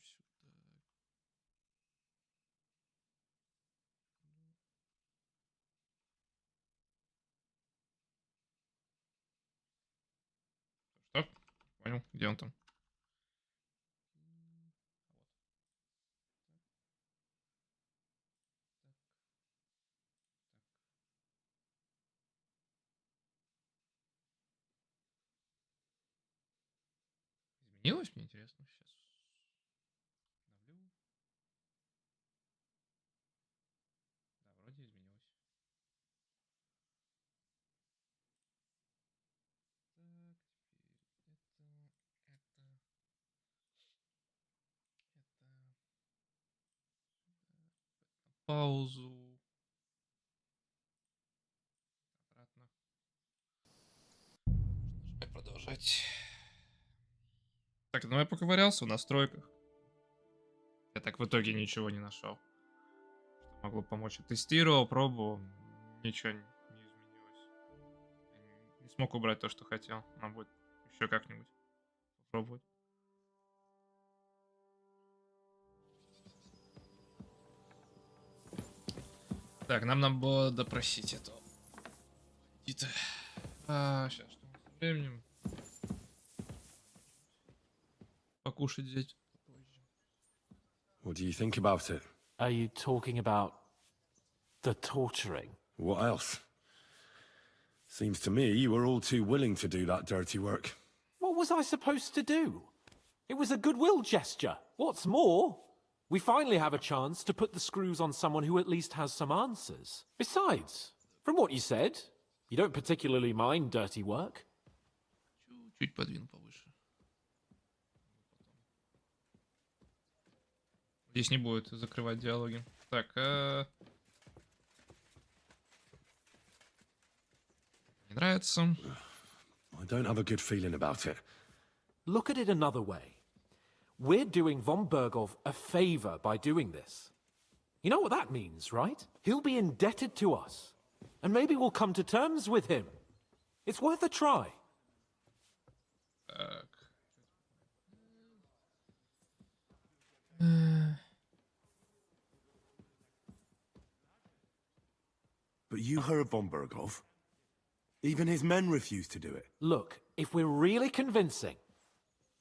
Ставим сюда. Что? Понял, где он там? Изменилось, мне интересно. Сейчас обновлю. Да, вроде изменилось. Так, теперь это, паузу. Обратно. Нажимать продолжать. Так, ну я поковырялся в настройках. Я так в итоге ничего не нашел, что могло помочь. Тестировал, пробовал, ничего не изменилось. Я не смог убрать то, что хотел. Надо будет еще как-нибудь попробовать. Так, нам надо было допросить этого бандита. Сейчас, что у нас с временем? Покушать взять попозже. What do you think about it? Are you talking about the torturing? What else? Seems to me you were all too willing to do that dirty work. What was I supposed to do? It was a goodwill gesture. What's more, we finally have a chance to put the screws on someone who at least has some answers. Besides, from what you said, you don't particularly mind dirty work. Чуть подвину повыше. Здесь не будет закрывать диалоги. Так, не нравится. I don't have a good feeling about it. Look at it another way. We're doing von Bergov a favor by doing this. You know what that means, right? He'll be indebted to us. And maybe we'll come to terms with him. It's worth a try. Так. But you heard von Bergov. Even his men refused to do it. Look, if we're really convincing,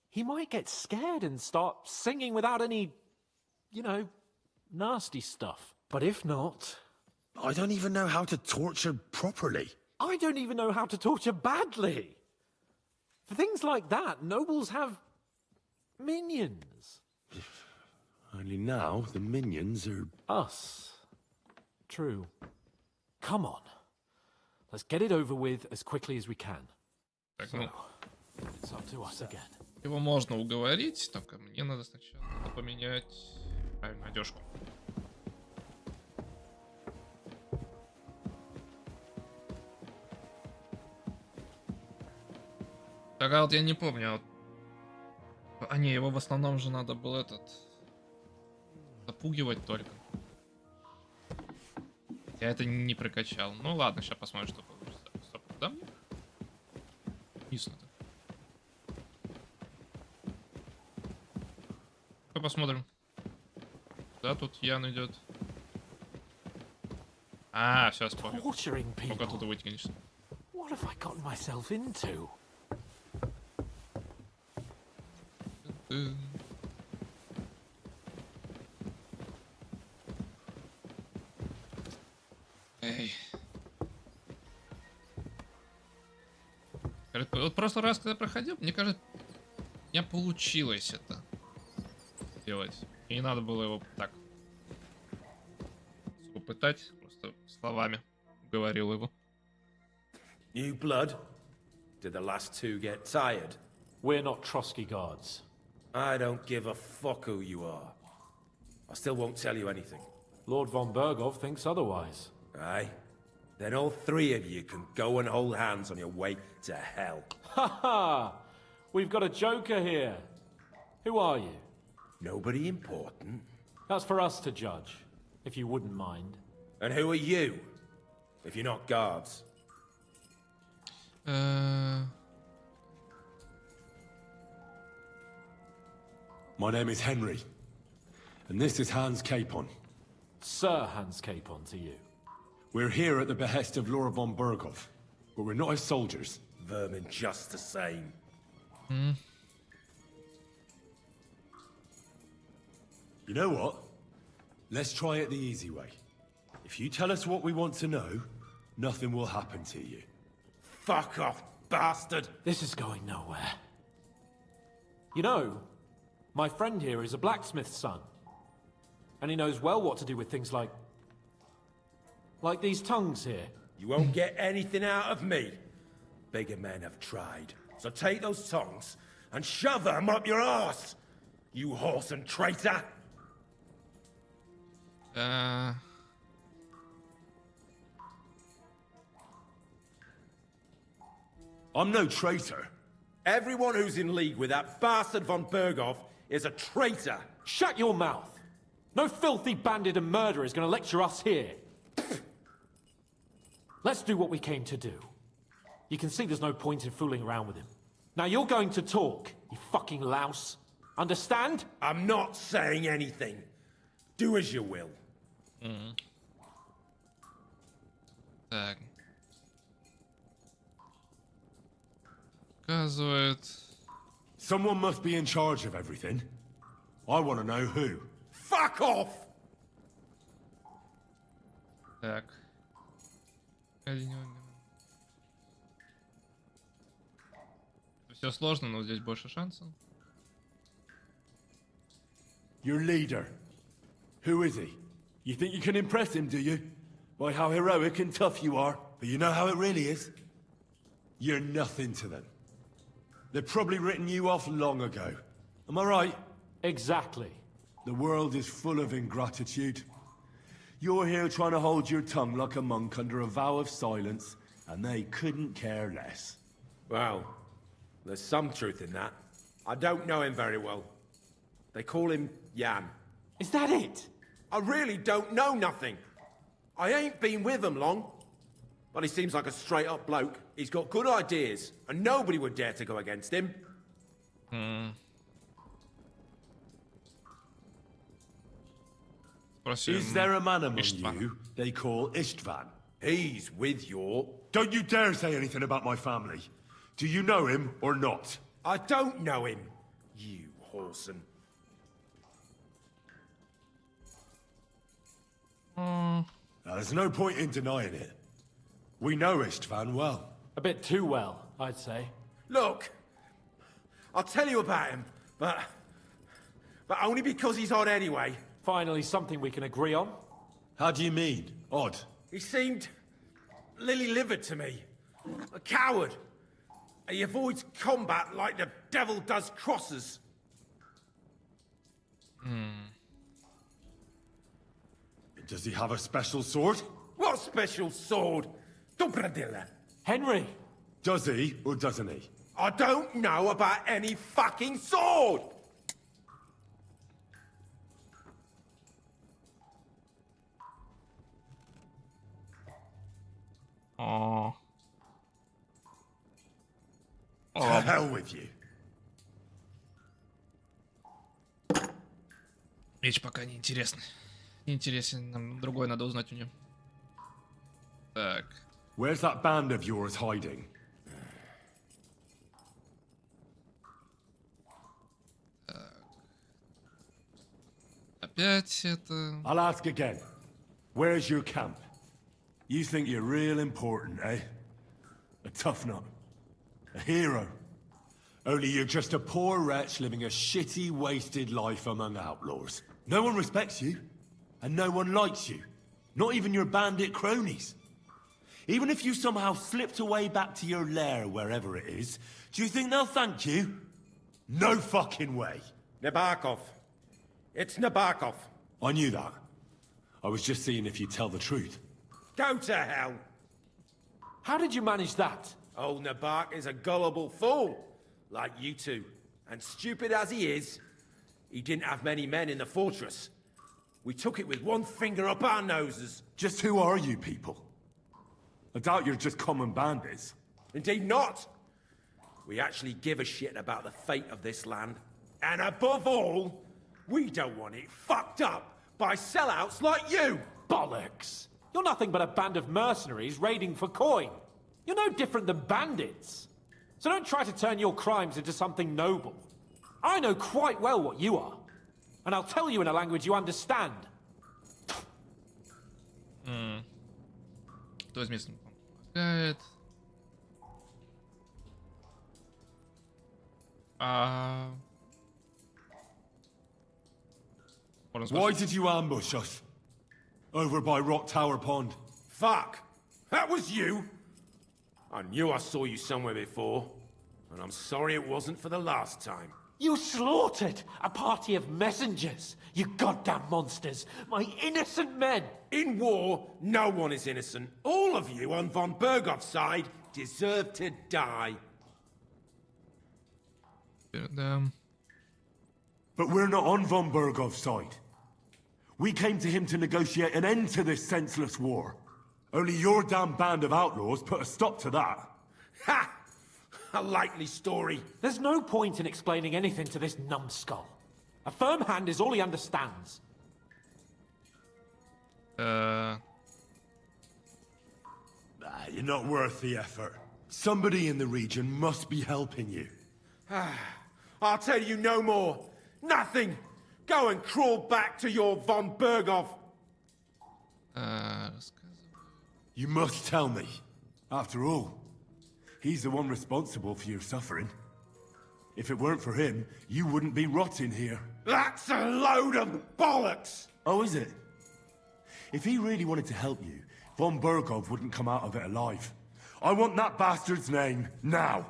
he might get scared and start singing without any, you know, nasty stuff. But if not... I don't even know how to torture properly. I don't even know how to torture badly. For things like that, nobles have minions. Only now the minions are... Us. True. Come on. Let's get it over with as quickly as we can. Так, So, ну, it's up to us again. его можно уговорить, только мне надо сначала поменять правильно одежку. Так, а вот я не помню. А не, его в основном же надо было запугивать только. Я это не прокачал. Ну ладно, сейчас посмотрим, что получится. Стоп, куда мне? Вниз надо. Посмотрим. Да, тут Ян идет. А, все, вспомнил. Torturing Только оттуда people. выйти, конечно. What have I gotten myself into? Эй. Вот в прошлый раз, когда проходил, мне кажется, у меня получилось это делать. И не надо было его так пытать, просто словами говорил его. New blood? Did the last two get tired? We're not Trotsky guards. I don't give a fuck who you are. I still won't tell you anything. Lord von Bergov thinks otherwise. Aye? Then all three of you can go and hold hands on your way to hell. Ha ha! We've got a joker here. Who are you? Nobody important. That's for us to judge, if you wouldn't mind. And who are you? If you're not guards. My name is Henry. And this is Hans Capon. Sir Hans Capon to you. We're here at the behest of Laura von Berghoff, but we're not his soldiers. Vermin just the same. You know what? Let's try it the easy way. If you tell us what we want to know, nothing will happen to you. Fuck off, bastard! This is going nowhere. You know, my friend here is a blacksmith's son. And he knows well what to do with things like these tongues here. You won't get anything out of me. Bigger men have tried. So take those tongs and shove them up your arse, you horse and traitor! I'm no traitor. Everyone who's in league with that bastard von Berghoff is a traitor! Shut your mouth! No filthy bandit and murderer is going to lecture us here. Let's do what we came to do. You can see there's no point in fooling around with him. Now you're going to talk, you fucking louse. Understand? I'm not saying anything. Do as you will. Так. Показывает. Someone must be in charge of everything. I want to know who. Fuck off! Так. Все сложно, но здесь больше шансов. Your leader. Who is he? You think you can impress him, do you? By how heroic and tough you are. But you know how it really is? You're nothing to them. They've probably written you off long ago. Am I right? Exactly. The world is full of ingratitude. You're here trying to hold your tongue like a monk under a vow of silence, and they couldn't care less. Well, there's some truth in that. I don't know him very well. They call him Jan. Is that it? I really don't know nothing. I ain't been with him long. But he seems like a straight-up bloke. He's got good ideas, and nobody would dare to go against him. Is there a man among you they call Istvan? He's with your... Don't you dare say anything about my family. Do you know him or not? I don't know him, you whoreson. Now, there's no point in denying it. We know Istvan well. A bit too well, I'd say. Look, I'll tell you about him, but only because he's odd anyway. Finally, something we can agree on. How do you mean? Odd. He seemed lily-livered to me. A coward. He avoids combat like the devil does crosses. Does he have a special sword? What special sword? Dobradilla. Henry! Does he or doesn't he? I don't know about any fucking sword! О. To hell with you. Речь пока не интересна. Не интересен, нам другой надо узнать у нее. Так. Where's that band of yours hiding? Опять это... I'll ask again. Where's your camp? You think you're real important, eh? A tough nut. A hero. Only you're just a poor wretch living a shitty, wasted life among outlaws. No one respects you, and no one likes you. Not even your bandit cronies. Even if you somehow slipped away back to your lair, wherever it is, do you think they'll thank you? No fucking way. Nabokov. It's Nabokov. I knew that. I was just seeing if you'd tell the truth. Go to hell. How did you manage that? Old Nabok is a gullible fool, like you two. And stupid as he is, he didn't have many men in the fortress. We took it with one finger up our noses. Just who are you people? I doubt you're just common bandits. Indeed not. We actually give a shit about the fate of this land. And above all, we don't want it fucked up by sellouts like you! Bollocks! You're nothing but a band of mercenaries raiding for coin. You're no different than bandits. So don't try to turn your crimes into something noble. I know quite well what you are. And I'll tell you in a language you understand. Кто из местных вам помогает? Можно Why сказать, did you ambush us? Over by Rock Tower Pond. Fuck! That was you! I knew I saw you somewhere before, and I'm sorry it wasn't for the last time. You slaughtered a party of messengers, you goddamn monsters, my innocent men! In war, no one is innocent. All of you on von Bergov's side deserve to die. да. But we're not on von Bergov's side. We came to him to negotiate an end to this senseless war. Only your damn band of outlaws put a stop to that. Ha! A likely story. There's no point in explaining anything to this numbskull. A firm hand is all he understands. You're not worth the effort. Somebody in the region must be helping you. I'll tell you no more. Nothing. Go and crawl back to your von Bergov. Рассказывай. You must tell me. After all, he's the one responsible for your suffering. If it weren't for him, you wouldn't be rotting here. That's a load of bollocks. Oh, is it? If he really wanted to help you, von Bergov wouldn't come out of it alive. I want that bastard's name, now!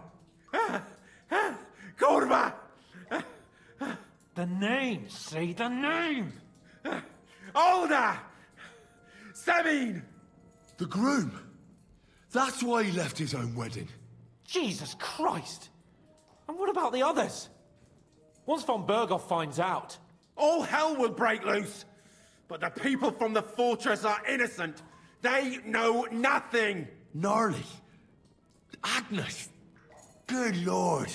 Kurva! The name, say the name! Olda! Sabine! The groom! That's why he left his own wedding. Jesus Christ! And what about the others? Once von Bergov finds out... All hell will break loose. But the people from the fortress are innocent. They know nothing. Gnarly. Agnes. Good lord.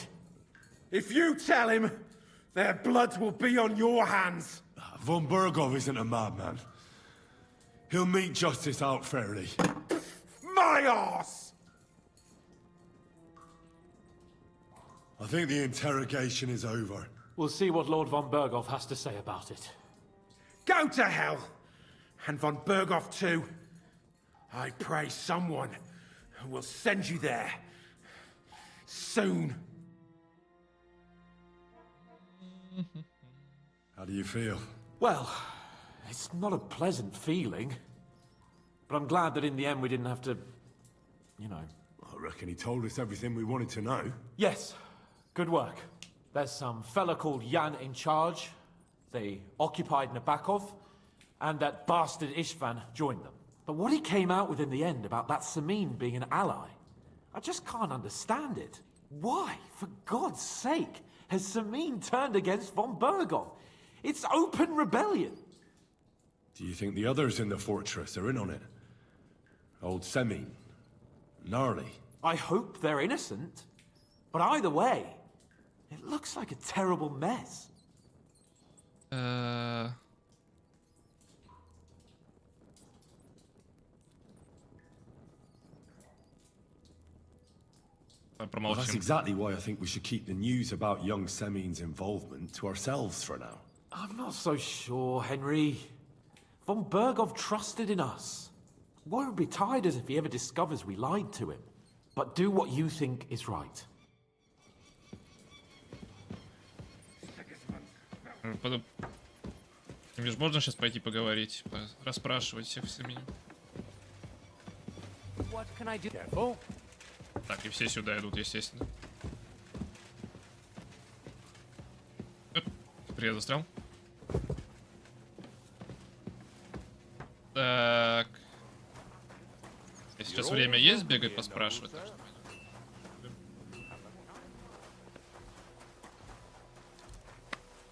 If you tell him, their blood will be on your hands. Von Bergov isn't a madman. He'll meet justice out fairly. My arse! I think the interrogation is over. We'll see what Lord von Bergov has to say about it. Go to hell! And von Bergov too. I pray someone will send you there. Soon. How do you feel? Well, it's not a pleasant feeling. But I'm glad that in the end we didn't have to... you know... I reckon he told us everything we wanted to know. Yes, good work. There's some fella called Jan in charge. They occupied Nabakov, and that bastard Istvan joined them. But what he came out with in the end about that Samin being an ally, I just can't understand it. Why, for God's sake, has Samin turned against von Bergov? It's open rebellion. Do you think the others in the fortress are in on it? Old Semin? Gnarly? I hope they're innocent. But either way, it looks like a terrible mess. Well, Промолчим. that's exactly why I think we should keep the news about young Semin's involvement to ourselves for now. I'm not so sure, Henry. Von Bergov trusted in us. Won't be tired as if he ever discovers we lied to him. But do what you think is right. Мне же можно сейчас пойти поговорить, расспрашивать всех в Самине. What can I do? Careful. Так, и все сюда идут, естественно. Привет, застрял. Так. Сейчас время есть бегать, поспрашивать.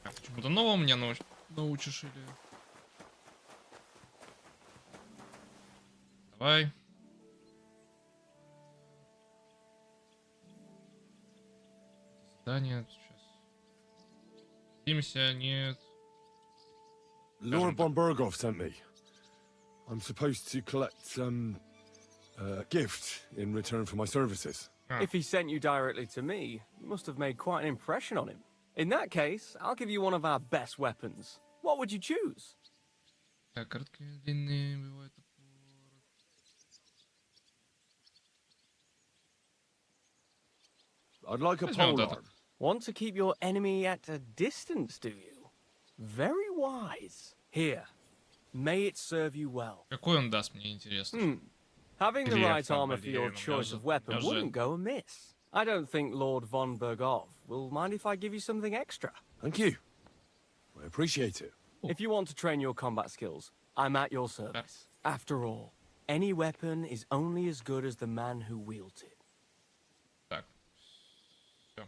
Так что ты чему-то новому меня научишь или... Давай. Задание сейчас. Садимся, нет. Lord von Berghoff sent me. I'm supposed to collect, a gift in return for my services. If he sent you directly to me, you must have made quite an impression on him. In that case, I'll give you one of our best weapons. What would you choose? Так, короткие, длинные, бывает топор. I'd like a Возьмем вот polearm. это. Want to keep your enemy at a distance, do you? Very wise. Here, may it serve you well. Какой он даст, мне интересно. Having the Relief right from armor for your relief, choice of weapon there's wouldn't go amiss. I don't think Lord von Berghoff will mind if I give you something extra. Thank you. I appreciate it. If you want to train your combat skills, I'm at your service. After all, any weapon is only as good as the man who wields it. Так. Все.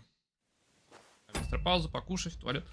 Быстро пауза, покушать, в туалет.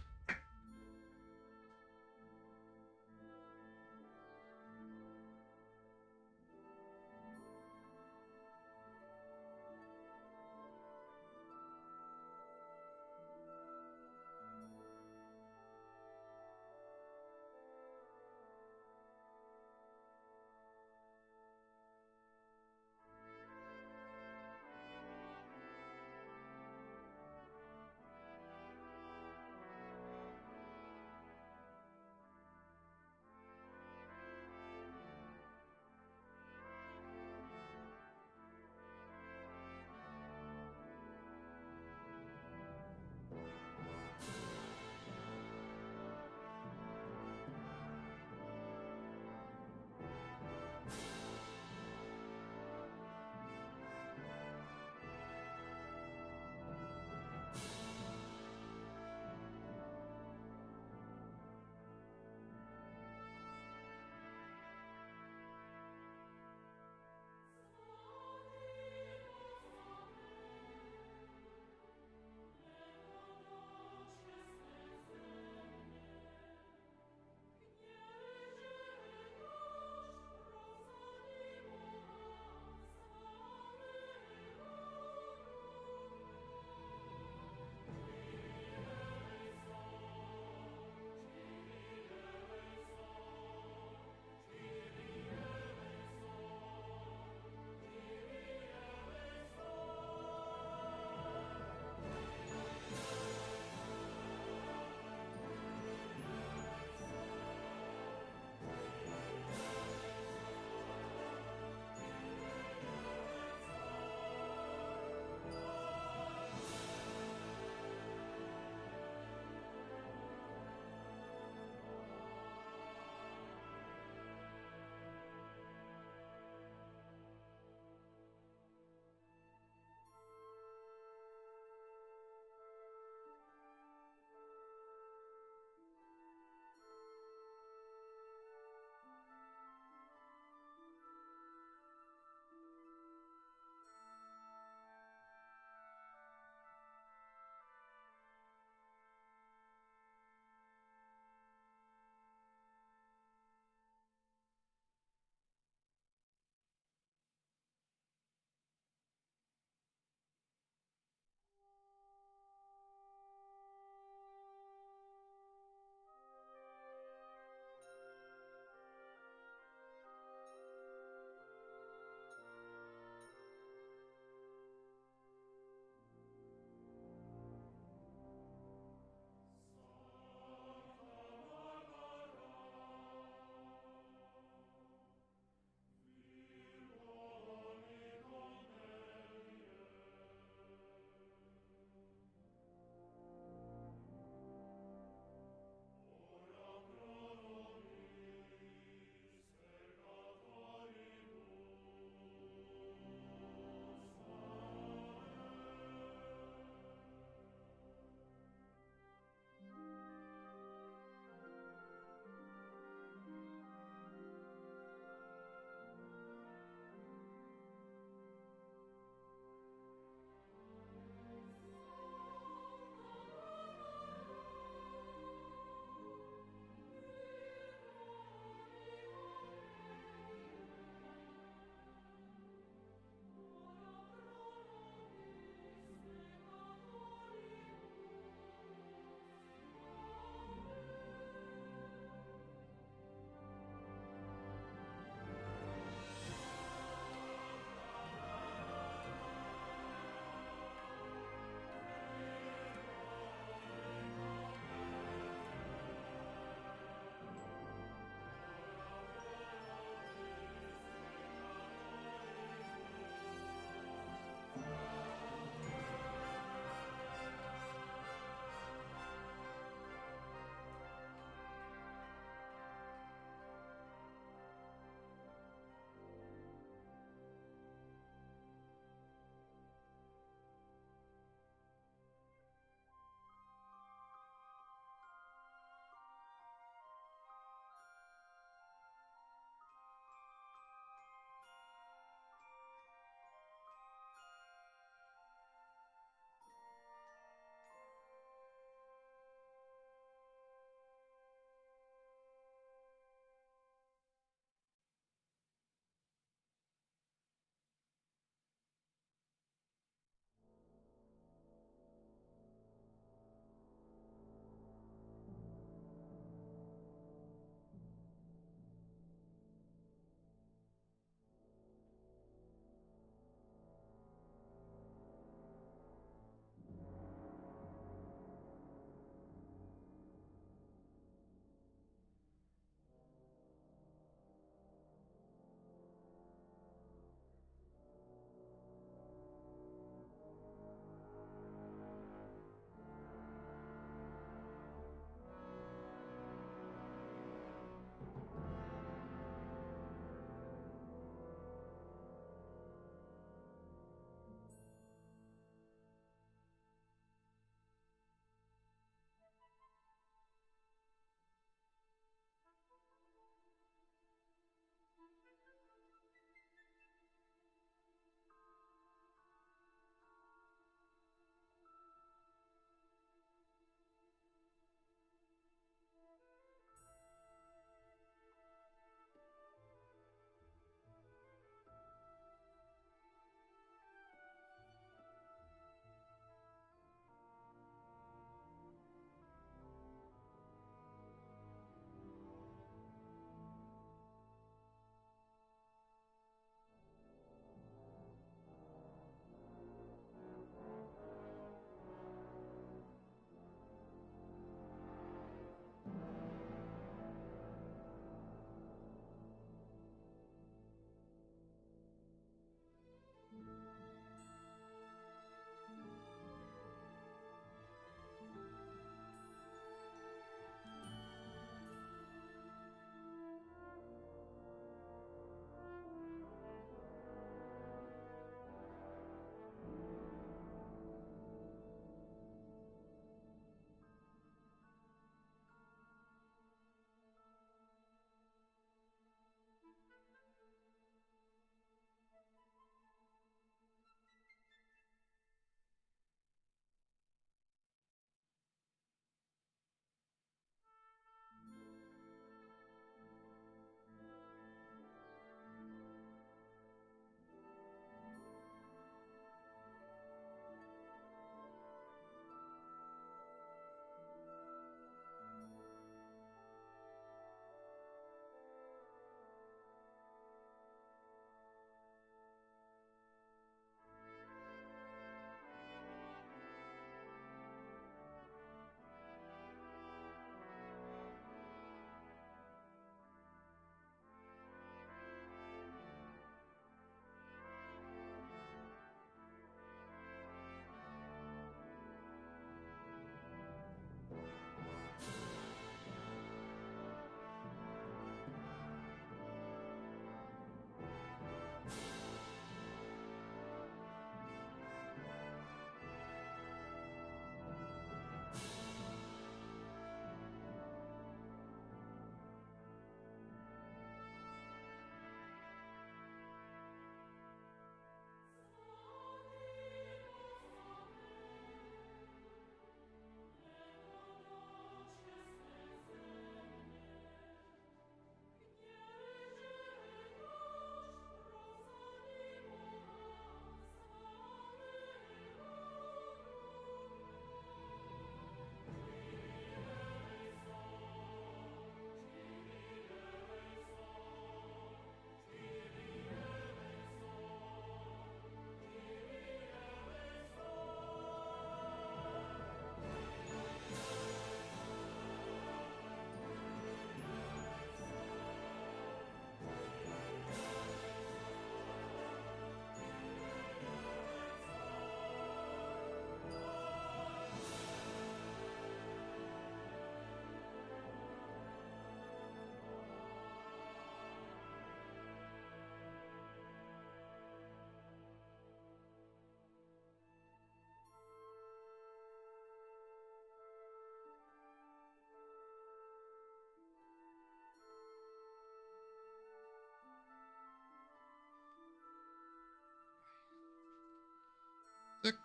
Так.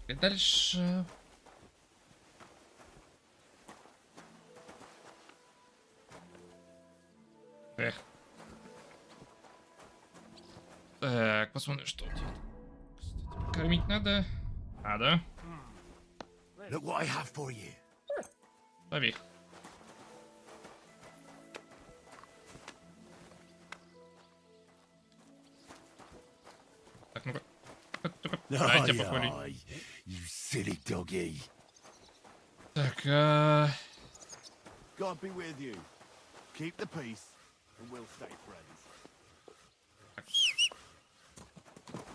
И дальше... Эх. Так, посмотрим, что у тебя. Кстати, кормить надо. А, да? Look what I have for you. Лови. Так, ну-ка. Дайте похвалить. Aye, you silly doggy. Так, God be with you. Keep the peace, and we'll stay friends.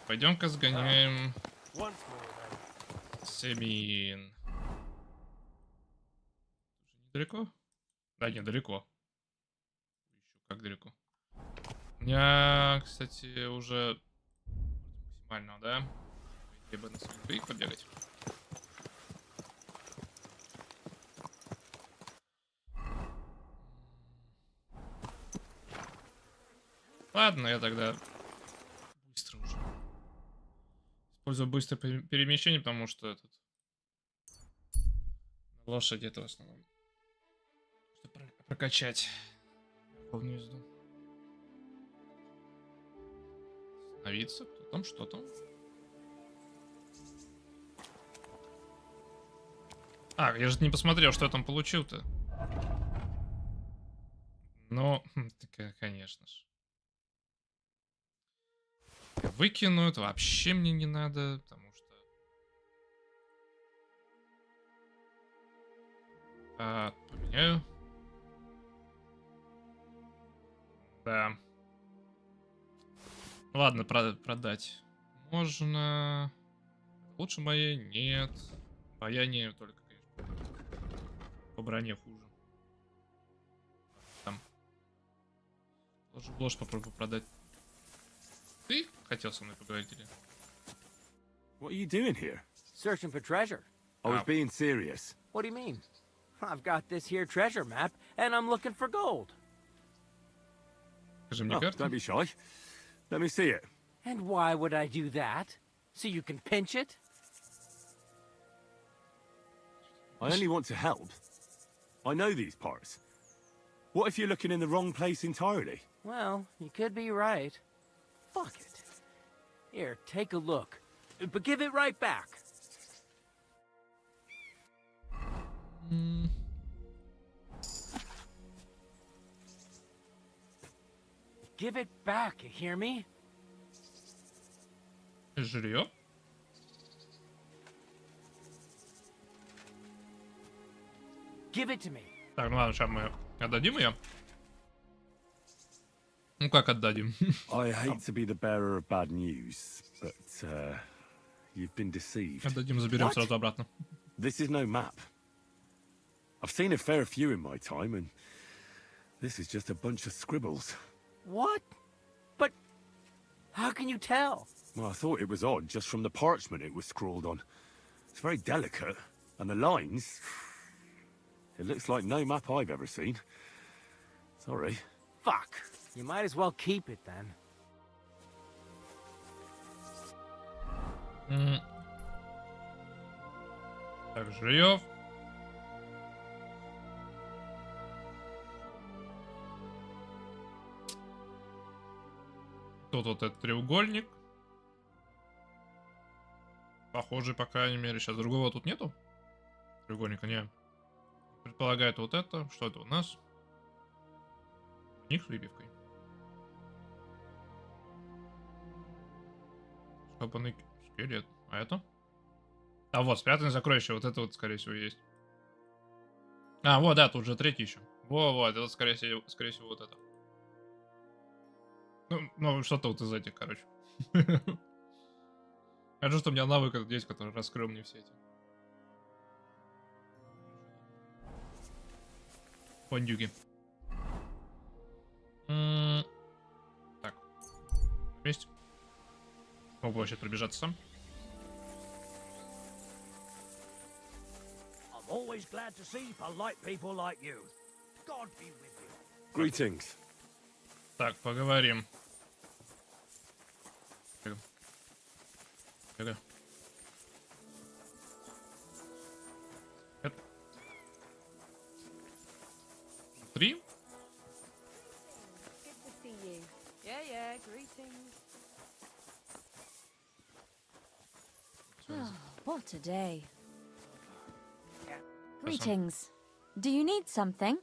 пойдем-ка сгоняем Once more, then. Семин. Недалеко? Да, недалеко. Еще как далеко. У меня, кстати, уже максимально, да? Либо на своих побегать. Ладно, я тогда быстро уже. Использую быстрое перемещение, потому что этот... Лошади это в основном. Чтобы прокачать верховную езду. Остановиться? Кто там? Что там? А, я же не посмотрел, что я там получил-то. Ну, такая, конечно же. Выкину, это вообще мне не надо, потому что... Поменяю. Да. Ладно, продать. Можно... Лучше моей? Нет. Моя не только, конечно. По броне хуже. Там. Ложь попробую продать. Ты хотел со мной поговорить или? What are you doing here? Searching for treasure. I was Oh. being serious. What do you mean? I've got this here treasure map, and I'm looking for gold. Скажи мне Oh, карту. don't be shy. Let me see it. And why would I do that? So you can pinch it? I only want to help. I know these parts. What if you're looking in the wrong place entirely? Well, you could be right. Fuck it. Here, take a look. But give it right back. Give it back, you hear me? Жилье. Give it to me. Так, ну ладно, сейчас мы отдадим ее. Ну как отдадим? I hate to be the bearer of bad news, but you've been deceived. Отдадим, заберем сразу обратно. This is no map. I've seen a fair few in my time, and this is just a bunch of scribbles. What? But how can you tell? Well, I thought it was odd just from the parchment it was scrawled on. It's very delicate, and the lines... It looks like no map I've ever seen. Sorry. Fuck. You might as well keep it then. Так, жильев. Тут вот этот треугольник. Похожий, по крайней мере. Сейчас другого тут нету. Треугольника не. Предполагает вот это. Что это у нас? Ник с выбивкой. Шкапанный скелет. А это? А вот, спрятанное сокровище. Вот это вот, скорее всего, есть. А, вот, да, тут же третий еще. Во-во, это, скорее всего, вот это. Ну что-то вот из этих, короче. Скажу, что у меня навык есть, который раскрыл мне все эти. Фондюги. Так. Вместе. Могу вообще пробежаться сам. I'm always glad to see polite people like you. God be with you. Greetings. Так, поговорим. Бегаю. Это. 3? Good to see you. Yeah, greetings. Oh, what a day. Greetings. Do you need something?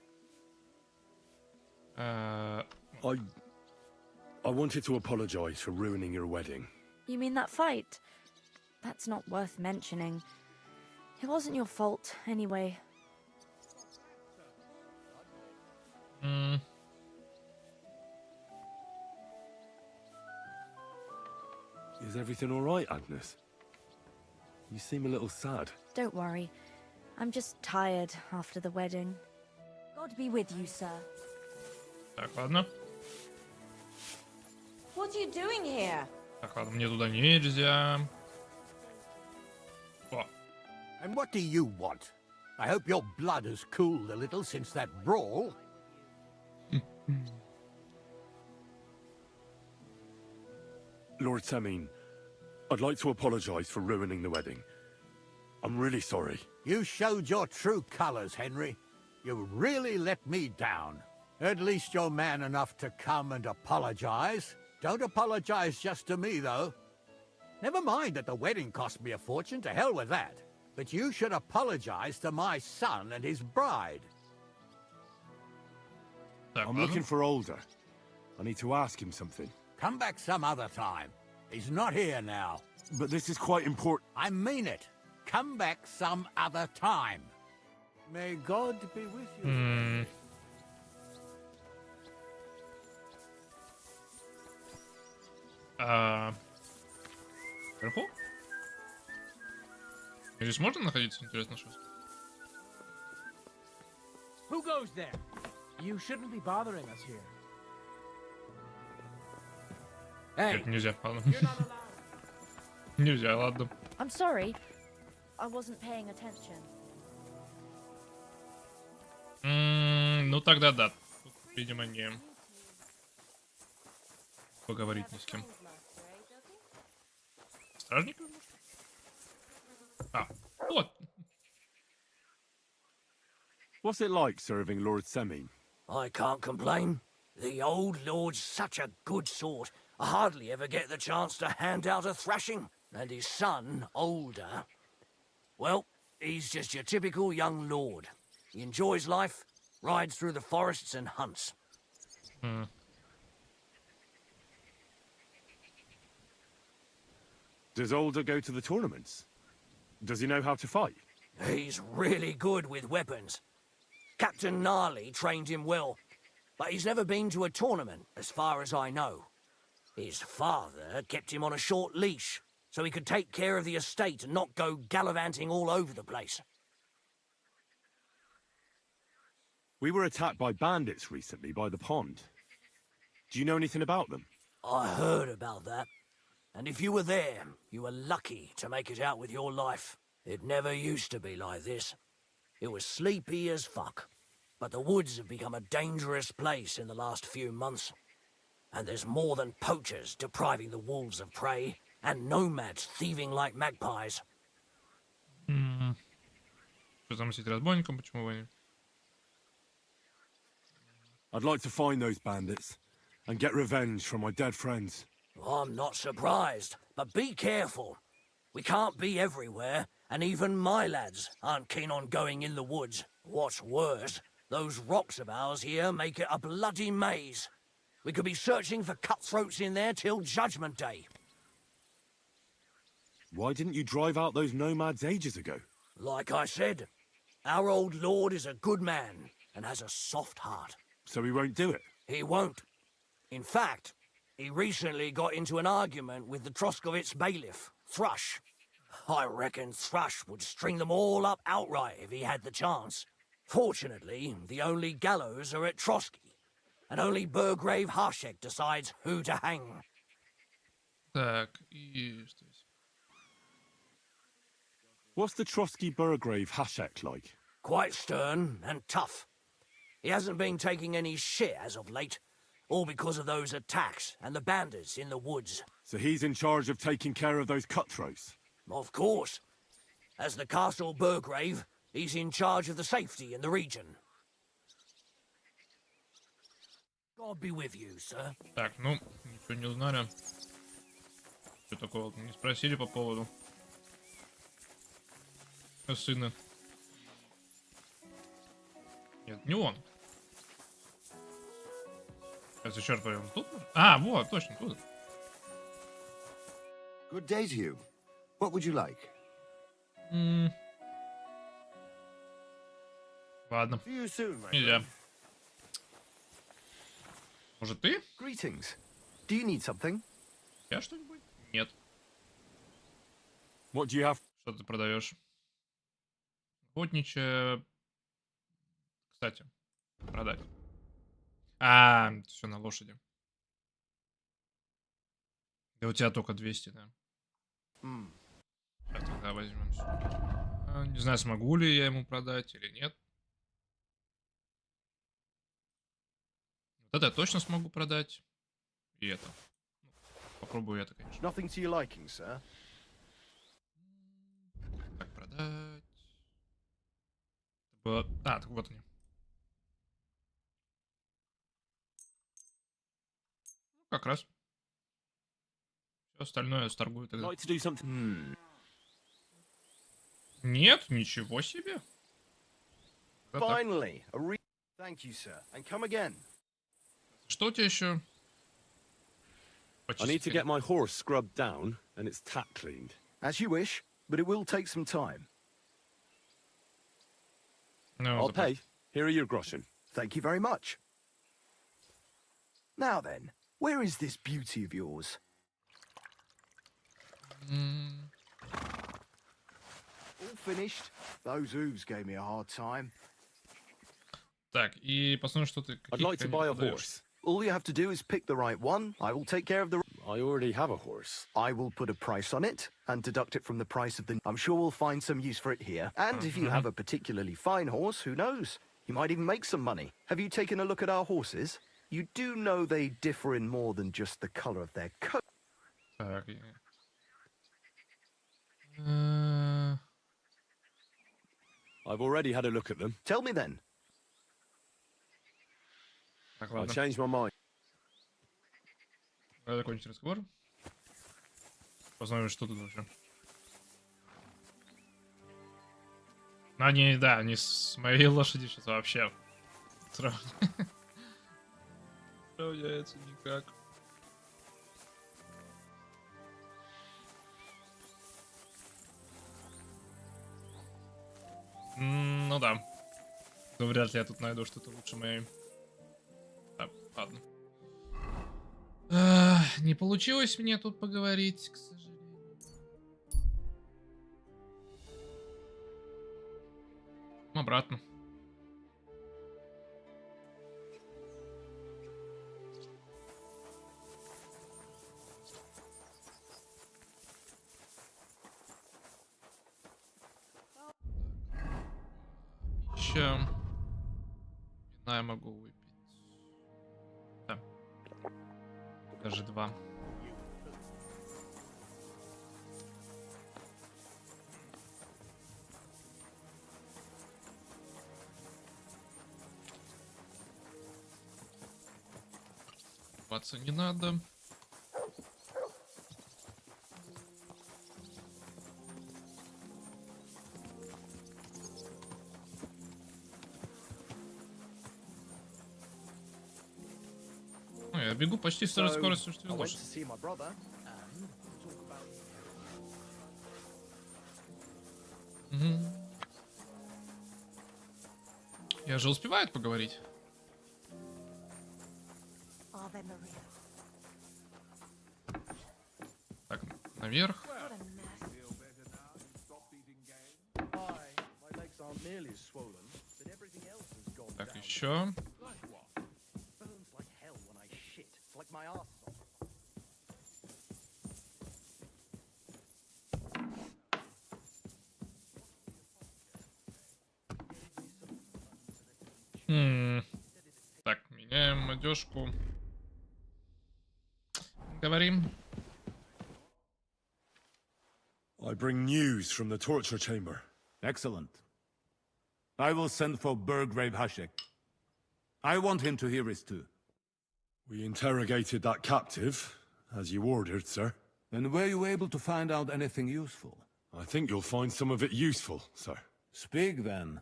I wanted to apologize for ruining your wedding. You mean that fight? That's not worth mentioning. It wasn't your fault, anyway. Is everything all right, Agnes? You seem a little sad. Don't worry. I'm just tired after the wedding. God be with you, sir. Так, ладно. What are you doing here? Так, ладно, мне туда нельзя. О, And what do you want? I hope your blood has cooled a little since that brawl. Lord Semin, I'd like to apologize for ruining the wedding. I'm really sorry. You showed your true colors, Henry. You really let me down. At least you're man enough to come and apologize. Don't apologize just to me, though. Never mind that the wedding cost me a fortune, to hell with that. But you should apologize to my son and his bride. так, I'm ладно. looking for Older. I need to ask him something. Come back some other time. He's not here now. But this is quite important. I mean it. Come back some other time. May God be with you. Вверху? Здесь можно находиться? Интересно, что. Who goes there? You shouldn't be bothering us here. Hey, Нет, нельзя, ладно. you're not allowed. Нельзя, ладно. I'm sorry. I wasn't paying attention. Ну тогда да. Тут, видимо, не поговорить ни с кем. Стражник? А, вот. What's it like serving Lord Semin? I can't complain. The old lord's such a good sort. I hardly ever get the chance to hand out a thrashing. And his son, Older, well, he's just your typical young lord. He enjoys life, rides through the forests and hunts. Does Older go to the tournaments? Does he know how to fight? He's really good with weapons. Captain Gnarly trained him well, but he's never been to a tournament, as far as I know. His father kept him on a short leash, so he could take care of the estate and not go gallivanting all over the place. We were attacked by bandits recently by the pond. Do you know anything about them? I heard about that. And if you were there, you were lucky to make it out with your life. It never used to be like this. It was sleepy as fuck. But the woods have become a dangerous place in the last few months. And there's more than poachers depriving the wolves of prey, and nomads thieving like magpies. Что замысить разбойником? Почему вы... I'd like to find those bandits and get revenge from my dead friends. I'm not surprised, but be careful. We can't be everywhere, and even my lads aren't keen on going in the woods. What's worse, those rocks of ours here make it a bloody maze. We could be searching for cutthroats in there till Judgment Day. Why didn't you drive out those nomads ages ago? Like I said, our old lord is a good man and has a soft heart. So he won't do it. He won't. In fact, he recently got into an argument with the Troskovitz bailiff, Thrush. I reckon Thrush would string them all up outright if he had the chance. Fortunately, the only gallows are at Trotsky, and only Burgrave Harshek decides who to hang. Так, и что здесь? What's the Trotsky Burgrave Hashek like? Quite stern and tough. He hasn't been taking any shit as of late. all because of those attacks and the bandits in the woods. So he's in charge of taking care of those cutthroats. Of course. As the castle burgrave, he's in charge of the safety in the region. God be with you, sir. Так, ну, ничего не узнали. Что такого? Не спросили по поводу сына. Нет, не он. Сейчас еще раз проверим. Тут? А, вот, точно, тут. Good day to you. What would you like? Ладно. See you soon, my Нельзя. friend. Может, ты? Greetings. Do you need something? Я что-нибудь? Нет. What do you have? Что ты продаешь? Охотничье. Кстати, продать. А, все на лошади. Да у тебя только 200, да? Сейчас тогда возьмем. Не знаю, смогу ли я ему продать или нет. Вот это я точно смогу продать. И это. Попробую это, конечно. Nothing to your liking, sir. Так, продать. А, так вот они. Ну, как раз. Все остальное сторгую тогда. Like to do something. Нет, ничего себе. Да так. Finally, Thank you, sir. And come again. Что у тебя еще? I need to get my horse scrubbed down and its tack cleaned. As you wish, but it will take some time. Ну, I'll pay. Here are your groschen. Thank you very much. Now then, where is this beauty of yours? All finished? Those hooves gave me a hard time. Так, и посмотрим, что ты... I'd like to buy a horse. All you have to do is pick the right one. I will take care of the... I already have a horse. I will put a price on it and deduct it from the price of the... I'm sure we'll find some use for it here. And if you have a particularly fine horse, who knows? You might even make some money. Have you taken a look at our horses? You do know they differ in more than just the color of their coat. Так, I've already had a look at them. Tell me then. так, I ладно. changed my mind. Давай закончить разговор. Посмотрим, что тут вообще. Ну, они, да, они с моей лошадью сейчас вообще сравняются никак. Ну да. Но вряд ли я тут найду что-то лучше моей. Так, ладно. Не получилось мне тут поговорить, к сожалению. Обратно. Пища. Вина я могу выпить. Да. Даже 2. Купаться не надо. Ну, я бегу почти с той же скоростью, что и I went to лошадь. see my brother. Я же успевает поговорить. Ave Maria. Так, наверх. What a mess. Hi, my legs aren't nearly as swollen, but everything else has gone Так, down. еще. Burns like hell when I shit. It's like my arse is off. Так, меняем одежку. Говорим. I bring news from the torture chamber. Excellent. I will send for Burgrave Hashek. I want him to hear it too. We interrogated that captive, as you ordered, sir. And were you able to find out anything useful? I think you'll find some of it useful, sir. Speak then.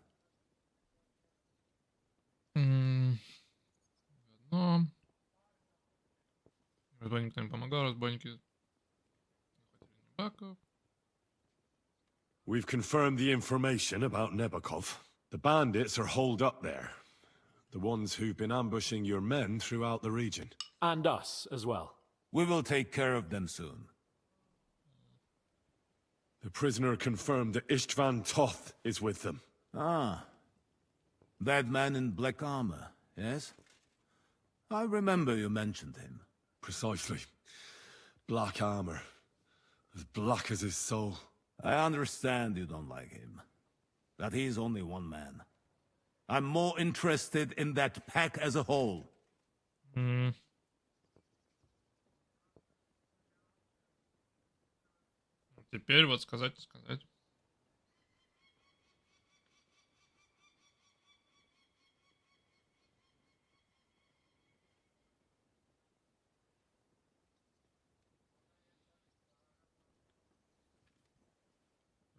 Но... Разбойник не помогал, разбойники... We've confirmed the information about Nebakov. The bandits are holed up there. The ones who've been ambushing your men throughout the region. And us as well. We will take care of them soon. The prisoner confirmed that Istvan Toth is with them. Ah. That man in black armor, yes? I remember you mentioned him. Precisely. Black armor. As black as his soul. I understand you don't like him. But he's only one man. I'm more interested in that pack as a whole. Теперь вот сказать.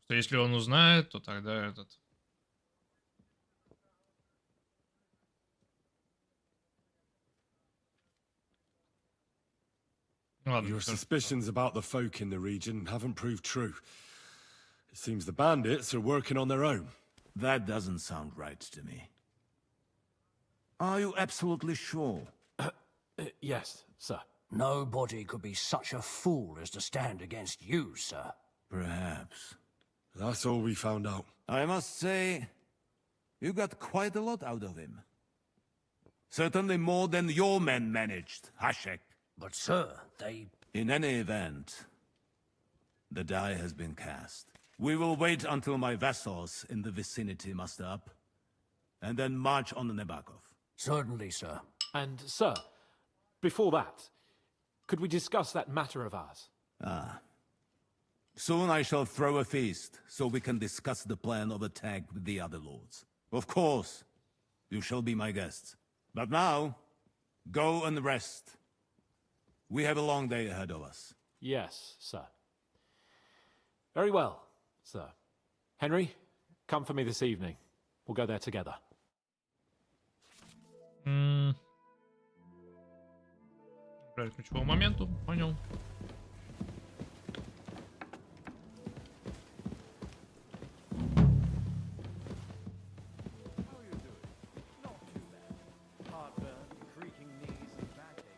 Что если он узнает, то тогда этот... Ладно, Your всё. suspicions about the folk in the region haven't proved true. It seems the bandits are working on their own. That doesn't sound right to me. Are you absolutely sure? Yes, sir. Nobody could be such a fool as to stand against you, sir. Perhaps. That's all we found out. I must say, you got quite a lot out of him. Certainly more than your men managed, Hashek. But, sir, they... In any event, the die has been cast. We will wait until my vassals in the vicinity muster up, and then march on Nebakov. Certainly, sir. And, sir, before that, could we discuss that matter of ours? Soon I shall throw a feast, so we can discuss the plan of attack with the other lords. Of course, you shall be my guests. But now, go and rest. We have a long day ahead of us. Yes, sir. Very well, sir. Henry, come for me this evening. We'll go there together. К ключевому моменту, понял.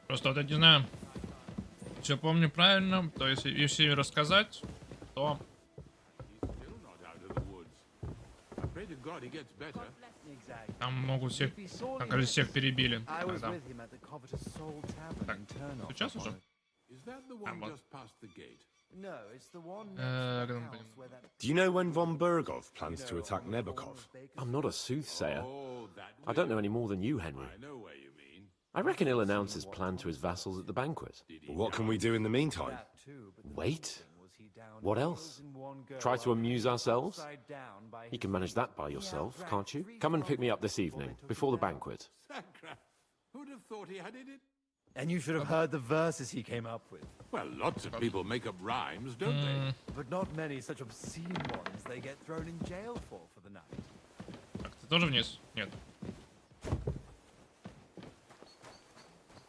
Просто вот я не знаю, все помню правильно, то есть если рассказать, то... Там могут всех, как говорится, всех перебили. Тогда. Так, сейчас уже? Do you know when von Bergov plans to attack Nebakov? I'm not a soothsayer. I don't know any more than you, Henry. I reckon he'll announce his plan to his vassals at the banquet. What can we do in the meantime? Wait? What else? Try to amuse ourselves? You can manage that by yourself, can't you? Come and pick me up this evening, before the banquet. Who'd have thought he had it? And you should have heard the verses he came up with. Well, lots of people make up rhymes, don't they? But not many such obscene ones they get thrown in jail for the night. Так, ты тоже вниз? Нет.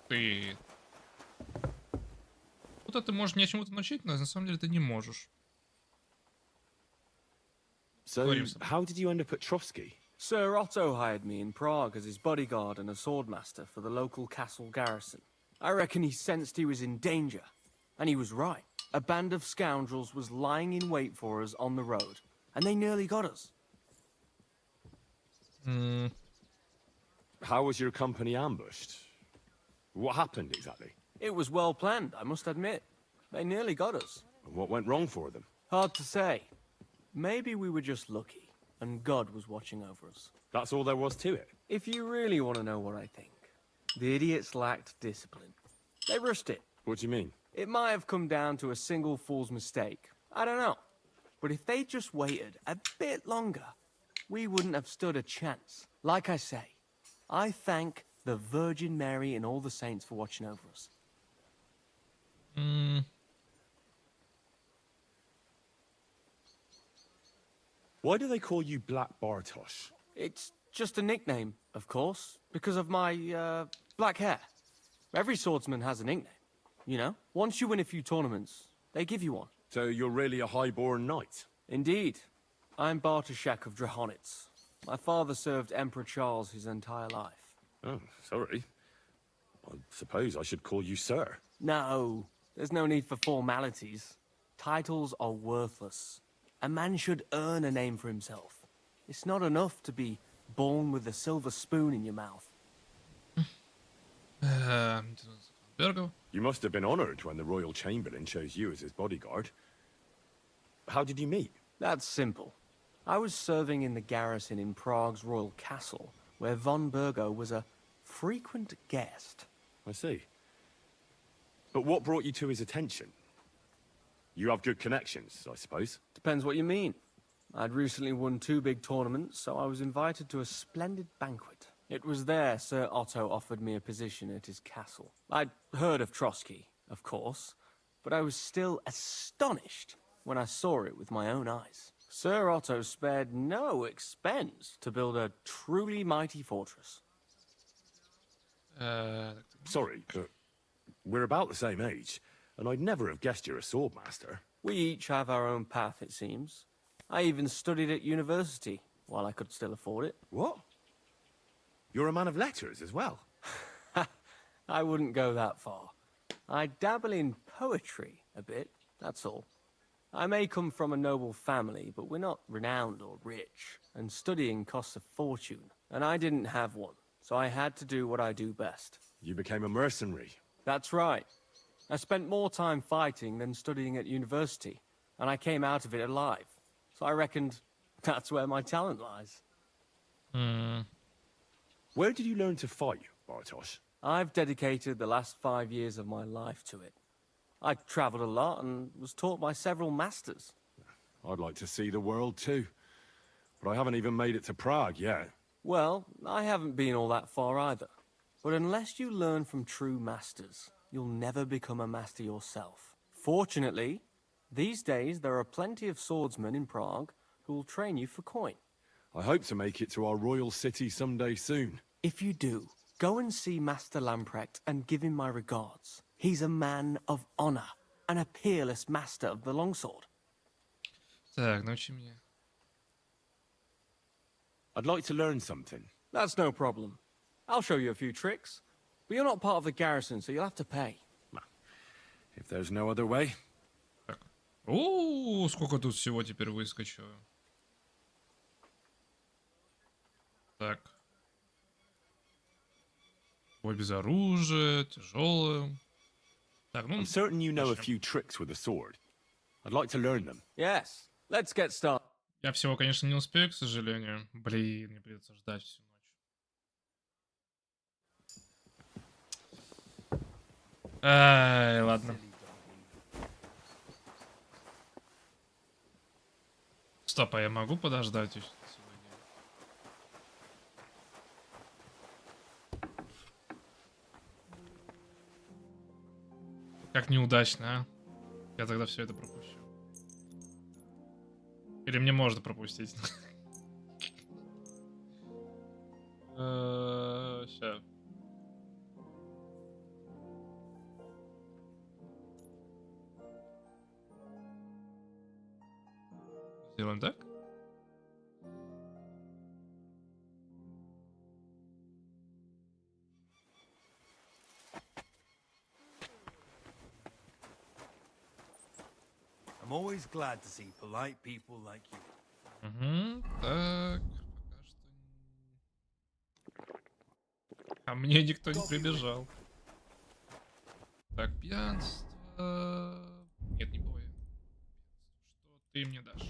Ты... Вот это можешь меня чему-то научить, но на самом деле ты не можешь. So, how did you end up at Trotsky? Sir Otto hired me in Prague as his bodyguard and a swordmaster for the local castle garrison. I reckon he sensed he was in danger. And he was right. A band of scoundrels was lying in wait for us on the road. And they nearly got us. How was your company ambushed? What happened exactly? It was well planned, I must admit. They nearly got us. What went wrong for them? Hard to say. Maybe we were just lucky, and God was watching over us. That's all there was to it? If you really want to know what I think, the idiots lacked discipline. They rushed it. What do you mean? It might have come down to a single fool's mistake. I don't know. But if they just waited a bit longer, we wouldn't have stood a chance. Like I say, I thank the Virgin Mary and all the saints for watching over us. Why do they call you Black Bartosz? It's just a nickname, of course, because of my, black hair. Every swordsman has a nickname, you know? Once you win a few tournaments, they give you one. So you're really a highborn knight? Indeed. I'm Bartoszek of Drahonitz. My father served Emperor Charles his entire life. Oh, sorry. I suppose I should call you sir. No, there's no need for formalities. Titles are worthless. A man should earn a name for himself. It's not enough to be born with a silver spoon in your mouth. You must have been honored when the royal chamberlain chose you as his bodyguard. How did you meet? That's simple. I was serving in the garrison in Prague's royal castle, where von Burgo was a frequent guest. I see. But what brought you to his attention? You have good connections, I suppose. Depends what you mean. I'd recently won 2 big tournaments, so I was invited to a splendid banquet. It was there Sir Otto offered me a position at his castle. I'd heard of Trotsky, of course, but I was still astonished when I saw it with my own eyes. Sir Otto spared no expense to build a truly mighty fortress. Sorry, but we're about the same age, and I'd never have guessed you're a swordmaster. We each have our own path, it seems. I even studied at university, while I could still afford it. What? You're a man of letters as well? I wouldn't go that far. I dabble in poetry a bit, that's all. I may come from a noble family, but we're not renowned or rich, and studying costs a fortune, and I didn't have one, so I had to do what I do best. You became a mercenary. That's right. I spent more time fighting than studying at university, and I came out of it alive. So I reckoned that's where my talent lies. Where did you learn to fight, Bartosz? I've dedicated the last 5 years of my life to it. I traveled a lot and was taught by several masters. I'd like to see the world too, but I haven't even made it to Prague yet. Well, I haven't been all that far either. But unless you learn from true masters, you'll never become a master yourself. Fortunately, these days there are plenty of swordsmen in Prague who will train you for coin. I hope to make it to our royal city someday soon. If you do, go and see Master Lamprecht and give him my regards. He's a man of honor and a peerless master of the longsword. Так, научи меня. I'd like to learn something. That's no problem. I'll show you a few tricks. But you're not part of the garrison, so you'll have to pay. If there's no other way. Так. О, сколько тут всего теперь выскочило. Так. Бой без оружия, тяжелое. Так, ну, I'm certain you know a few tricks with a sword. I'd like to learn them. Yes, let's get started. я всего, конечно, не успею, к сожалению. Блин, мне придется ждать всю ночь. Ай, ладно. Стоп, а я могу подождать еще сегодня? Как неудачно, а? Я тогда все это пропущу. Или мне можно пропустить? Сейчас. Сделаем так? I'm always glad to see polite people like you. Угу, так, пока что... А мне никто не прибежал. Так, пьянство... Нет, не боя. Что ты мне дашь?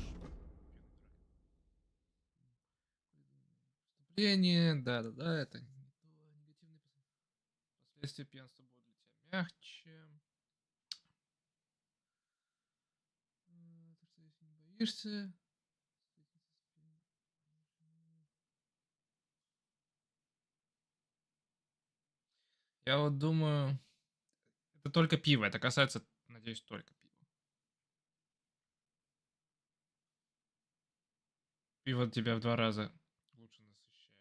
Преступление, да-да-да, это не то, негативные последствия пьянства будут для тебя мягче. Видишься. Я вот думаю, это только пиво. Это касается, надеюсь, только пива. Пиво тебя в 2 раза лучше насыщает.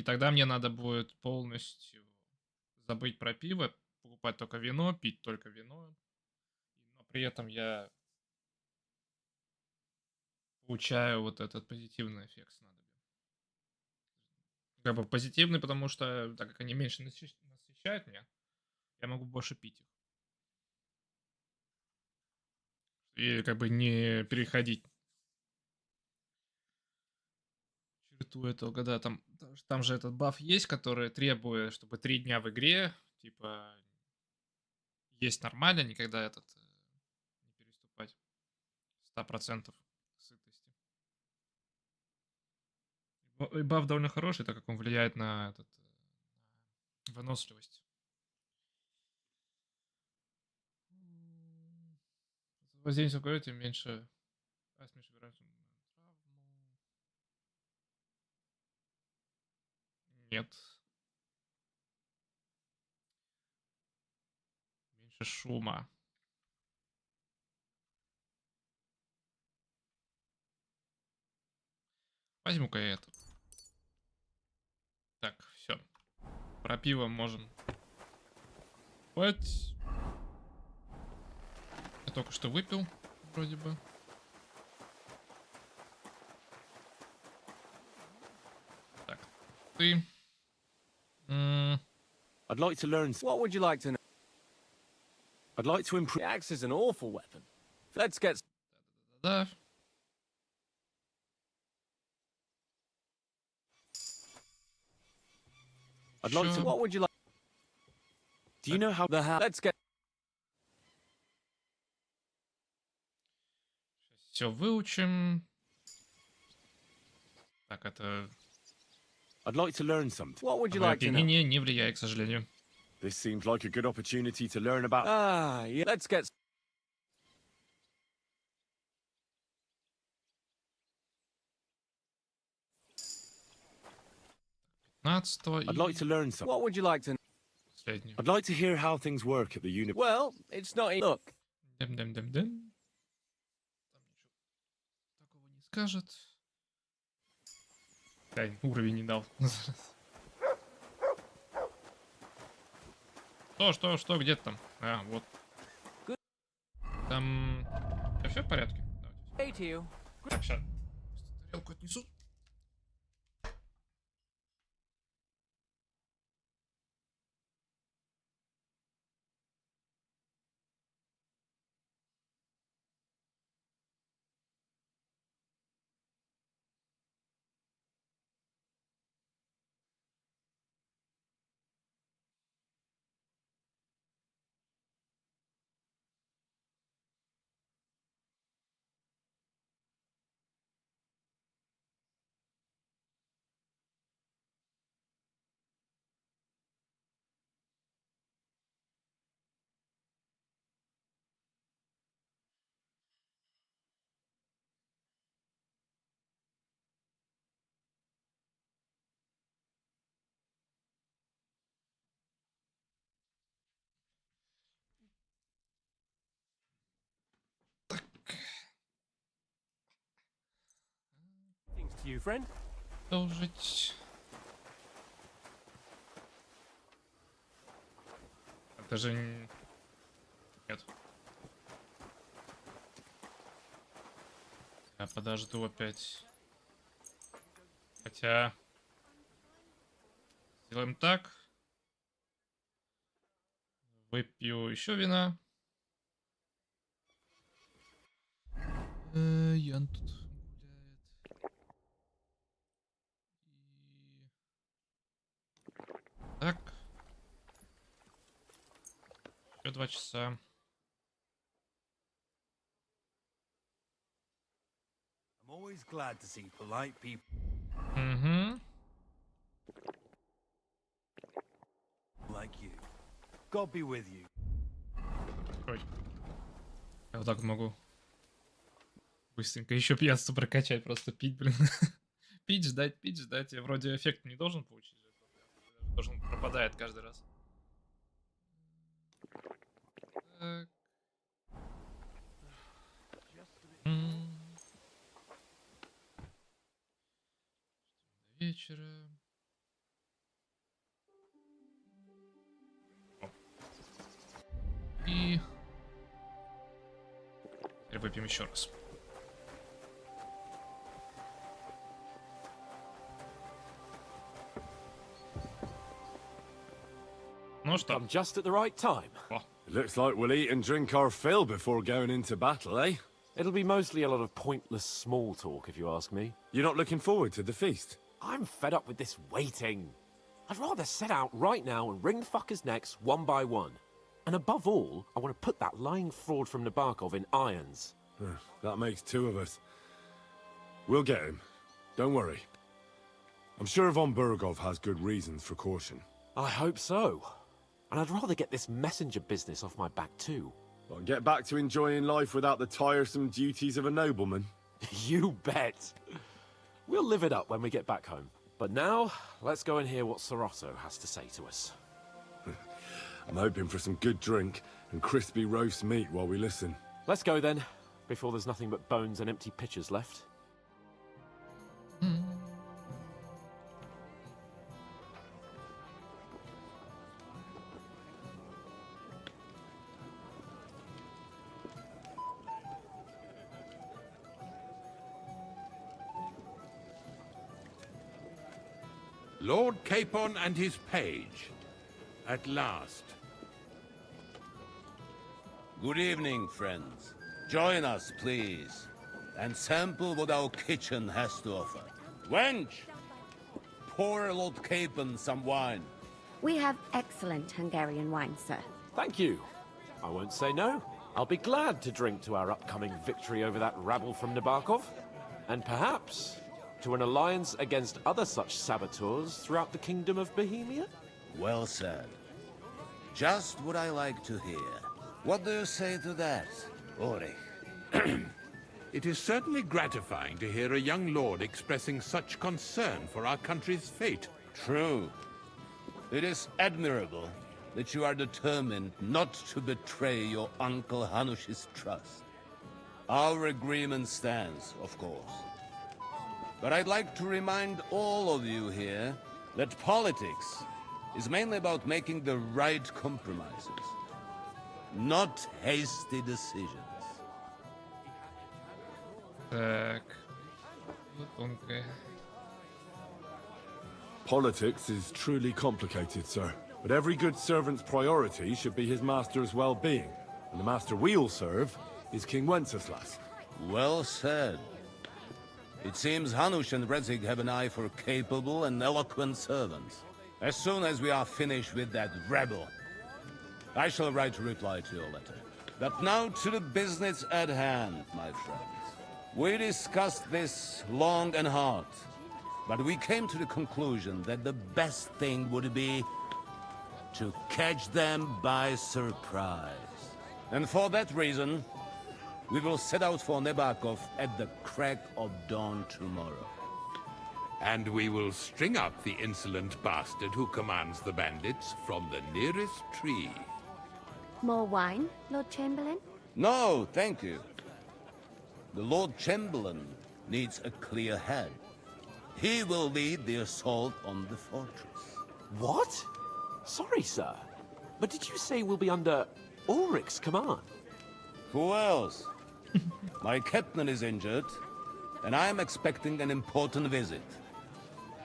Тогда мне надо будет полностью забыть про пиво, покупать только вино, пить только вино. Но при этом я получаю вот этот позитивный эффект снадобья. Как бы позитивный, потому что, так как они меньше насыщают меня, я могу больше пить их. И как бы не переходить черту этого, да, там же этот баф есть, который требует, чтобы 3 дня в игре, типа, есть нормально, никогда не переступать 100% сытости. И баф довольно хороший, так как он влияет на выносливость. Воздействие алкоголя, тем меньше вероятность на травму. Нет. Меньше шума. Возьму-ка я это. Так, все. Про пиво можем. Хватит. Я только что выпил, вроде бы. Так, ты. I'd like to learn. What would you like to know? I'd like to improve. The axe is an awful weapon. Let's get. Да. I'd like to. What would you like? Do you know how the how? Let's get. Все выучим. Так, это... I'd like to learn something. What would you like to know? Опьянение не влияет, к сожалению. This seems like a good opportunity to learn about. Ah, yeah. Let's get. 15-го I'd like to learn something. What would you like to? Последний. I'd like to hear how things work at the uni. Well, it's not. Look. Дем-дем-дем-дем. Там ничего такого не скажет. Да, уровень не дал. Что, где ты там? А, вот. Там... Все в порядке? Давайте. Так, сейчас. Тарелку отнесу. Things to you, friend. Продолжить. Это же... Нет. Я подожду опять. Хотя... Сделаем так. Выпью еще вина. Ян тут гуляет. И... Так. Еще 2 часа. I'm always glad to see polite people. Угу. Like you. God be with you. Ой. Я вот так могу Быстренько еще пьянство прокачать, просто пить, блин. Пить, ждать, пить, ждать. Я вроде эффект не должен получить. Должен пропадает каждый раз. Так. До вечера. И... Теперь выпьем еще раз. Ну что? I'm just at the right time. It looks like we'll eat and drink our fill before going into battle, eh? It'll be mostly a lot of pointless small talk, if you ask me. You're not looking forward to the feast? I'm fed up with this waiting. I'd rather set out right now and wring fuckers' necks one by one. And above all, I want to put that lying fraud from Nabokov in irons. That makes two of us. We'll get him. Don't worry. I'm sure Von Burgov has good reasons for caution. I hope so. And I'd rather get this messenger business off my back too. Well, get back to enjoying life without the tiresome duties of a nobleman. You bet. We'll live it up when we get back home. But now, let's go and hear what Soroto has to say to us. I'm hoping for some good drink and crispy roast meat while we listen. Let's go then, before there's nothing but bones and empty pitchers left. Lord Capon and his page. At last. Good evening, friends. Join us, please, and sample what our kitchen has to offer. Wench! Pour Lord Capon some wine. We have excellent Hungarian wine, sir. Thank you. I won't say no. I'll be glad to drink to our upcoming victory over that rabble from Nabokov. And perhaps to an alliance against other such saboteurs throughout the Kingdom of Bohemia? Well said. Just what I like to hear. What do you say to that, Ulrich? It is certainly gratifying to hear a young lord expressing such concern for our country's fate. True. It is admirable that you are determined not to betray your Uncle Hanush's trust. Our agreement stands, of course. But I'd like to remind all of you here that politics is mainly about making the right compromises, not hasty decisions. Так. Вот тонкая. Politics is truly complicated, sir. But every good servant's priority should be his master's well-being. And the master we'll serve is King Wenceslas. Well said. It seems Hanush and Redzig have an eye for capable and eloquent servants. As soon as we are finished with that rebel, I shall write a reply to your letter. But now to the business at hand, my friends. We discussed this long and hard, but we came to the conclusion that the best thing would be to catch them by surprise. And for that reason, we will set out for Nebakov at the crack of dawn tomorrow. And we will string up the insolent bastard who commands the bandits from the nearest tree. More wine, Lord Chamberlain? No, thank you. The Lord Chamberlain needs a clear head. He will lead the assault on the fortress. What? Sorry, sir. But did you say we'll be under Ulrich's command? Who else? My captain is injured, and I am expecting an important visit.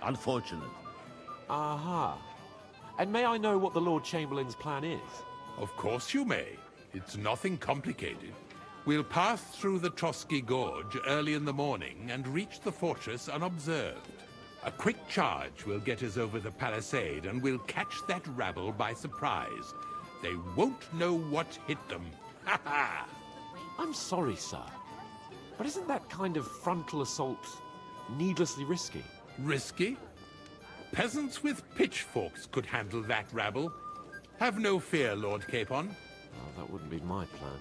Unfortunate. Aha. And may I know what the Lord Chamberlain's plan is? Of course you may. It's nothing complicated. We'll pass through the Trotsky Gorge early in the morning and reach the fortress unobserved. A quick charge will get us over the palisade, and we'll catch that rabble by surprise. They won't know what hit them. Ha ha! I'm sorry, sir. But isn't that kind of frontal assault needlessly risky? Risky? Peasants with pitchforks could handle that rabble. Have no fear, Lord Capon. Well, that wouldn't be my plan.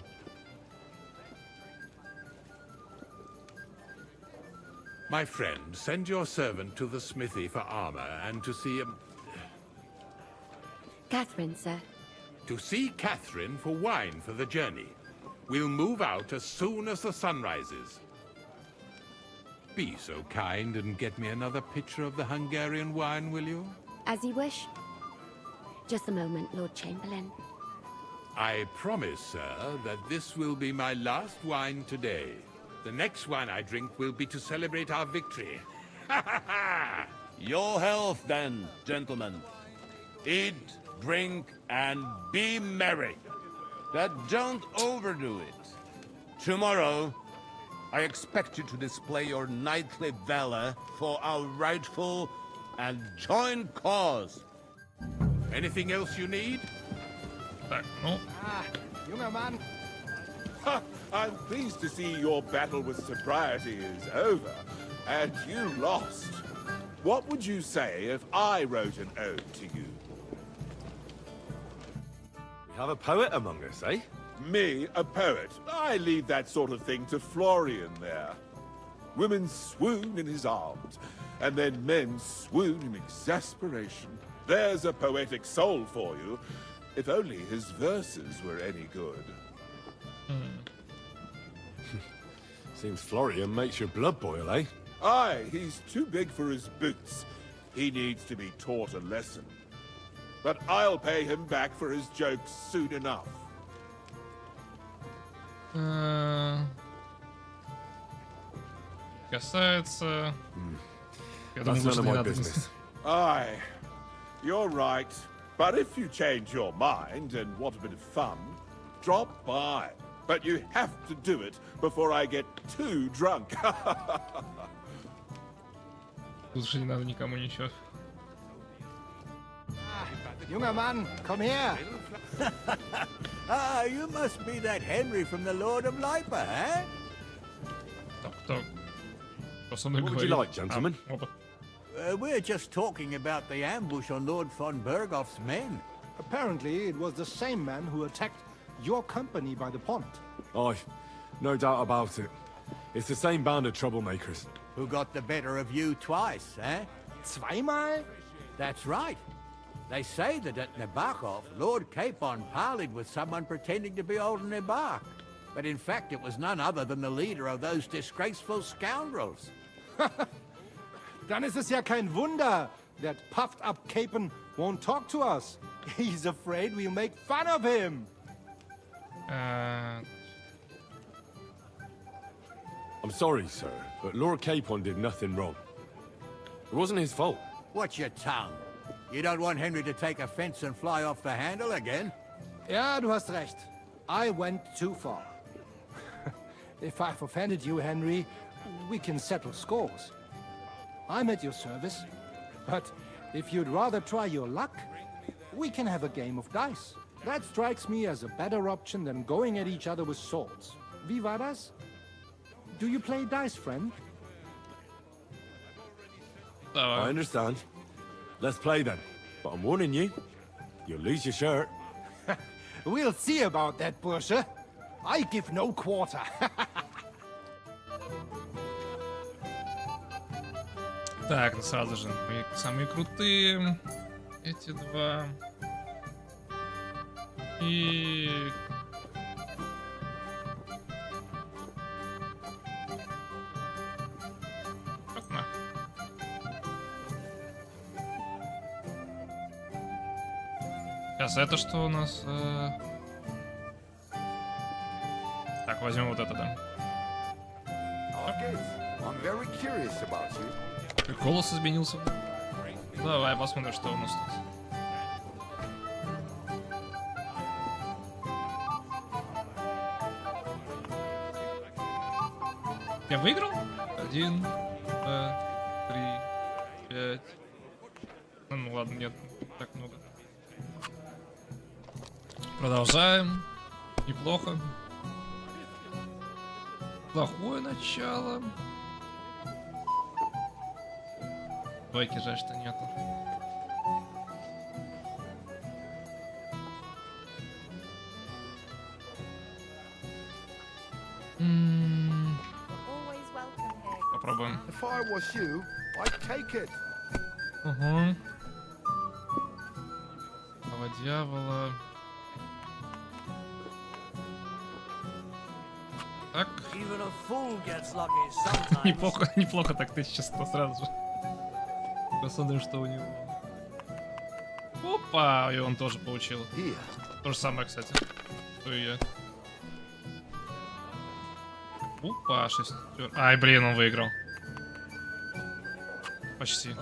My friend, send your servant to the smithy for armor and to see Catherine, sir. To see Catherine for wine for the journey. We'll move out as soon as the sun rises. Be so kind and get me another pitcher of the Hungarian wine, will you? As you wish. Just a moment, Lord Chamberlain. I promise, sir, that this will be my last wine today. The next wine I drink will be to celebrate our victory. Your health, then, gentlemen. Eat, drink, and be merry. But don't overdo it. Tomorrow, I expect you to display your knightly valor for our rightful and joint cause. Anything else you need? Так, ну, Junger Mann. I'm pleased to see your battle with sobriety is over, and you lost. What would you say if I wrote an ode to you? We have a poet among us, eh? Me, a poet. I leave that sort of thing to Florian there. Women swoon in his arms, and then men swoon in exasperation. There's a poetic soul for you, if only his verses were any good. Seems Florian makes your blood boil, eh? Aye, he's too big for his boots. He needs to be taught a lesson. But I'll pay him back for his jokes soon enough. Касается... Я That's думаю, none что of не my надо. business. Aye, you're right. But if you change your mind and want a bit of fun, drop by. But you have to do it before I get too drunk. Лучше не надо никому ничего. Junger Mann, komm her. Ah, you must be that Henry from the Lord of Lipa, eh? Так. Кто со мной What would you говорит? like, gentlemen? Опа. We're just talking about the ambush on Lord von Bergoff's men. Apparently, it was the same man who attacked your company by the pond. Aye, no doubt about it. It's the same band of troublemakers. Who got the better of you twice, eh? Zweimal? That's right. They say that at Nabokov, Lord Capon parleyed with someone pretending to be old Nabok. But in fact, it was none other than the leader of those disgraceful scoundrels. Dann ist es ja kein Wunder that puffed up Capon won't talk to us. He's afraid we'll make fun of him. I'm sorry, sir, but Lord Capon did nothing wrong. It wasn't his fault. Watch your tongue. You don't want Henry to take offense and fly off the handle again? Ja, du hast recht. I went too far. If I've offended you, Henry, we can settle scores. I'm at your service. But if you'd rather try your luck, we can have a game of dice. That strikes me as a better option than going at each other with swords. Wie war das? Do you play dice, friend? I understand. Let's play then. But I'm warning you, you'll lose your shirt. We'll see about that, Bursche. I give no quarter. Так, ну сразу же мои самые крутые. Эти два. И... Вот на. Сейчас, это что у нас? Так, возьмем вот это, да. I'm very curious about you. Голос изменился. Давай посмотрим, что у нас тут. Я выиграл? 1, 2, 3, 5. Ну ладно, нет, так много. Продолжаем. Неплохо. Плохое начало. Двойки жаль, что нету. Попробуем. If I was you, I'd take it. Угу. Слава дьявола. Так. Even a fool gets lucky sometimes. Неплохо, неплохо так 1100 сразу же. Посмотрим, что у него. Опа, и он тоже получил. То же самое, кстати, что и я. Опа, 6. Ай, блин, он выиграл. Почти. We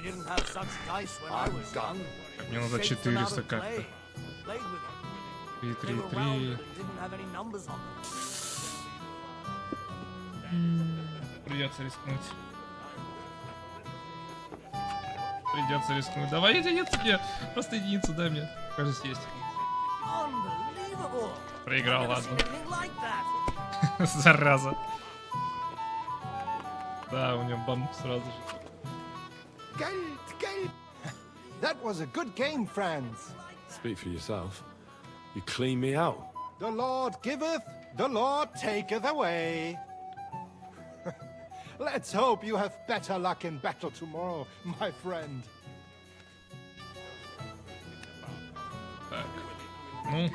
didn't have such dice when I was young. Так, мне надо 400 как-то. 3, 3, 3. Didn't have any numbers on them. Придется рискнуть. Придется рискнуть. Давай единицу мне. Просто единицу дай мне. Кажется, есть. Проиграл, ладно. Зараза. Да, у него бамп сразу же. That was a good game, friends. Speak for yourself. You clean me out. The Lord giveth, the Lord taketh away. Let's hope you have better luck in battle tomorrow, my friend. Так. Ну,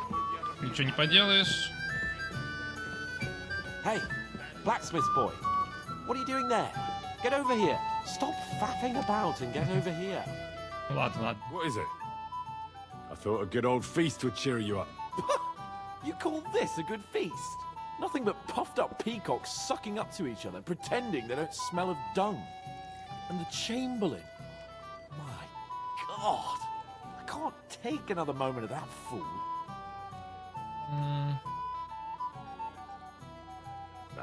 ничего не поделаешь. Hey, blacksmith boy. What are you doing there? Get over here. Stop faffing about and get over here. Ладно, ладно. What is it? I thought a good old feast would cheer you up. You call this a good feast? Nothing but puffed up peacocks sucking up to each other, pretending they don't smell of dung. And the Chamberlain. My God. I can't take another moment of that fool.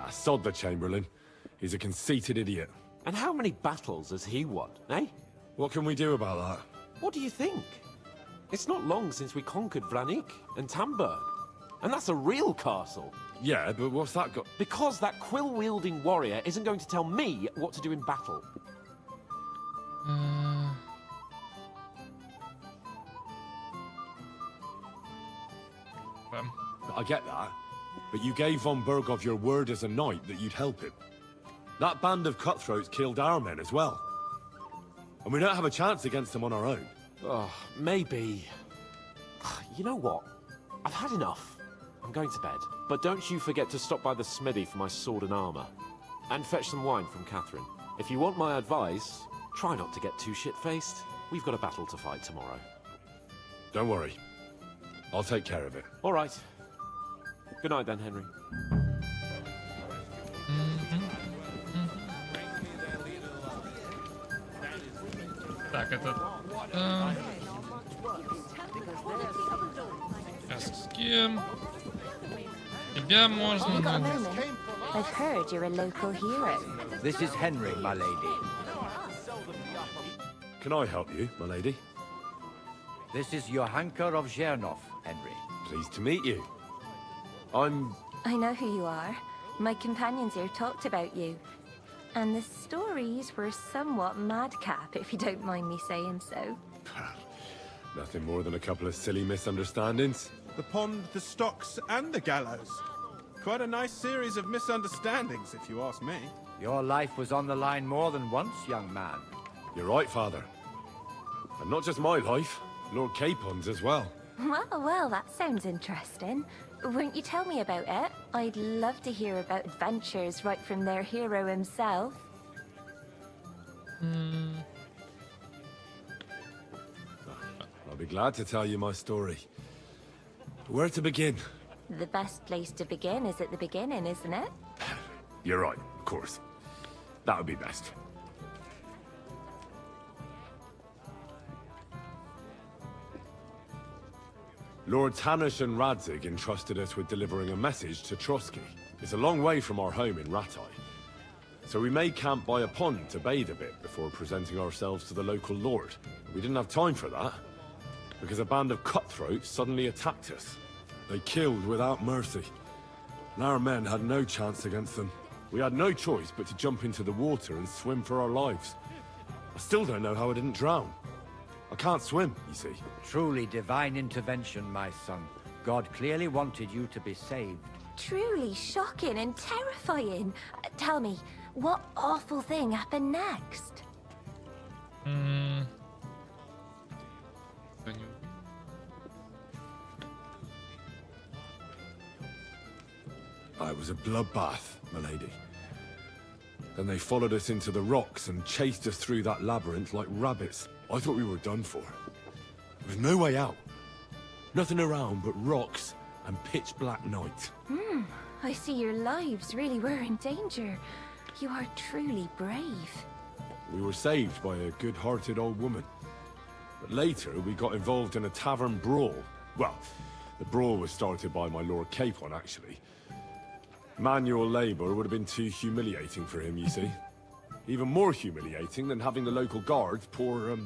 Sod the Chamberlain. He's a conceited idiot. And how many battles has he won, eh? What can we do about that? What do you think? It's not long since we conquered Vlanik and Tamburg. And that's a real castle. Yeah, but what's that got? Because that quill-wielding warrior isn't going to tell me what to do in battle. I get that, but you gave von Bergov your word as a knight that you'd help him. That band of cutthroats killed our men as well. And we don't have a chance against them on our own. Oh, maybe. You know what? I've had enough. I'm going to bed. But don't you forget to stop by the smithy for my sword and armor. And fetch some wine from Catherine. If you want my advice, try not to get too shit-faced. We've got a battle to fight tomorrow. Don't worry. I'll take care of it. All right. Good night then, Henry. Так, это... С кем? Тебя можно... You got a moment? I've heard you're a local hero. This is Henry, my lady. Can I help you, my lady? This is Johanka of Zhernov, Henry. Pleased to meet you. I know who you are. My companions here talked about you. And the stories were somewhat madcap, if you don't mind me saying so. Nothing more than a couple of silly misunderstandings. The pond, the stocks, and the gallows. Quite a nice series of misunderstandings, if you ask me. Your life was on the line more than once, young man. You're right, Father. And not just my life, Lord Capon's as well. Well, that sounds interesting. Won't you tell me about it? I'd love to hear about adventures right from their hero himself. I'll be glad to tell you my story. Where to begin? The best place to begin is at the beginning, isn't it? You're right, of course. That would be best. Lords Hanush and Radzig entrusted us with delivering a message to Trotsky. It's a long way from our home in Ratai. So we made camp by a pond to bathe a bit before presenting ourselves to the local lord. We didn't have time for that, because a band of cutthroats suddenly attacked us. They killed without mercy, and our men had no chance against them. We had no choice but to jump into the water and swim for our lives. I still don't know how I didn't drown. I can't swim, you see. Truly divine intervention, my son. God clearly wanted you to be saved. truly shocking and terrifying. Tell me, what awful thing happened next? It was a bloodbath, milady. Then they followed us into the rocks and chased us through that labyrinth like rabbits. I thought we were done for. There was no way out. Nothing around but rocks and pitch black night. I see your lives really were in danger. You are truly brave. We were saved by a good-hearted old woman. But later, we got involved in a tavern brawl. Well, the brawl was started by my Lord Capon, actually. Manual labor would have been too humiliating for him, you see. Even more humiliating than having the local guards pour,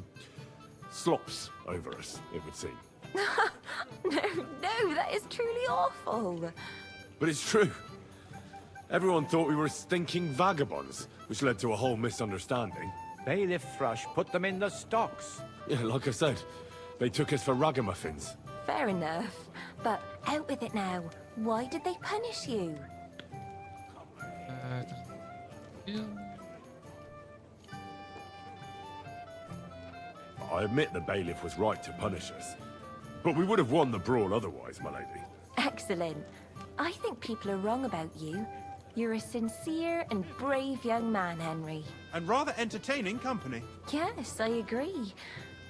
slops over us, it would seem. No, that is truly awful. But it's true. Everyone thought we were stinking vagabonds, which led to a whole misunderstanding. Bailiff Thrush put them in the stocks. Yeah, like I said, they took us for ragamuffins. Fair enough. But out with it now. Why did they punish you? I admit the bailiff was right to punish us. But we would have won the brawl otherwise, my lady. Excellent. I think people are wrong about you. You're a sincere and brave young man, Henry. And rather entertaining company. Yes, I agree.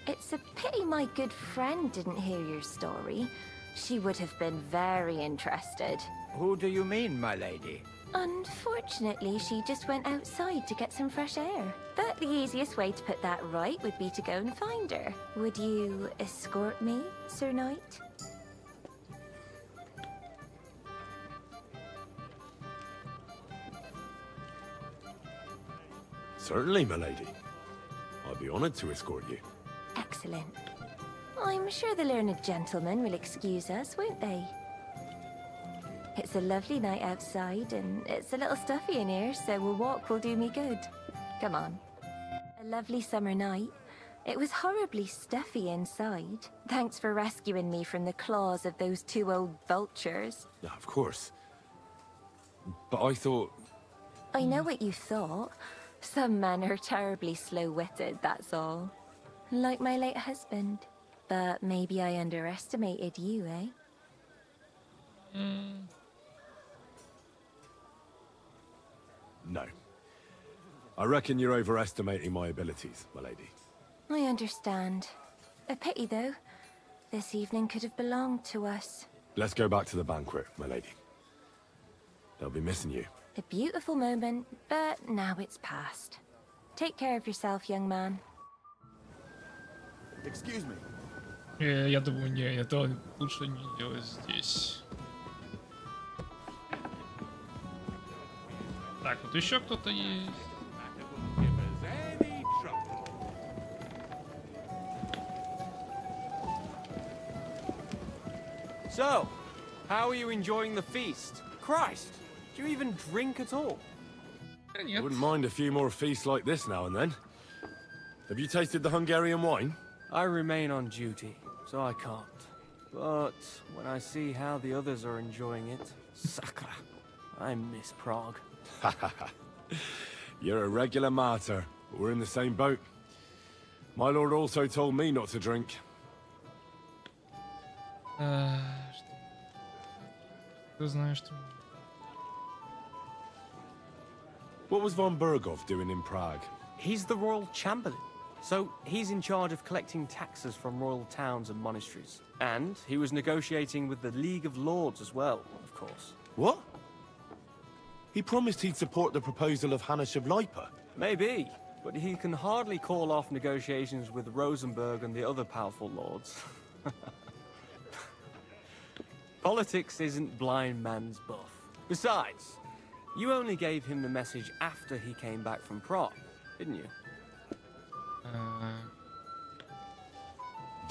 It's a pity my good friend didn't hear your story. She would have been very interested. Who do you mean, my lady? Unfortunately, she just went outside to get some fresh air. But the easiest way to put that right would be to go and find her. Would you escort me, Sir Knight? Certainly, my lady. I'd be honored to escort you. Excellent. I'm sure the learned gentlemen will excuse us, won't they? It's a lovely night outside, and it's a little stuffy in here, so a walk will do me good. Come on. A lovely summer night. It was horribly stuffy inside. Thanks for rescuing me from the claws of those two old vultures. Yeah, of course. But I thought... I know what you thought. Some men are terribly slow-witted, that's all. Like my late husband. But maybe I underestimated you, eh? No. I reckon you're overestimating my abilities, my lady. I understand. A pity, though. This evening could have belonged to us. Let's go back to the banquet, my lady. They'll be missing you. A beautiful moment, but now it's past. Take care of yourself, young man. Excuse me. Я думаю, не, это лучше не делать здесь. Так, вот еще кто-то есть. So, how are you enjoying the feast? Christ, do you even drink at all? I wouldn't mind a few more feasts like this now and then. Have you tasted the Hungarian wine? I remain on duty, so I can't. But when I see how the others are enjoying it, sacre, I miss Prague. You're a regular martyr, but we're in the same boat. My lord also told me not to drink. Ты знаешь, что... What was von Berghoff doing in Prague? He's the royal chamberlain, so he's in charge of collecting taxes from royal towns and monasteries. And he was negotiating with the League of Lords as well, of course. What? He promised he'd support the proposal of Hannes of Lipa. Maybe, but he can hardly call off negotiations with Rosenberg and the other powerful lords. Politics isn't blind man's buff. Besides, you only gave him the message after he came back from Prague, didn't you?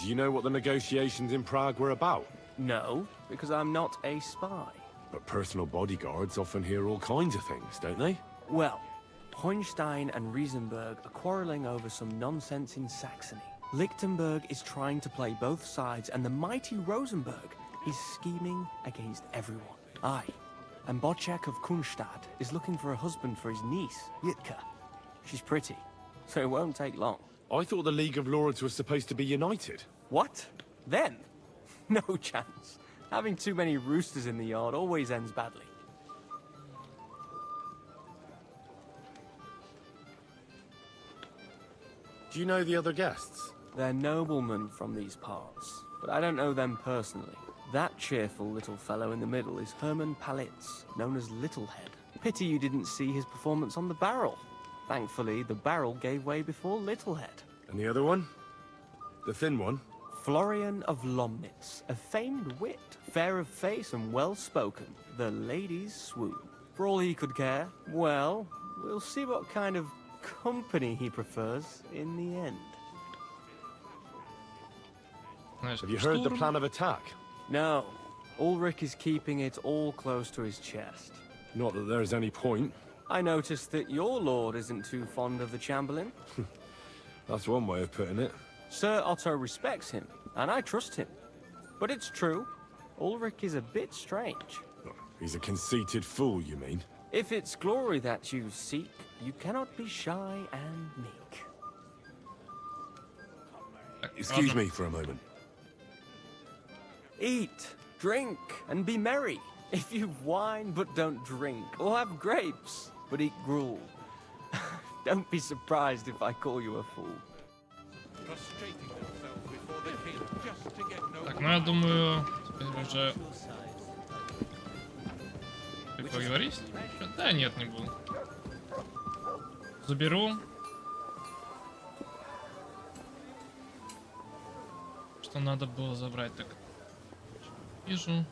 Do you know what the negotiations in Prague were about? No, because I'm not a spy. But personal bodyguards often hear all kinds of things, don't they? Well, Hohenstein and Riesenberg are quarreling over some nonsense in Saxony. Lichtenberg is trying to play both sides, and the mighty Rosenberg is scheming against everyone. Aye, And Bocek of Kunstad is looking for a husband for his niece, Yitka. She's pretty, so it won't take long. I thought the League of Lords was supposed to be united. What? Then? No chance. Having too many roosters in the yard always ends badly. Do you know the other guests? They're noblemen from these parts, but I don't know them personally. That cheerful little fellow in the middle is Herman Palitz, known as Littlehead. Pity you didn't see his performance on the barrel. Thankfully, the barrel gave way before Littlehead. And the other one? The thin one? Florian of Lomnitz, a famed wit, fair of face and well-spoken. The ladies swoon. For all he could care, well, we'll see what kind of company he prefers in the end. Have you heard the plan of attack? No. Ulrich is keeping it all close to his chest. Not that there's any point. I noticed that your lord isn't too fond of the Chamberlain. That's one way of putting it. Sir Otto respects him, and I trust him. But it's true, Ulrich is a bit strange. He's a conceited fool, you mean? If it's glory that you seek, you cannot be shy and meek. Excuse me for a moment. Eat, drink, and be merry. If you've wine but don't drink, or have grapes but eat gruel, don't be surprised if I call you a fool. Так, ну я думаю, теперь уже... Ты поговоришь с ним еще? Да, нет, не буду. Заберу. Что надо было забрать, так. Вижу.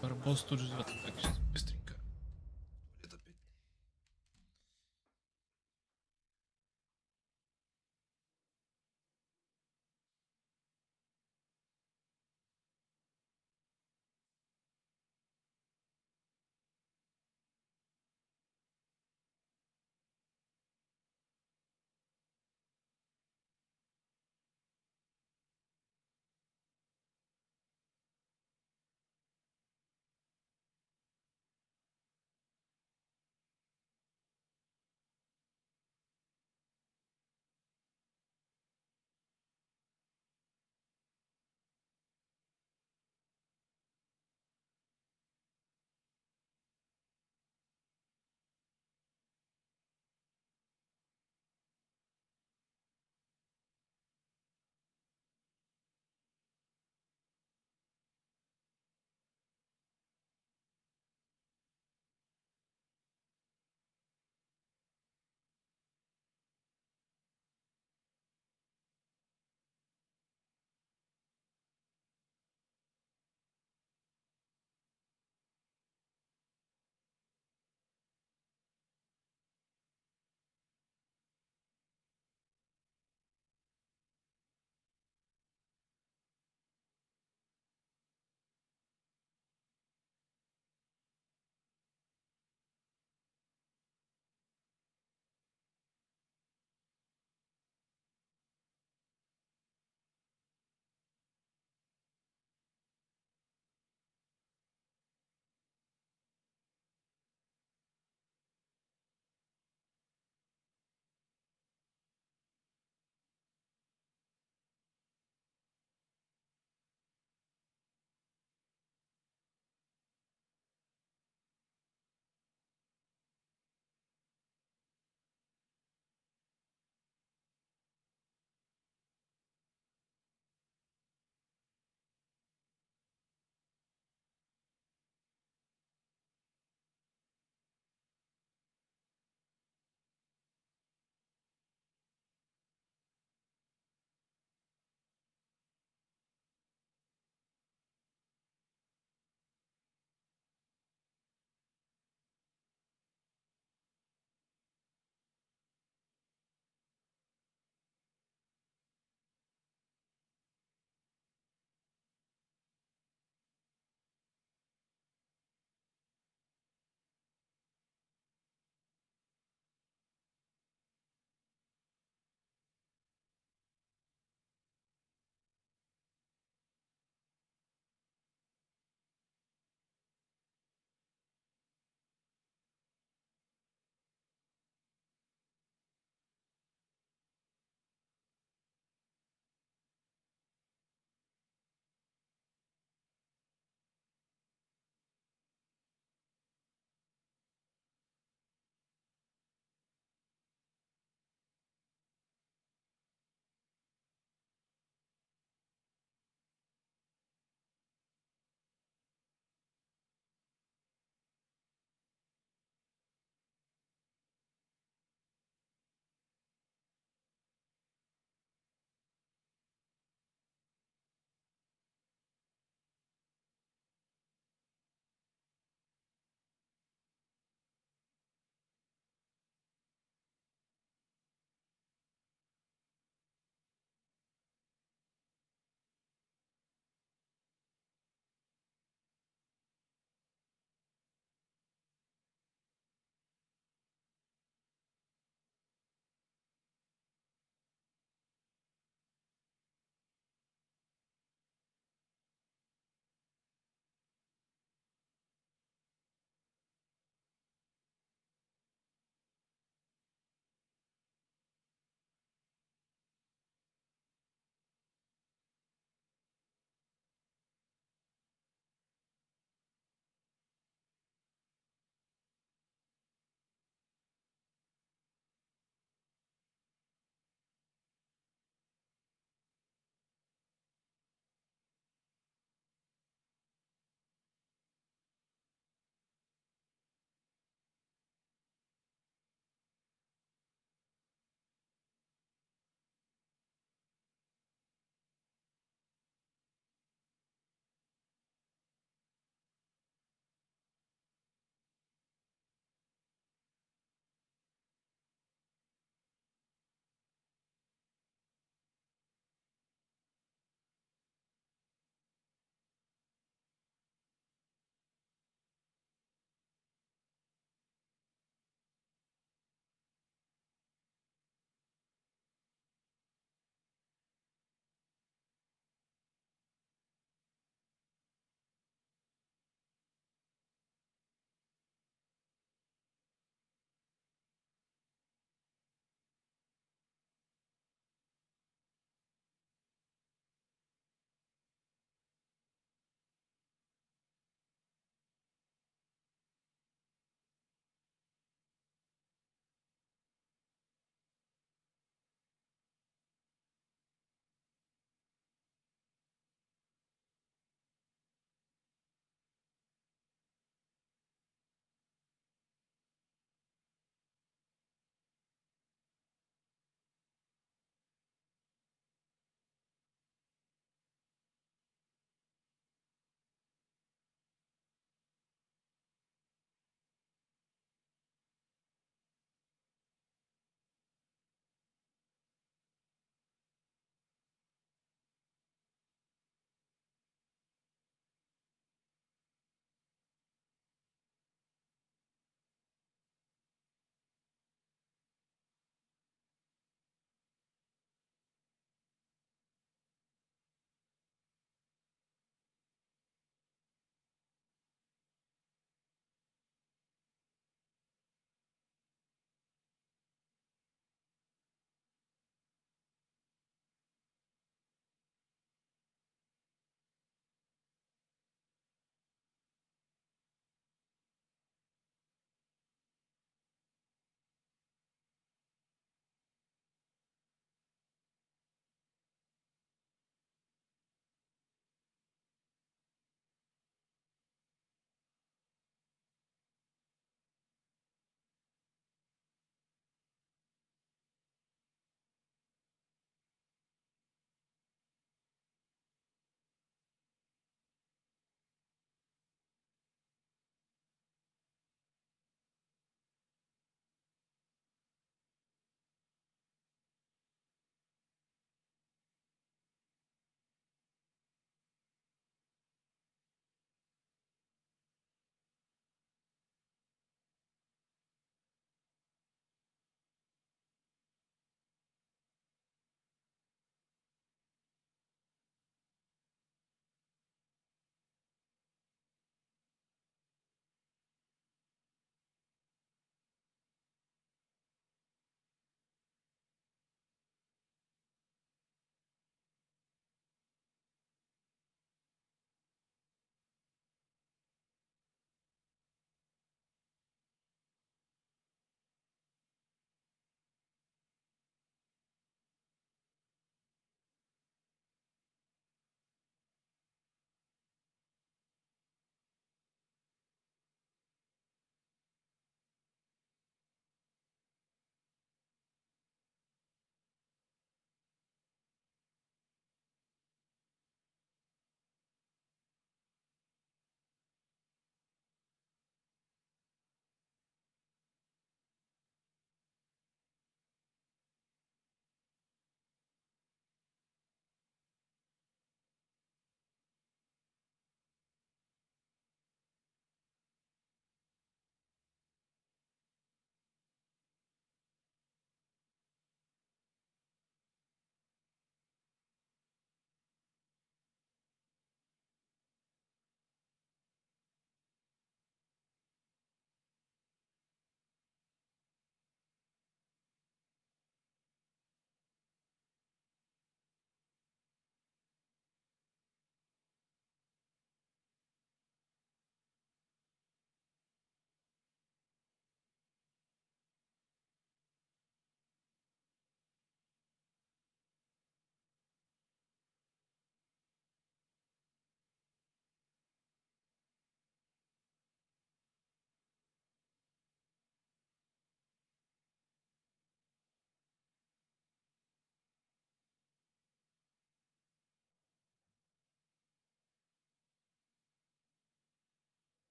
Барбос тут ждет. Так, сейчас быстренько.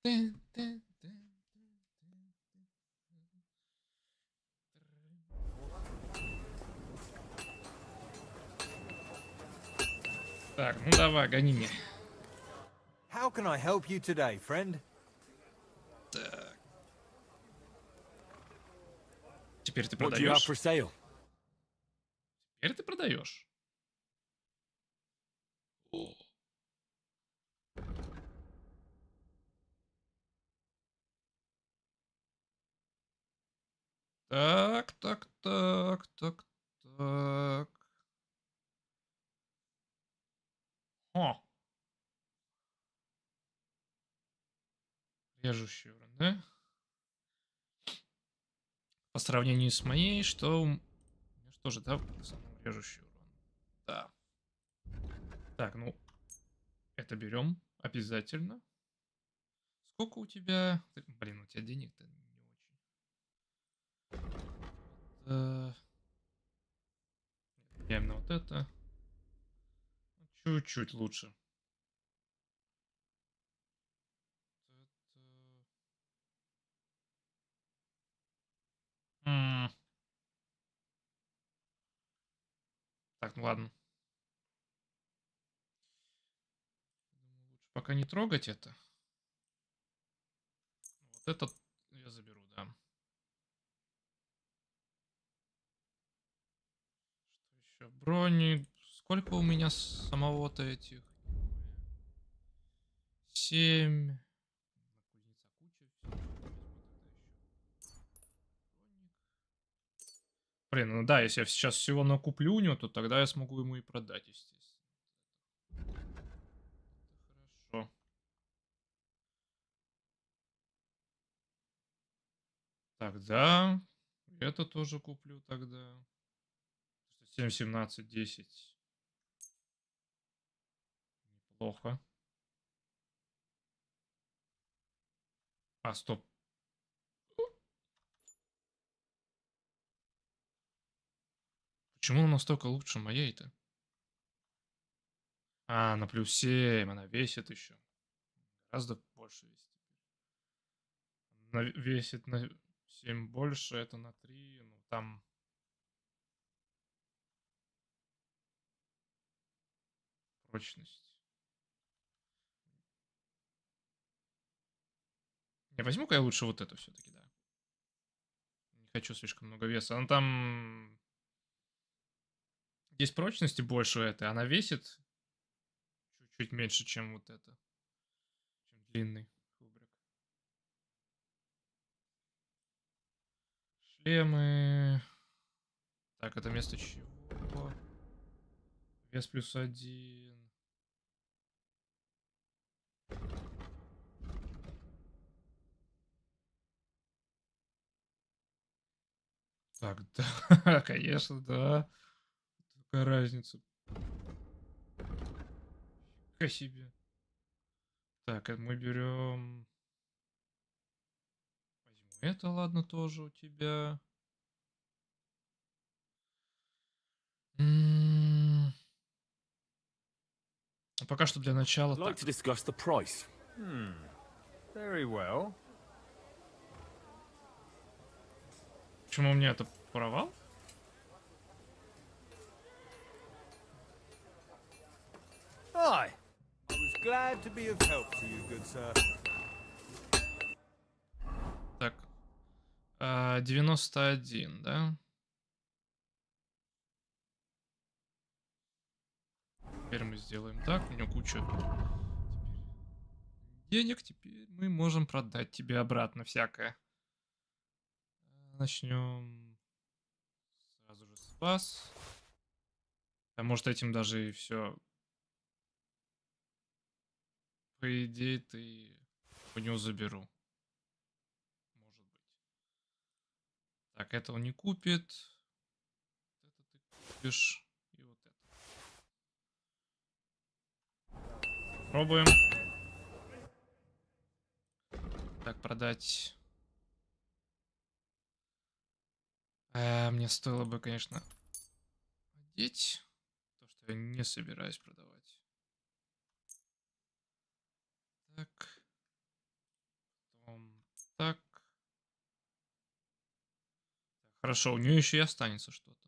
Так, ну давай, гони меня. How can I help you today, friend? Так. Теперь ты What do you have продаешь? for sale? Теперь ты продаешь. О. Так, так, так, так, так. О. Режущий урон, да? По сравнению с моей, что... У меня же тоже, да, в основном режущий урон. Да. Так, ну... Это берем обязательно. Сколько у тебя... Блин, у тебя денег-то не очень. Именно вот это. Чуть-чуть лучше. Так, ну ладно. Лучше пока не трогать это. Вот этот я заберу, да. Что еще? Брони. Сколько у меня самого-то этих? 7. Блин, ну да, если я сейчас всего накуплю у него, то тогда я смогу ему и продать, естественно. Хорошо. Тогда это тоже куплю тогда. 7, 17, 10. Неплохо. А, стоп. Почему она настолько лучше моей-то? А, на плюс 7. Она весит еще. Гораздо больше весит. Весит на 7 больше, это на 3. Ну, там... Прочность. Не, возьму-ка я лучше вот эту все-таки, да. Не хочу слишком много веса. Она там... Здесь прочности больше у этой. Она весит чуть-чуть меньше, чем вот это. Чем длинный кубрик. Шлемы. Так, это вместо чего? Вес плюс 1. Так, да, конечно, да. Какая разница? Фига себе. Так, мы берем... Возьму это, ладно, тоже у тебя. Пока что для начала I'd like так. to discuss the price. Very well. Почему у меня это провал? Aye. I was glad to be of help to you, good sir. Так. 91, да? Теперь мы сделаем так. У него куча денег. Теперь мы можем продать тебе обратно всякое. Начнем сразу же спас. А может этим даже и все. По идее, ты у него заберу. Может быть. Так, это он не купит. Это ты купишь. И вот это. Пробуем. Так, продать. Мне стоило бы, конечно, одеть то, что я не собираюсь продавать. Так. Хорошо, у нее еще и останется что-то.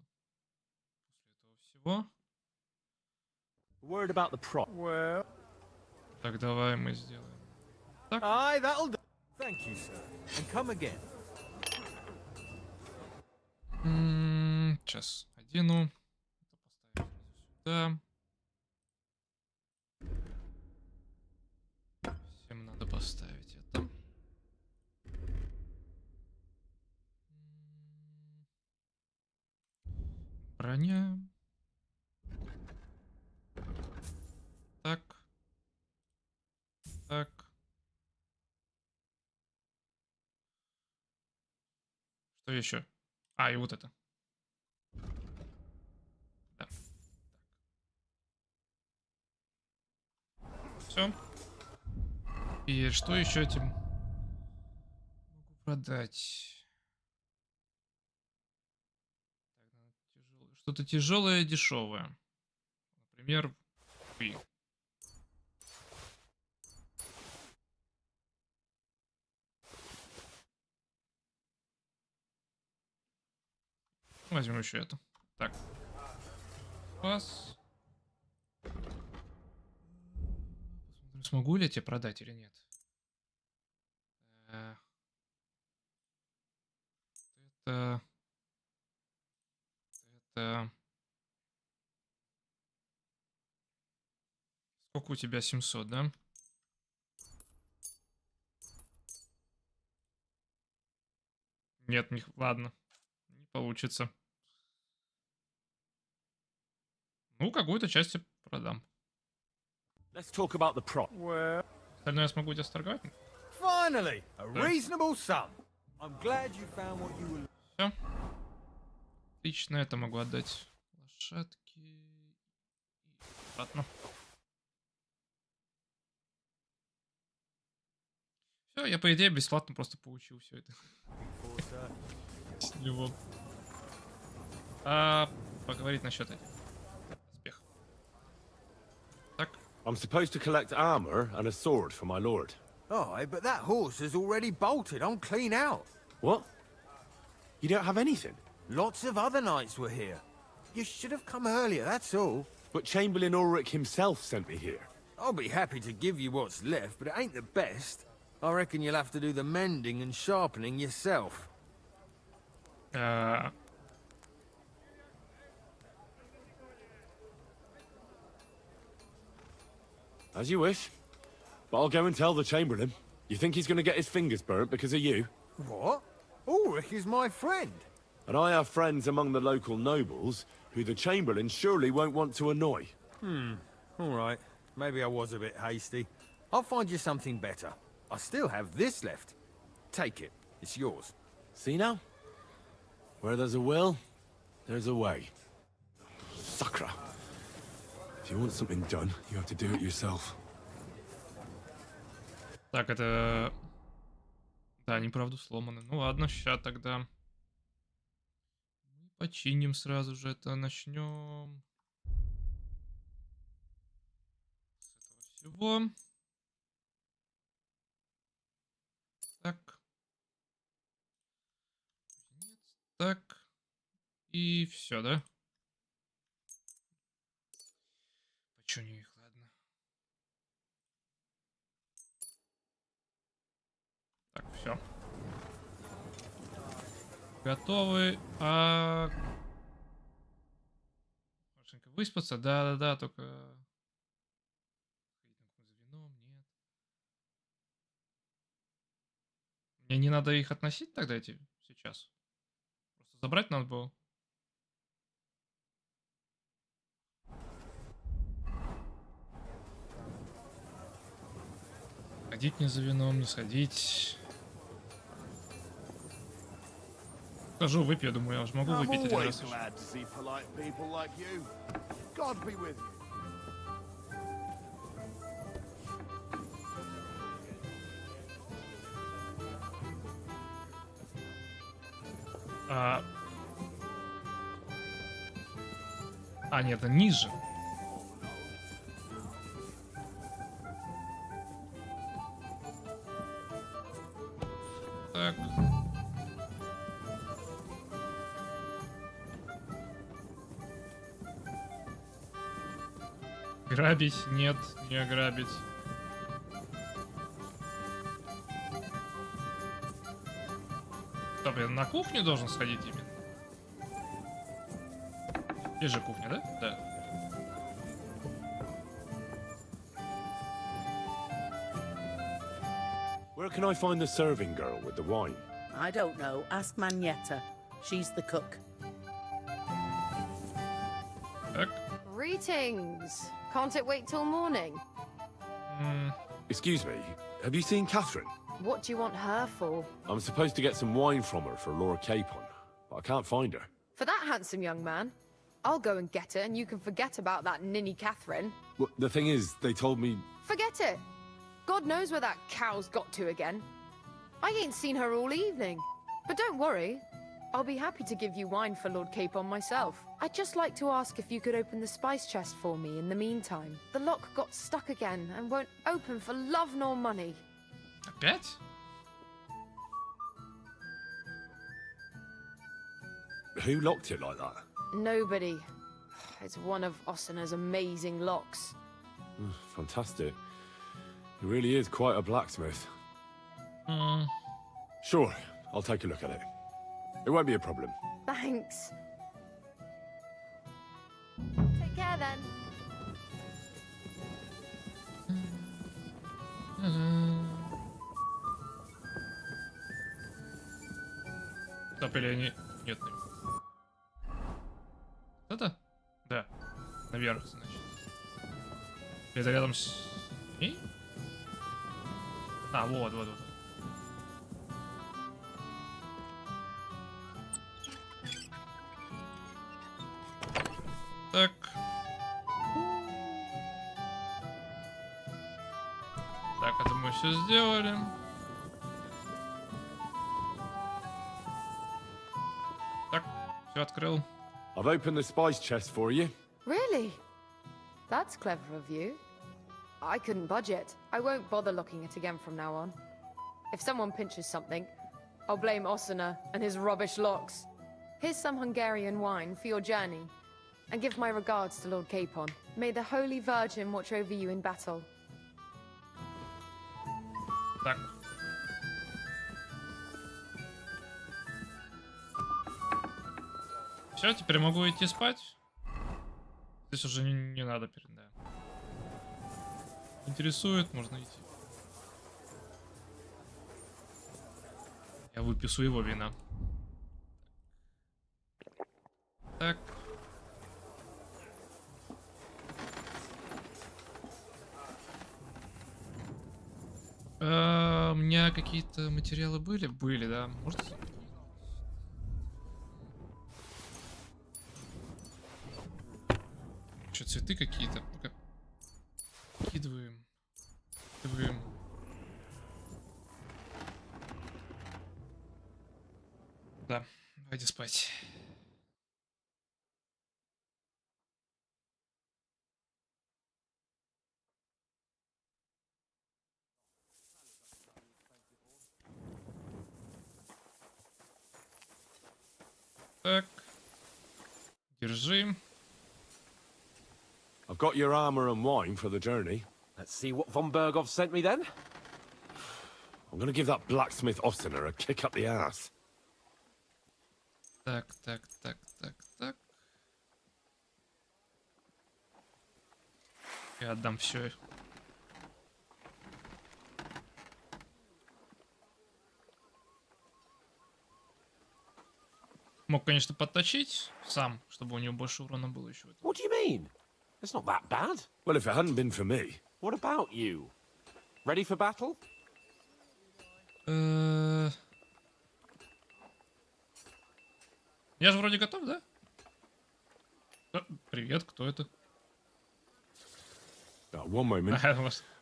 После этого всего. Word about the prop. Well. Так, давай мы сделаем. Так. Aye, that'll do. Thank you, sir. And come again. Сейчас одену. Это поставим сюда. Всем надо поставить это. Броня. Так. Так. Что еще? А, и вот это. Да. Все. И что еще этим могу продать? Что-то тяжелое, дешевое. Например, вы. Возьмем еще это. Так. Пас. Посмотрим, смогу ли я тебе продать или нет. Это... Сколько у тебя? 700, да? Нет, не... ладно. Не получится. Ну, какую-то часть я продам. Let's talk about the prop. Well. Остальное я смогу тебя сторговать. Finally, a reasonable sum. I'm glad you found what you were. Все. Отлично, это могу отдать лошадки. Ладно. Все, я по идее бесплатно просто получил все это. С него. Поговорить насчет этих. Успех. Так. I'm supposed to collect armor and a sword for my lord. Oh, but that horse is already bolted. I'm clean out. What? You don't have anything? Lots of other knights were here. You should have come earlier, that's all. But Chamberlain Ulrich himself sent me here. I'll be happy to give you what's left, but it ain't the best. I reckon you'll have to do the mending and sharpening yourself. As you wish. But I'll go and tell the Chamberlain. You think he's going to get his fingers burnt because of you? What? Ulrich is my friend. And I have friends among the local nobles who the Chamberlain surely won't want to annoy. All right. Maybe I was a bit hasty. I'll find you something better. I still have this left. Take it. It's yours. See now? Where there's a will, there's a way. Sakra. If you want something done, you have to do it yourself. Так, это... Да, они правда сломаны. Ну ладно, сейчас тогда... Починим сразу же это. Начнем... С этого всего. Так. Так. И все, да? Починю их, ладно. Так, все. Готовы. Хорошенько выспаться. Да-да-да, только... Вином, нет. Мне не надо их относить тогда эти сейчас? Просто забрать надо было. Ходить не за вином, не сходить. Скажу, выпью, думаю, я уже могу выпить один раз. Нет, это ниже. Так. Грабить? Нет, не ограбить. Стоп, я на кухню должен сходить именно? Здесь же кухня, да? Да. Where can I find the serving girl with the wine? I don't know. Ask Magnetta. She's the cook. Greetings. Can't it wait till morning? Excuse me, have you seen Catherine? What do you want her for? I'm supposed to get some wine from her for Laura Capon, but I can't find her. For that handsome young man? I'll go and get it, and you can forget about that ninny Catherine. Well, the thing is, they told me... Forget it. God knows where that cow's got to again. I ain't seen her all evening. But don't worry. I'll be happy to give you wine for Lord Capon myself. I'd just like to ask if you could open the spice chest for me in the meantime. The lock got stuck again and won't open for love nor money. Опять? Who locked it like that? Nobody. It's one of Ossina's amazing locks. Fantastic. He really is quite a blacksmith. Sure, I'll take a look at it. It won't be a problem. Thanks. Take care then. Стоп, или они... Нет, не... Это? Да. Наверх, значит. Это рядом с ней? А, вот. Так. Так, это мы все сделали. Так, все открыл. I've opened the spice chest for you. Really? That's clever of you. I couldn't budget. I won't bother looking it again from now on. If someone pinches something, I'll blame Ossina and his rubbish locks. Here's some Hungarian wine for your journey. And give my regards to Lord Capon. May the Holy Virgin watch over you in battle. Так. Все, теперь могу идти спать. Здесь уже не надо да. Интересует, можно идти. Я выпью своего вина. Так. У меня какие-то материалы были? Были, да. Может... Что, цветы какие-то? Ну-ка. Кидываем. Кидываем. Да, давайте спать. Так. Держи. I've got your armor and wine for the journey. Let's see what von Bergov sent me then. I'm gonna give that blacksmith Ossina a kick up the ass. Так. Я отдам все. Мог, конечно, подточить сам, чтобы у него больше урона было еще. What do you mean? It's not that bad. Well, if it hadn't been for me. What about you? Ready for battle? Я же вроде готов, да? Привет, кто это? One moment.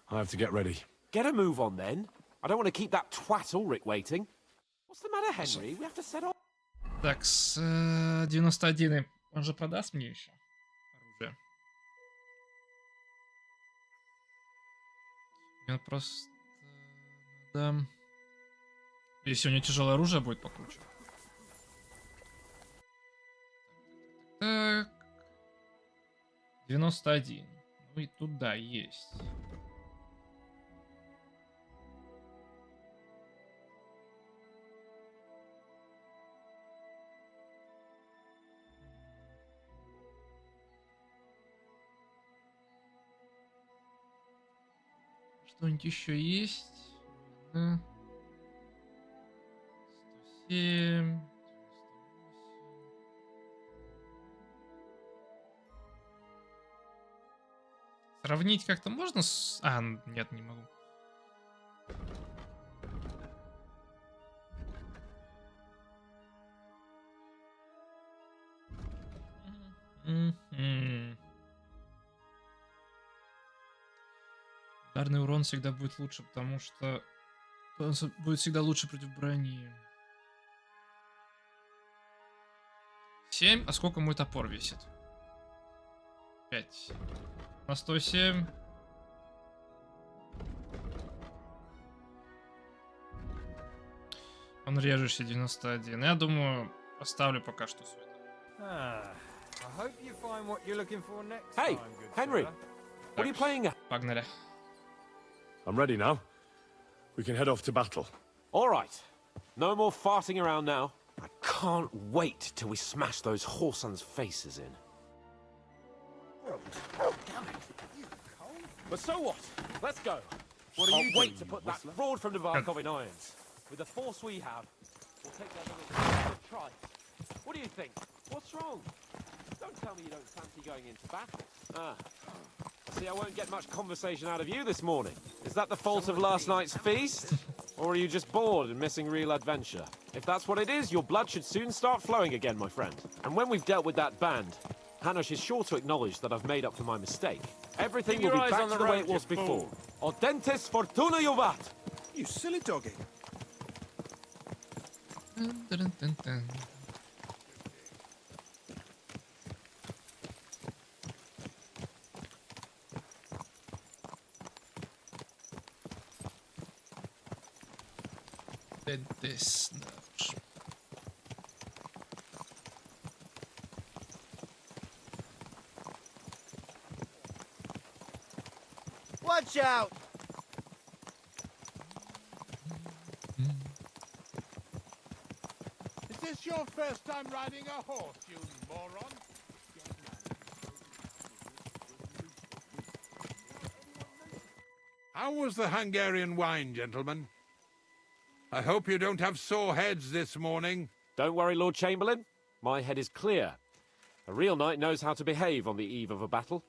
I have to get ready. Get a move on then. I don't want to keep that twat Ulrich waiting. What's the matter, Henry? We have to set off. Так, с 91. Он же продаст мне еще оружие. Мне просто надо... Если у него тяжелое оружие будет покруче. Так. 91. Ну и туда есть. Что-нибудь еще есть? Да. 107. Сравнить как-то можно с... А, нет, не могу. Ударный урон всегда будет лучше, потому что он будет всегда лучше против брони. 7. А сколько мой топор весит? 5. На 107. Он режущий 91. Я думаю, оставлю пока что свой. Hey, Henry, what are you playing at? Погнали. I'm ready now. We can head off to battle. All right. No more farting around now. I can't wait till we smash those whoresons' faces in. But so what? Let's go. What are you wait to put that fraud from Navarkov in irons. With the force we have, we'll take that little try. What do you think? What's wrong? Don't tell me you don't fancy going into battle. Ah. See, I won't get much conversation out of you this morning. Is that the fault of last night's feast? Or are you just bored and missing real adventure? If that's what it is, your blood should soon start flowing again, my friend. And when we've dealt with that band, Hanush is sure to acknowledge that I've made up for my mistake. Everything will be back to the way it was before. Audentes fortuna juvat! You silly doggy. This. Watch out! Is this your first time riding a horse, you moron? How was the Hungarian wine, gentlemen? I hope you don't have sore heads this morning. Don't worry, Lord Chamberlain. My head is clear. A real knight knows how to behave on the eve of a battle.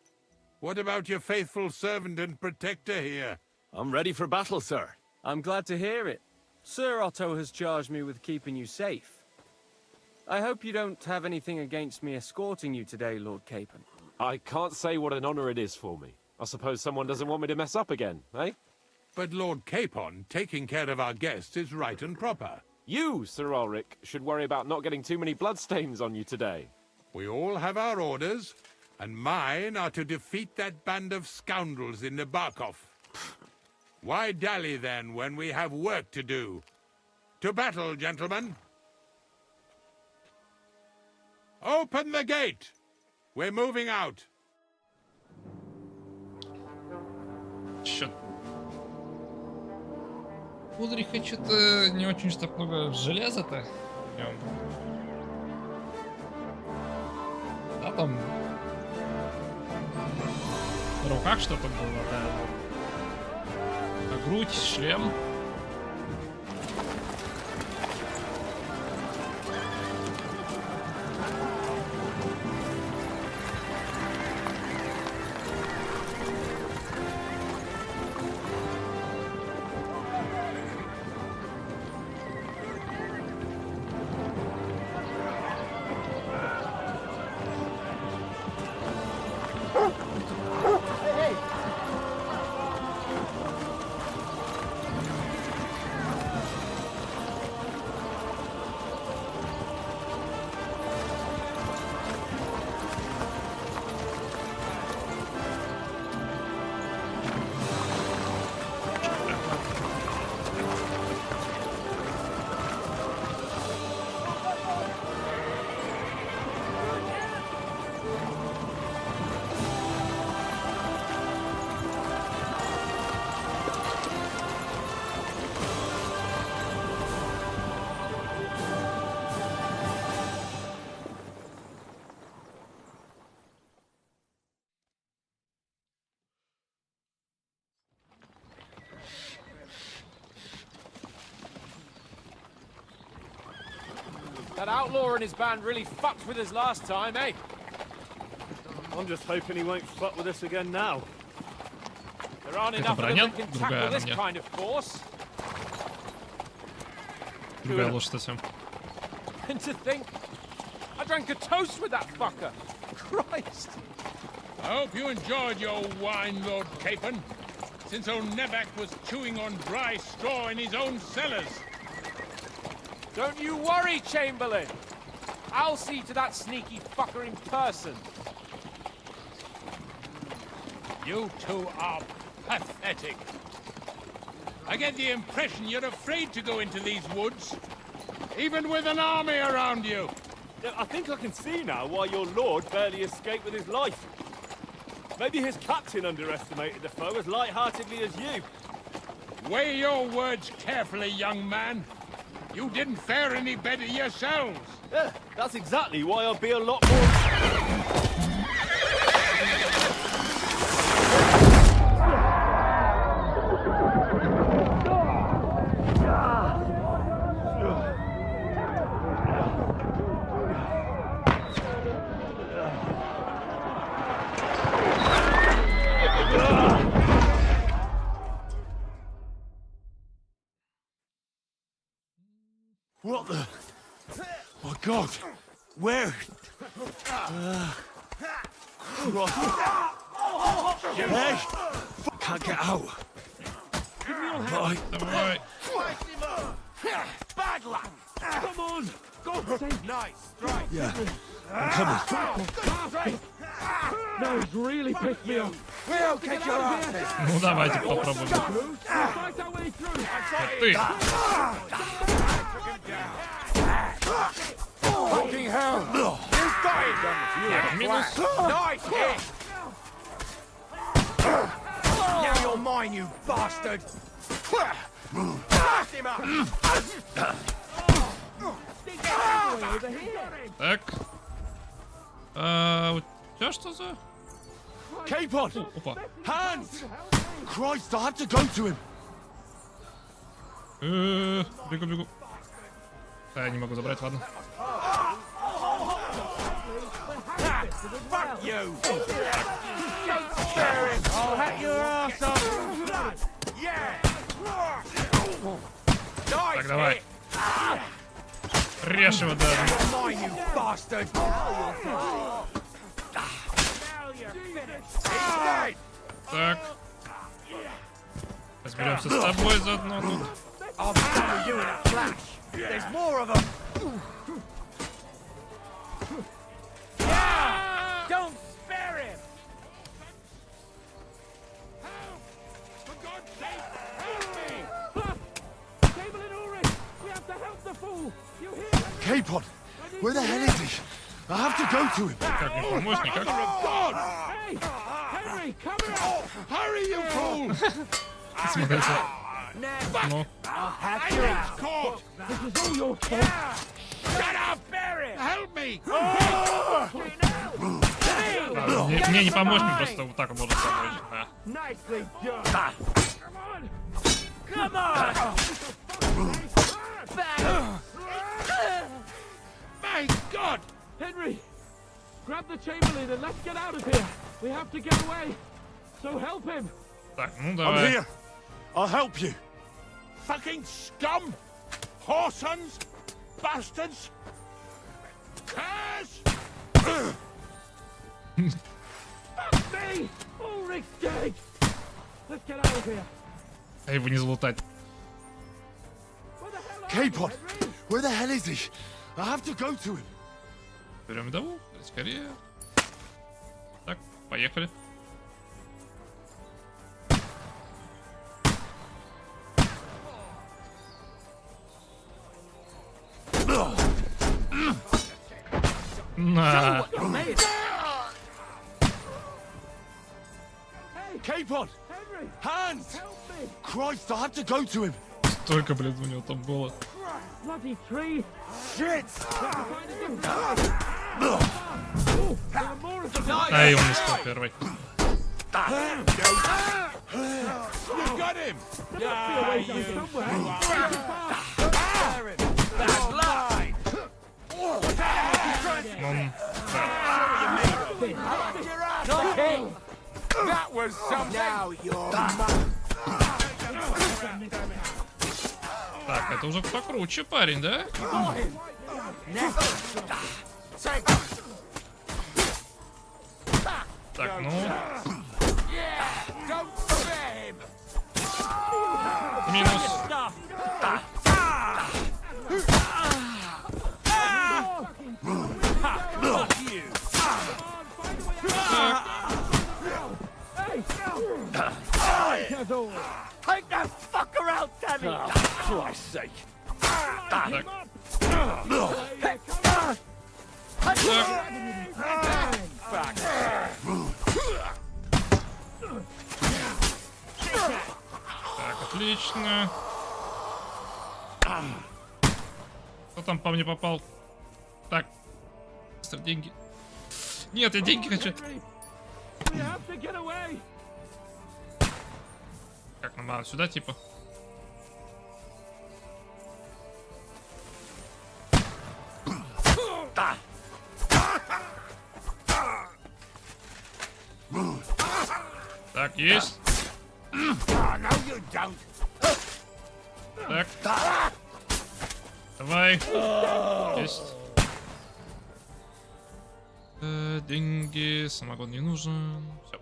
What about your faithful servant and protector here? I'm ready for battle, sir. I'm glad to hear it. Sir Otto has charged me with keeping you safe. I hope you don't have anything against me escorting you today, Lord Capon. I can't say what an honor it is for me. I suppose someone doesn't want me to mess up again, eh? But Lord Capon, taking care of our guests is right and proper. You, Sir Ulrich, should worry about not getting too many bloodstains on you today. We all have our orders, and mine are to defeat that band of scoundrels in Nabarkov. Why dally then when we have work to do? To battle, gentlemen! Open the gate! We're moving out. Чё? Удриха что-то не очень ж так много железа-то в нем. Да, там в руках что-то было, да. А грудь, шлем. That outlaw and his band really fucked with us last time, eh? I'm just hoping he won't fuck with us again now. There aren't Это enough of them броня, that can другая tackle на this мне. kind of force. Другая лошадь совсем. And to think, I drank a toast with that fucker. Christ. I hope you enjoyed your wine, Lord Capon, since old Nevac was chewing on dry straw in his own cellars. Don't you worry, Chamberlain. I'll see to that sneaky fucker in person. You two are pathetic. I get the impression you're afraid to go into these woods, even with an army around you. I think I can see now why your lord barely escaped with his life. Maybe his captain underestimated the foe as light-heartedly as you. Weigh your words carefully, young man. You didn't fare any better yourselves. Yeah, that's exactly why I'll be a lot more... What the? My God! Where? Hey! Can't get out. Right. Давай. Bad luck! Come on! Go save. Nice strike. Yeah. I'm coming. No, he's really pissed me off. We'll kick your asses. Ну давайте попробуем. Fight our way through. Ты. Fucking hell! You got it! Минус. Nice hit! Now you're mine, you bastard! Blast him up! Так. У тебя что за? Capon! Опа. Hands! Christ, I have to go to him! Бегу. Я не могу забрать, ладно. Fuck you! I'll hack your ass up! Yeah! Так, давай. Режь его, да. Mine, you bastard! Так. Разберемся с тобой заодно тут. I'll follow you in a flash! There's more of them! Yeah! Don't spare him! Help! For God's sake, help me! Chamberlain Ulrich, we have to help the fool. You hear? Capon! Where the hell is he? I have to go to him! Как не помочь, никак. Mother of God! Hey! Henry, come here! Hurry, you fool! Смотрите. Ну. I'll hack your ass! Caught! This is all your fault! Shut up! Help me! Мне не помочь, мне просто вот так можно помочь. Да. Nicely done! Come on! My God! Henry, grab the Chamberlain and let's get out of here. We have to get away. So help him. Так, ну I'm давай. here! I'll help you! Fucking scum! Whoresons! Bastards! Curse! Fuck me! Ulrich's dead. Let's get out of here. А его не залутать. Capon! Where the hell is he? I have to go to him! Берем вдову, скорее. Так, поехали. На. Capon! Hands! Christ, I have to go to him! Столько, блин, у него там было. Bloody tree. Shit! А, и он не успел первый. You got him! Yeah, you. That's line! That was something. Now you're Так, это уже покруче парень, да? Так, ну... Минус. Take that fucker out, Danny! For Christ's sake. Так, отлично. Кто там по мне попал? Так. Быстро деньги. Нет, я деньги хочу. Как нам надо? Сюда, типа? Так, есть. Так. Давай. Есть. Деньги. Самогон не нужен. Все.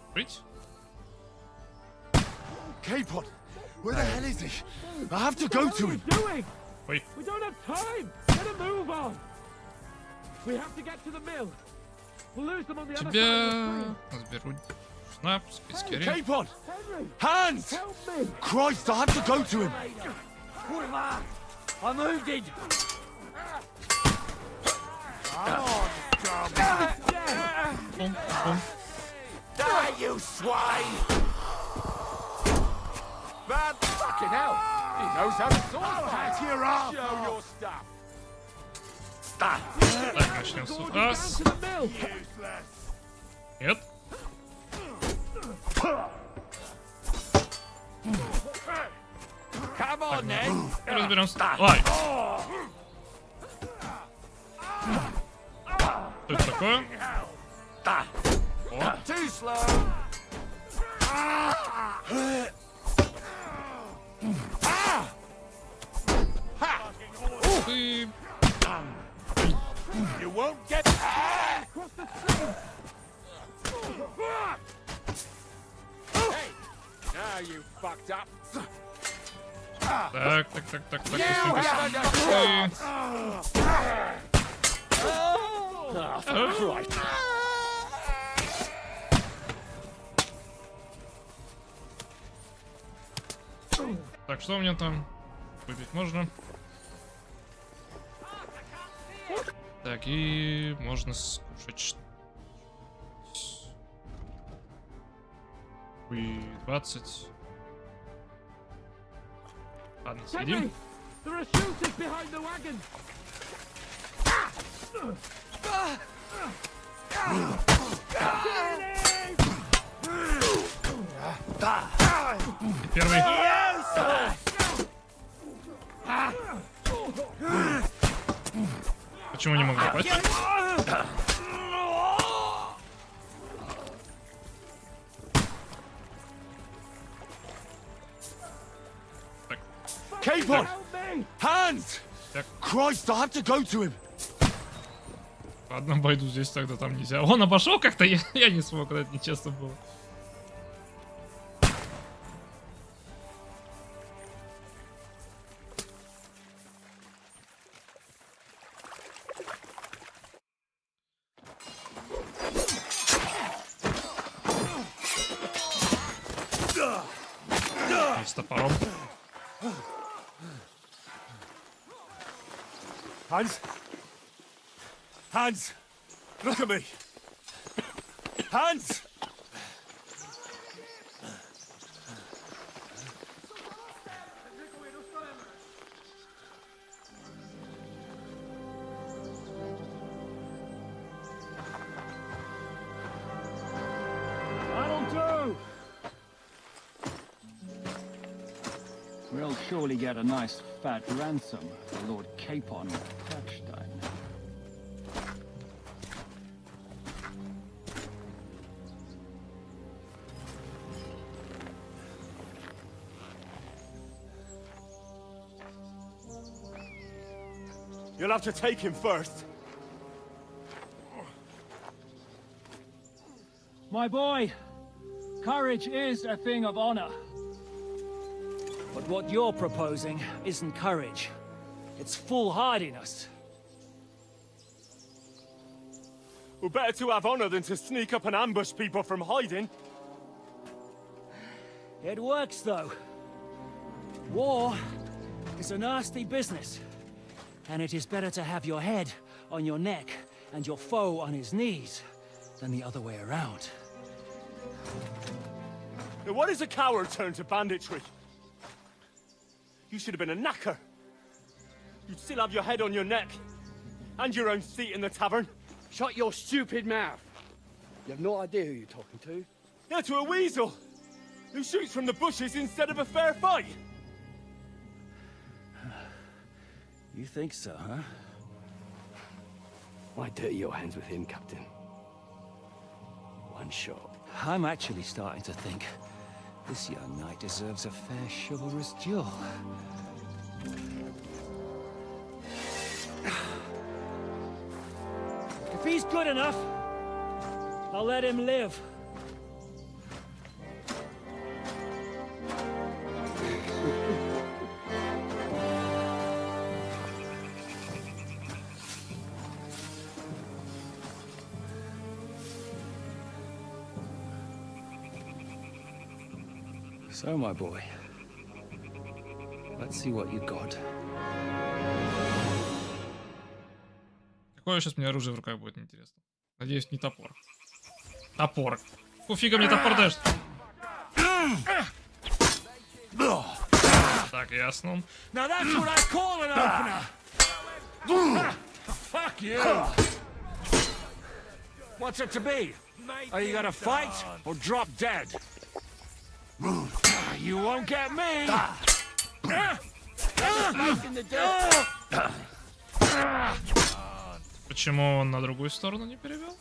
Открыть. K-Pod, where the hell is he? I have to go to him. Oi. We don't have time. Get a move on. We have to get to the mill. We'll lose them on the other side Тебя заберу. Шнапс, писки орех. K-Pod! Hands! Christ, I have to go to him. I'm wounded. Die, you swine! Bad fucking hell. He knows how to sword fight. You're off. Show your stuff. Так, начнем с раз. Нет. Come on, then. Разберемся. Ай. Что это такое? О. Too slow. Ты... You won't get across the stream. Hey, now you fucked up. Так, быстренько, Так, что у меня там? Выпить можно. Так, и можно скушать. И 20. Ладно, съедим. There are shooters behind the wagon. Первый. Почему не могу попасть? K-Pod! Hands! Christ, I have to go to him. Ладно, обойду здесь, тогда там нельзя. Он обошел как-то, я не смог, это нечестно было. И с топором. Hans? Hans! Look at me! Hans! That'll do! We'll surely get a nice fat ransom for Lord Capon Touchstone. You'll have to take him first. My boy, courage is a thing of honor. But what you're proposing isn't courage. It's foolhardiness. Well, better to have honor than to sneak up and ambush people from hiding. It works, though. War is a nasty business. And it is better to have your head on your neck and your foe on his knees than the other way around. Now, what is a coward turned to banditry? You should have been a knacker. You'd still have your head on your neck. And your own seat in the tavern. Shut your stupid mouth. You have no idea who you're talking to. Yeah, to a weasel. Who shoots from the bushes instead of a fair fight. You think so, huh? Why dirty your hands with him, Captain? One shot. I'm actually starting to think this young knight deserves a fair chivalrous duel. If he's good enough, I'll let him live. So, my boy, let's see what you got. Какое сейчас мне оружие в руках будет, интересно? Надеюсь, не топор. Топор. Фига мне топор дашь? Так, ясно. Now that's what I call an opener. Fuck you. What's it to be? Are you gonna fight or drop dead? You won't get me. Почему он на другую сторону не перевел?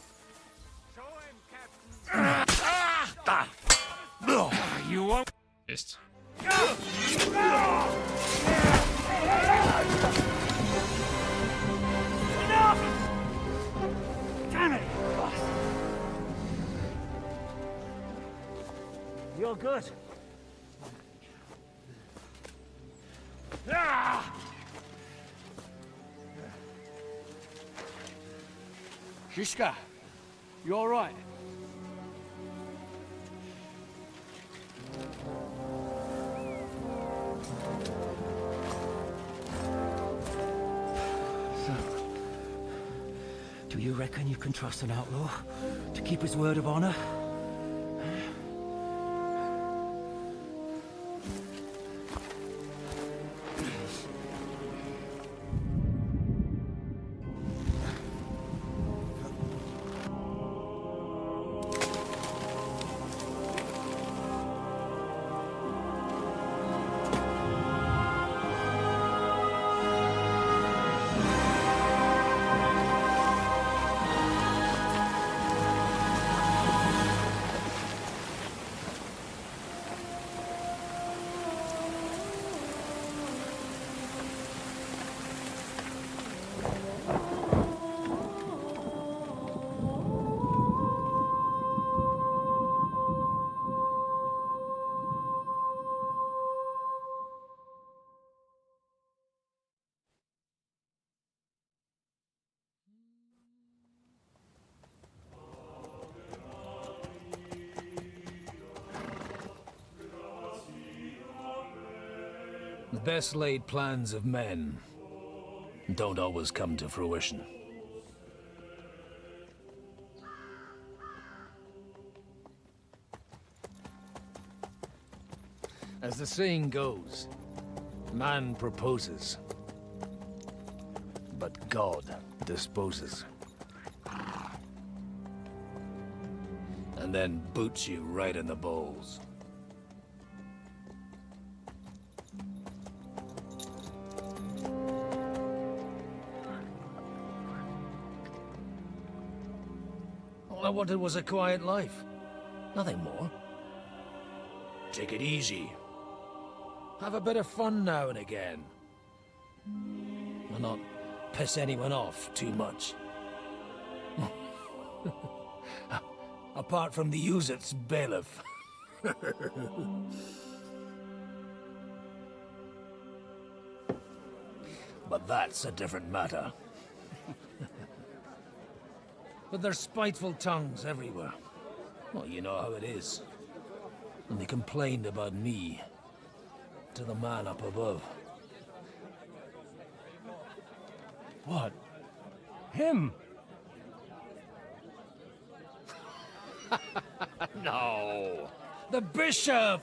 Есть. Damn it! You're good. Shishka, you all right? So, do you reckon you can trust an outlaw to keep his word of honor? The best laid plans of men don't always come to fruition. As the saying goes, man proposes, but God disposes. And then boots you right in the balls. All I wanted was a quiet life. Nothing more. Take it easy. Have a bit of fun now and again. And not piss anyone off too much. Apart from the Uzit's bailiff. But that's a different matter. But there's spiteful tongues everywhere. Well, you know how it is. And they complained about me to the man up above. What? Him? No! The bishop!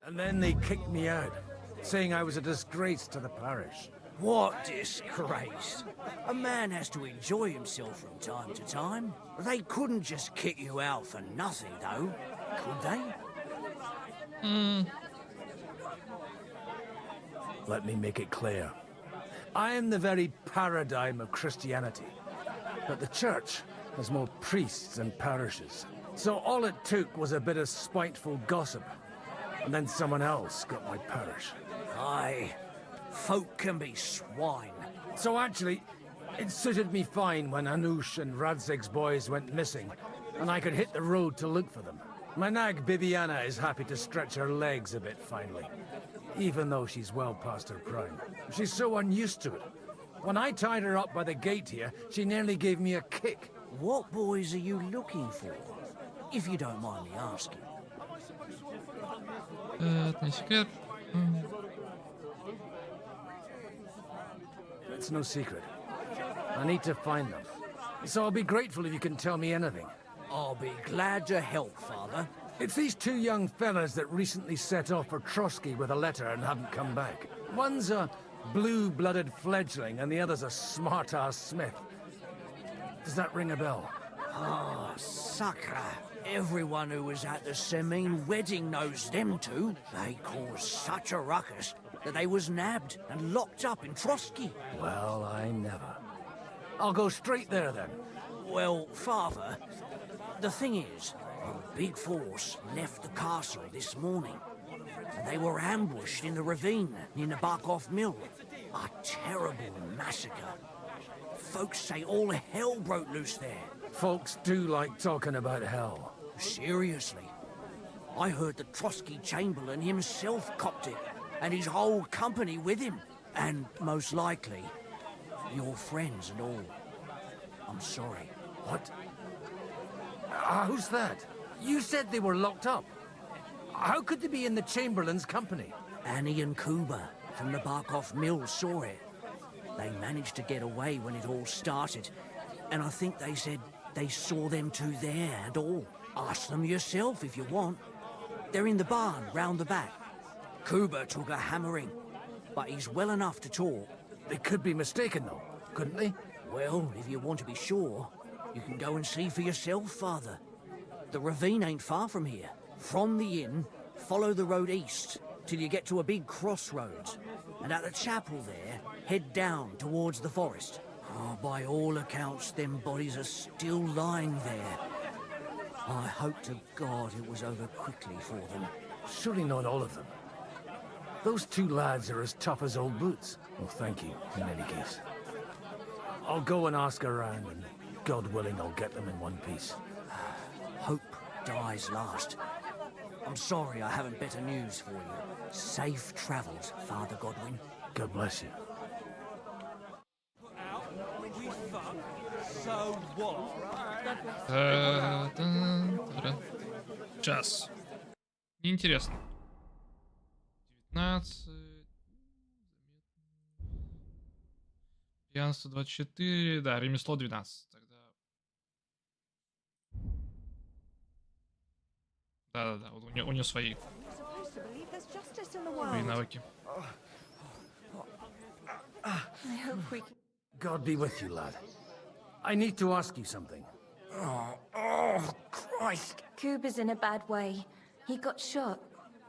And then they kicked me out, saying I was a disgrace to the parish. What disgrace? A man has to enjoy himself from time to time. They couldn't just kick you out for nothing, though, could they? Let me make it clear. I am the very paradigm of Christianity. But the church has more priests and parishes. So all it took was a bit of spiteful gossip. And then someone else got my parish. Aye. Folk can be swine. So actually, it suited me fine when Anush and Radzig's boys went missing, and I could hit the road to look for them. My nag Bibiana is happy to stretch her legs a bit finally, even though she's well past her prime. She's so unused to it. When I tied her up by the gate here, she nearly gave me a kick. What boys are you looking for? If you don't mind me asking. Это не секрет. It's no secret. I need to find them. So I'll be grateful if you can tell me anything. I'll be glad to help, Father. It's these two young fellas that recently set off for Trotsky with a letter and haven't come back. One's a blue-blooded fledgling and the other's a smart-ass smith. Does that ring a bell? Ah, Sakra. Everyone who was at the Semine wedding knows them two. They caused such a ruckus that they was nabbed and locked up in Trotsky. Well, I never. I'll go straight there then. Well, Father, the thing is, a big force left the castle this morning. And they were ambushed in the ravine near the Barkov Mill. A terrible massacre. Folks say all hell broke loose there. Folks do like talking about hell. Seriously. I heard the Trotsky Chamberlain himself copped it, and his whole company with him. And most likely, your friends and all. I'm sorry. What? Who's that? You said they were locked up. How could they be in the Chamberlain's company? Annie and Kuba from the Barkov Mill saw it. They managed to get away when it all started, and I think they said they saw them two there and all. Ask them yourself if you want. They're in the barn round the back. Kuba took a hammering, but he's well enough to talk. They could be mistaken though, couldn't they? Well, if you want to be sure, you can go and see for yourself, Father. The ravine ain't far from here. From the inn, follow the road east till you get to a big crossroads. And at the chapel there, head down towards the forest. Oh, by all accounts, them bodies are still lying there. I hope to God it was over quickly for them. Surely not all of them. Those two lads are as tough as old boots. Well, thank you, in any case. I'll go and ask around, and God willing, I'll get them in one piece. Hope dies last. I'm sorry I haven't better news for you. Safe travels, Father Godwin. God bless you. So what? Сейчас. Неинтересно. 19. Пьянство 24. Да, ремесло 12. Тогда... Да-да-да, у нее свои навыки. God be with you, lad. I need to ask you something. Oh, Christ. Kuba's in a bad way. He got shot.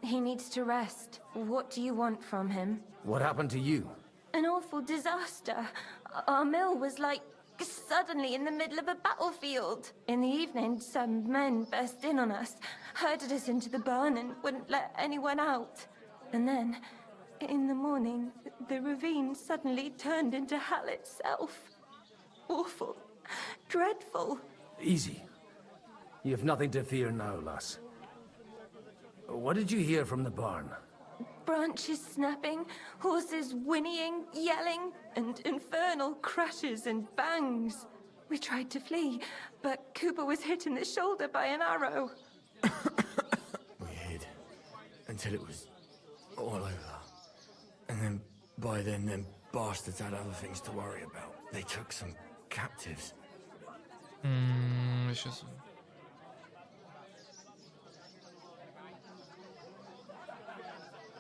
He needs to rest. What do you want from him? What happened to you? An awful disaster. Our mill was like suddenly in the middle of a battlefield. In the evening, some men burst in on us, herded us into the barn and wouldn't let anyone out. And then, in the morning, the ravine suddenly turned into hell itself. Awful. Dreadful. Easy. You have nothing to fear now, lass. What did you hear from the barn? Branches snapping, horses whinnying, yelling, and infernal crashes and bangs. We tried to flee, but Cooper was hit in the shoulder by an arrow. We hid until it was all over. And then, by then, them bastards had other things to worry about. They took some captives. Сейчас.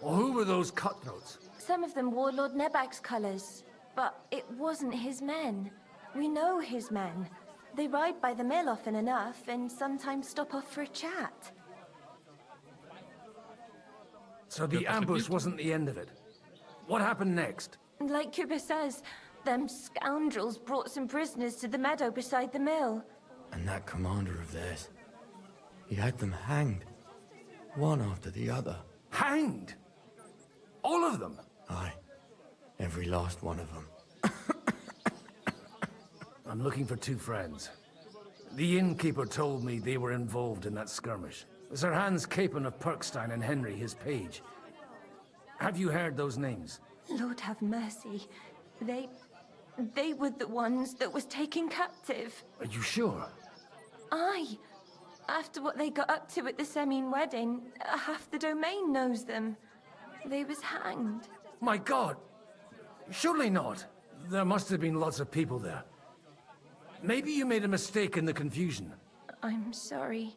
Well, who were those cutthroats? Some of them wore Lord Nebag's colours, but it wasn't his men. We know his men. They ride by the mill often enough, and sometimes stop off for a chat. So the ambush wasn't the end of it. What happened next? Like Cooper says, them scoundrels brought some prisoners to the meadow beside the mill. And that commander of theirs, he had them hanged. One after the other. Hanged? All of them? Aye. Every last one of them. I'm looking for two friends. The innkeeper told me they were involved in that skirmish. Sir Hans Capon of Perkstein and Henry, his page. Have you heard those names? Lord have mercy. They were the ones that was taken captive. Are you sure? Aye. After what they got up to at the Semine wedding, half the domain knows them. They was hanged. My God! Surely not. There must have been lots of people there. Maybe you made a mistake in the confusion. I'm sorry.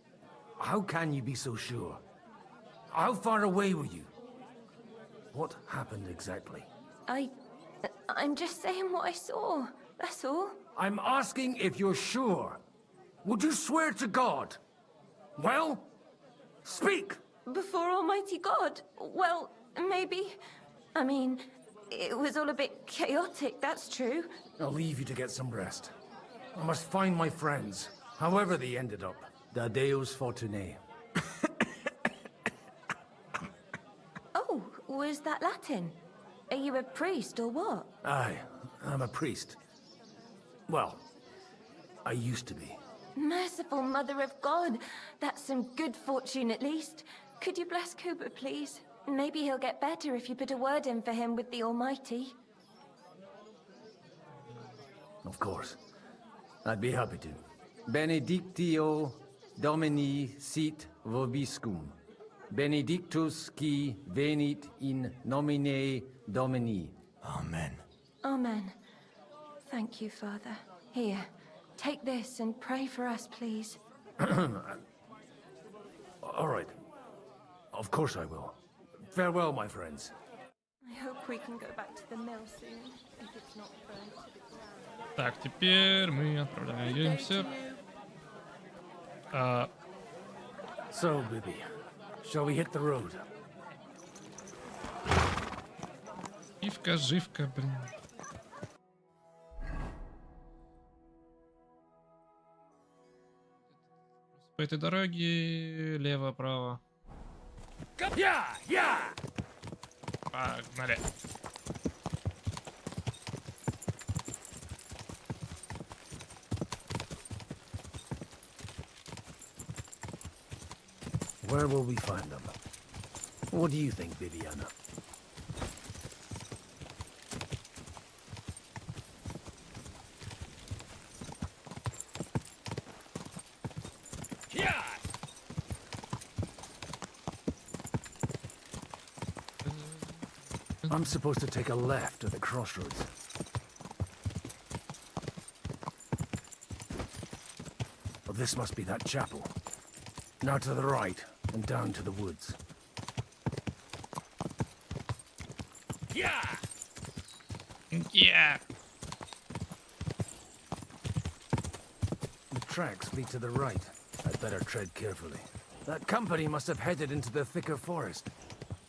How can you be so sure? How far away were you? What happened exactly? I'm just saying what I saw. That's all. I'm asking if you're sure. Would you swear to God? Well, speak! Before Almighty God? Well, maybe. I mean, it was all a bit chaotic, that's true. I'll leave you to get some rest. I must find my friends, however they ended up. Da Deus Fortunae. Oh, was that Latin? Are you a priest or what? Aye, I'm a priest. Well, I used to be. Merciful Mother of God. That's some good fortune at least. Could you bless Cooper, please? Maybe he'll get better if you put a word in for him with the Almighty. Of course. I'd be happy to. Benedictio Domini sit vobiscum. Benedictus qui venit in nomine Domini. Amen. Amen. Thank you, Father. Here, take this and pray for us, please. All right. Of course I will. Farewell, my friends. I hope we can go back to the mill soon, if it's not burned to the ground. Так, теперь мы отправляемся. So, Bibby, shall we hit the road? Живка, блин. По этой дороге лево-право. Погнали. Where will we find them? What do you think, Bibiana? I'm supposed to take a left at the crossroads. Well, this must be that chapel. Now to the right, and down to the woods. Yeah! The tracks lead to the right. I'd better tread carefully. That company must have headed into the thicker forest.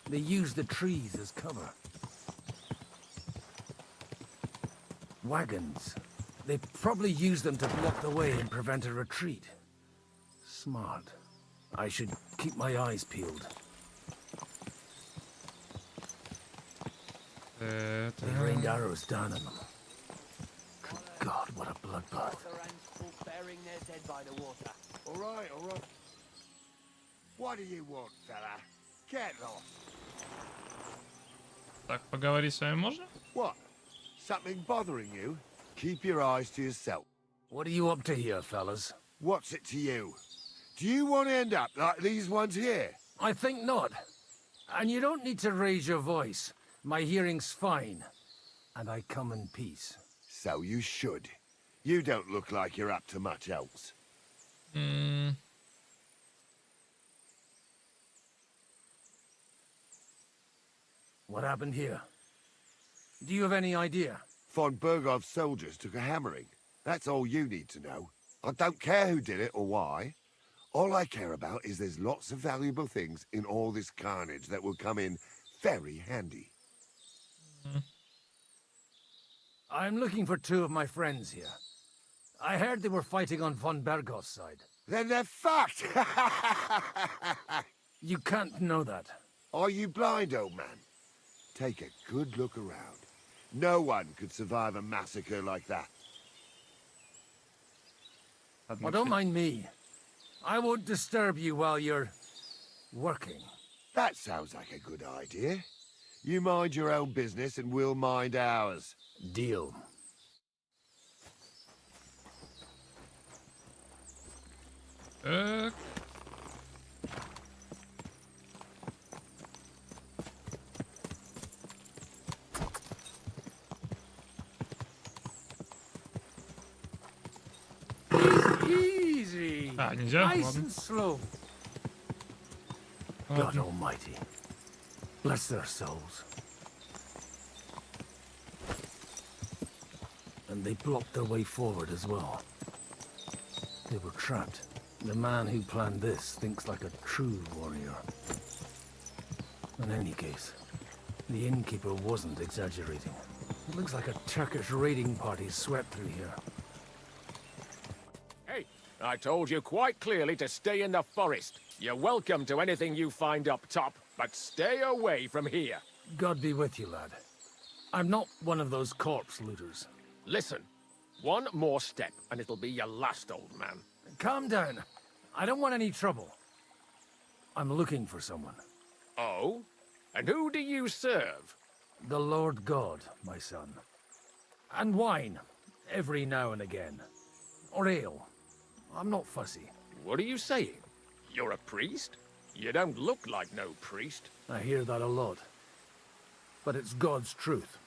They used the trees as cover. Wagons. They probably used them to block the way and prevent a retreat. Smart. I should keep my eyes peeled. They rained arrows down on them. Good God, what a bloodbath. Burying their dead by the water. All right, all right. What do you want, fella? Get lost. Так, поговорить с вами можно? What? Something bothering you? Keep your eyes to yourself. What are you up to here, fellas? What's it to you? Do you want to end up like these ones here? I think not. And you don't need to raise your voice. My hearing's fine. And I come in peace. So you should. You don't look like you're up to much else. What happened here? Do you have any idea? Von Bergov's soldiers took a hammering. That's all you need to know. I don't care who did it or why. All I care about is there's lots of valuable things in all this carnage that will come in very handy. I'm looking for two of my friends here. I heard they were fighting on von Bergov's side. Then they're fucked! You can't know that. Are you blind, old man? Take a good look around. No one could survive a massacre like that. Well, don't mind me. I won't disturb you while you're working. That sounds like a good idea. You mind your own business and we'll mind ours. Deal. Easy. Нельзя? Nice Ладно. and slow. God Almighty. Bless their souls. And they blocked their way forward as well. They were trapped. The man who planned this thinks like a true warrior. In any case, the innkeeper wasn't exaggerating. It looks like a Turkish raiding party swept through here. Hey, I told you quite clearly to stay in the forest. You're welcome to anything you find up top, but stay away from here. God be with you, lad. I'm not one of those corpse looters. Listen, one more step and it'll be your last, old man. Calm down. I don't want any trouble. I'm looking for someone. Oh? And who do you serve? The Lord God, my son. And wine, every now and again. Or ale. I'm not fussy. What are you saying? You're a priest? You don't look like no priest. I hear that a lot. But it's God's truth.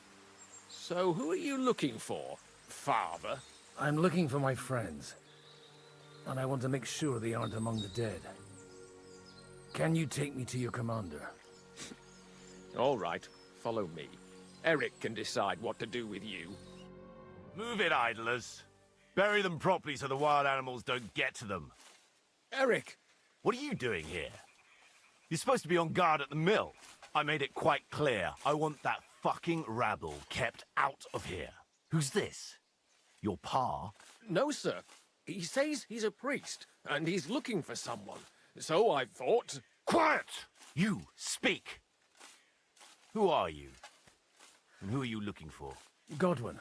So who are you looking for, father? I'm looking for my friends. And I want to make sure they aren't among the dead. Can you take me to your commander? All right, follow me. Eric can decide what to do with you. Move it, idlers. Bury them properly so the wild animals don't get to them. Eric! What are you doing here? You're supposed to be on guard at the mill. I made it quite clear. I want that fucking rabble kept out of here. Who's this? Your pa? No, sir. He says he's a priest, and he's looking for someone. So I thought... Quiet! You, speak! Who are you? And who are you looking for? Godwin.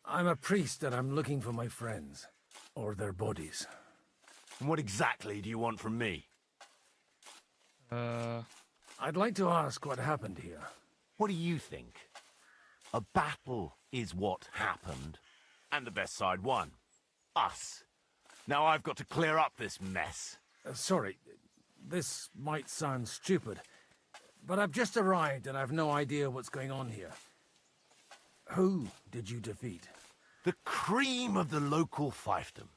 I'm a priest and I'm looking for my friends. Or their bodies. And what exactly do you want from me? I'd like to ask what happened here. What do you think? A battle is what happened. And the best side won. Us. Now I've got to clear up this mess. Sorry, this might sound stupid, but I've just arrived and I've no idea what's going on here. Who did you defeat? The cream of the local fiefdom.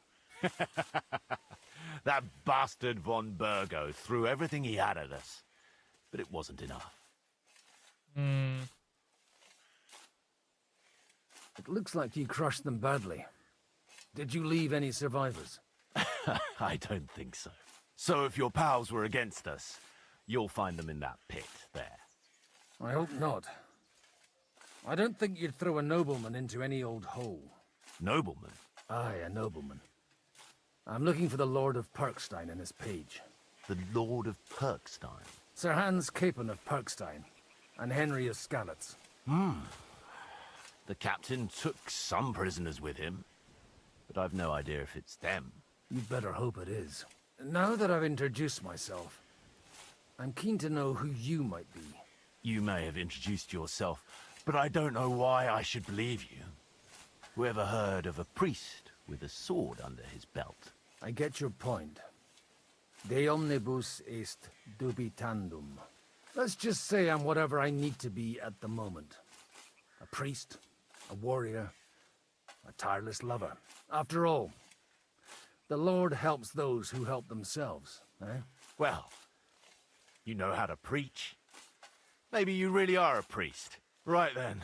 That bastard von Burgo threw everything he had at us, but it wasn't enough. It looks like you crushed them badly. Did you leave any survivors? I don't think so. So if your pals were against us, you'll find them in that pit there. I hope not. I don't think you'd throw a nobleman into any old hole. Nobleman? Aye, a nobleman. I'm looking for the Lord of Perkstein and his page. The Lord of Perkstein? Sir Hans Capon of Perkstein, and Henry of Skalitz. The captain took some prisoners with him, but I've no idea if it's them. You'd better hope it is. Now that I've introduced myself, I'm keen to know who you might be. You may have introduced yourself, but I don't know why I should believe you. Whoever heard of a priest with a sword under his belt? I get your point. De omnibus est dubitandum. Let's just say I'm whatever I need to be at the moment. A priest, a warrior, a tireless lover. After all, the Lord helps those who help themselves, eh? Well, you know how to preach. Maybe you really are a priest. Right then.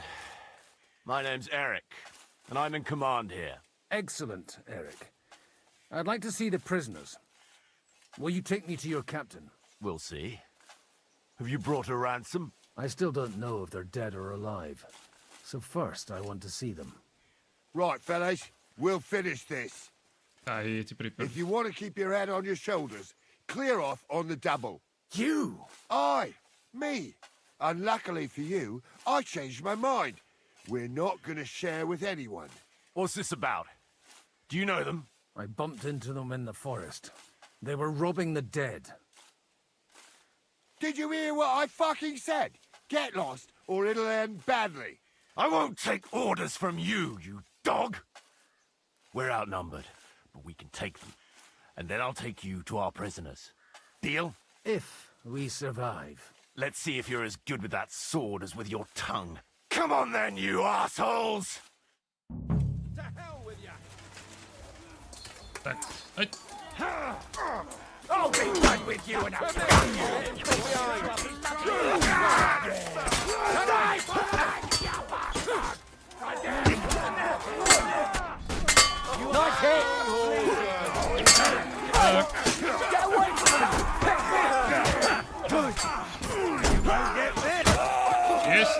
My name's Eric, and I'm in command here. Excellent, Eric. I'd like to see the prisoners. Will you take me to your captain? We'll see. Have you brought a ransom? I still don't know if they're dead or alive. So first, I want to see them. Right, fellas, we'll finish this. If you want to keep your head on your shoulders, clear off on the double. You? Aye, me. Unluckily for you, I changed my mind. We're not going to share with anyone. What's this about? Do you know them? I bumped into them in the forest. They were robbing the dead. Did you hear what I fucking said? Get lost, or it'll end badly. I won't take orders from you, you dog! We're outnumbered, but we can take them. And then I'll take you to our prisoners. Deal? If we survive. Let's see if you're as good with that sword as with your tongue. Come on then, you assholes! To hell with you! Так, ай. I'll be done with you in a Nice hit! Get away from him! Есть.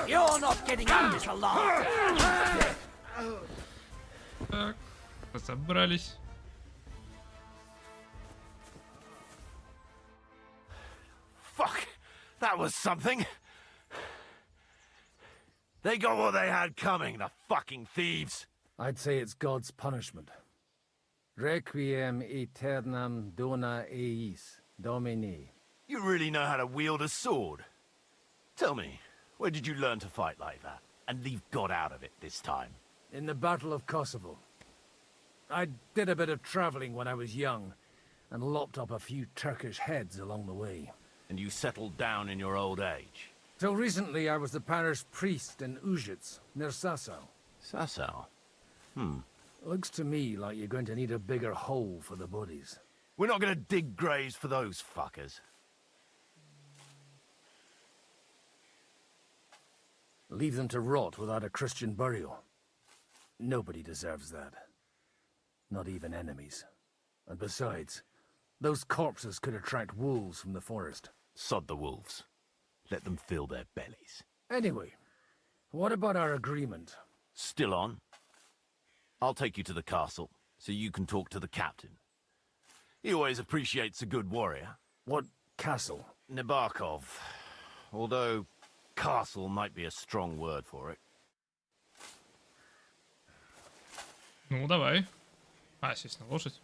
You're not getting out of this alive! Так, разобрались. Fuck! That was something! They got what they had coming, the fucking thieves! I'd say it's God's punishment. Requiem aeternam dona eis, Domini. You really know how to wield a sword. Tell me, where did you learn to fight like that? And leave God out of it this time? In the Battle of Kosovo. I did a bit of traveling when I was young, and lopped up a few Turkish heads along the way. And you settled down in your old age? Till recently I was the parish priest in Užice, near Sasau. Sasau? Looks to me like you're going to need a bigger hole for the bodies. We're not gonna dig graves for those fuckers. Leave them to rot without a Christian burial. Nobody deserves that. Not even enemies. And besides, those corpses could attract wolves from the forest. Sod the wolves. Let them fill their bellies. Anyway, what about our agreement? Still on? I'll take you to the castle, so you can talk to the captain. He always appreciates a good warrior. What castle? Nabokov. Although, castle might be a strong word for it. Ну, давай. А, сесть на лошадь.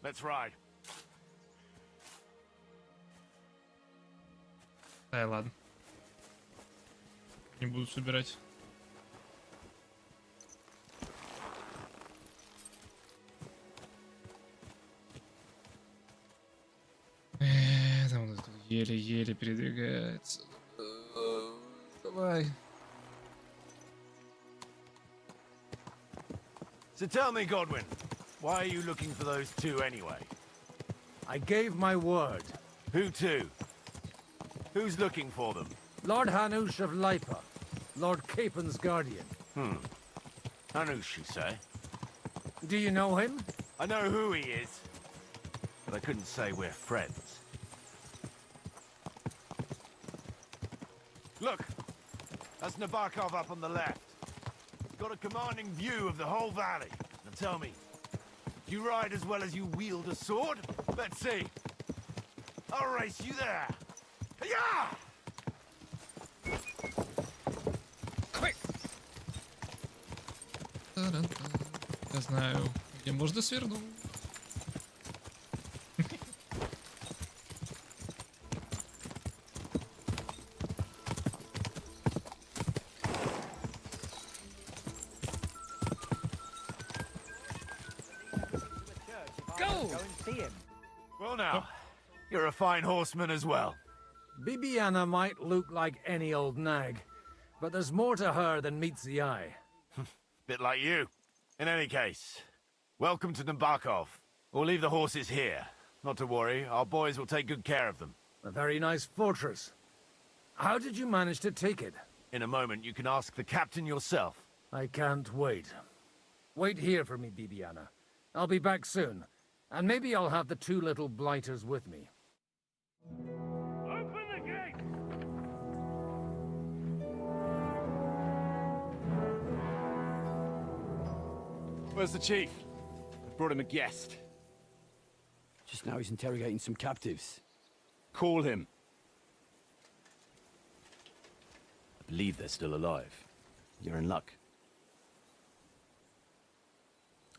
Let's ride. Да, ладно. Не буду собирать. Там он еле-еле передвигается. Давай. So tell me, Godwin, why are you looking for those two anyway? I gave my word. Who to? Who's looking for them? Lord Hanush of Lipa, Lord Capon's guardian. Hanush, you say? Do you know him? I know who he is, but I couldn't say we're friends. Look, that's Nabokov up on the left. He's got a commanding view of the whole valley. Now tell me, you ride as well as you wield a sword? Let's see. I'll race you there. Yeah! Quick! Я знаю, где можно свернуть. Go! Well now, you're a fine horseman as well. Bibiana might look like any old nag, but there's more to her than meets the eye. Bit like you. In any case, welcome to Nabokov. We'll leave the horses here. Not to worry, our boys will take good care of them. A very nice fortress. How did you manage to take it? In a moment, you can ask the captain yourself. I can't wait. Wait here for me, Bibiana. I'll be back soon, and maybe I'll have the two little blighters with me. Open the gate! Where's the chief? I brought him a guest. Just now he's interrogating some captives. Call him. I believe they're still alive. You're in luck.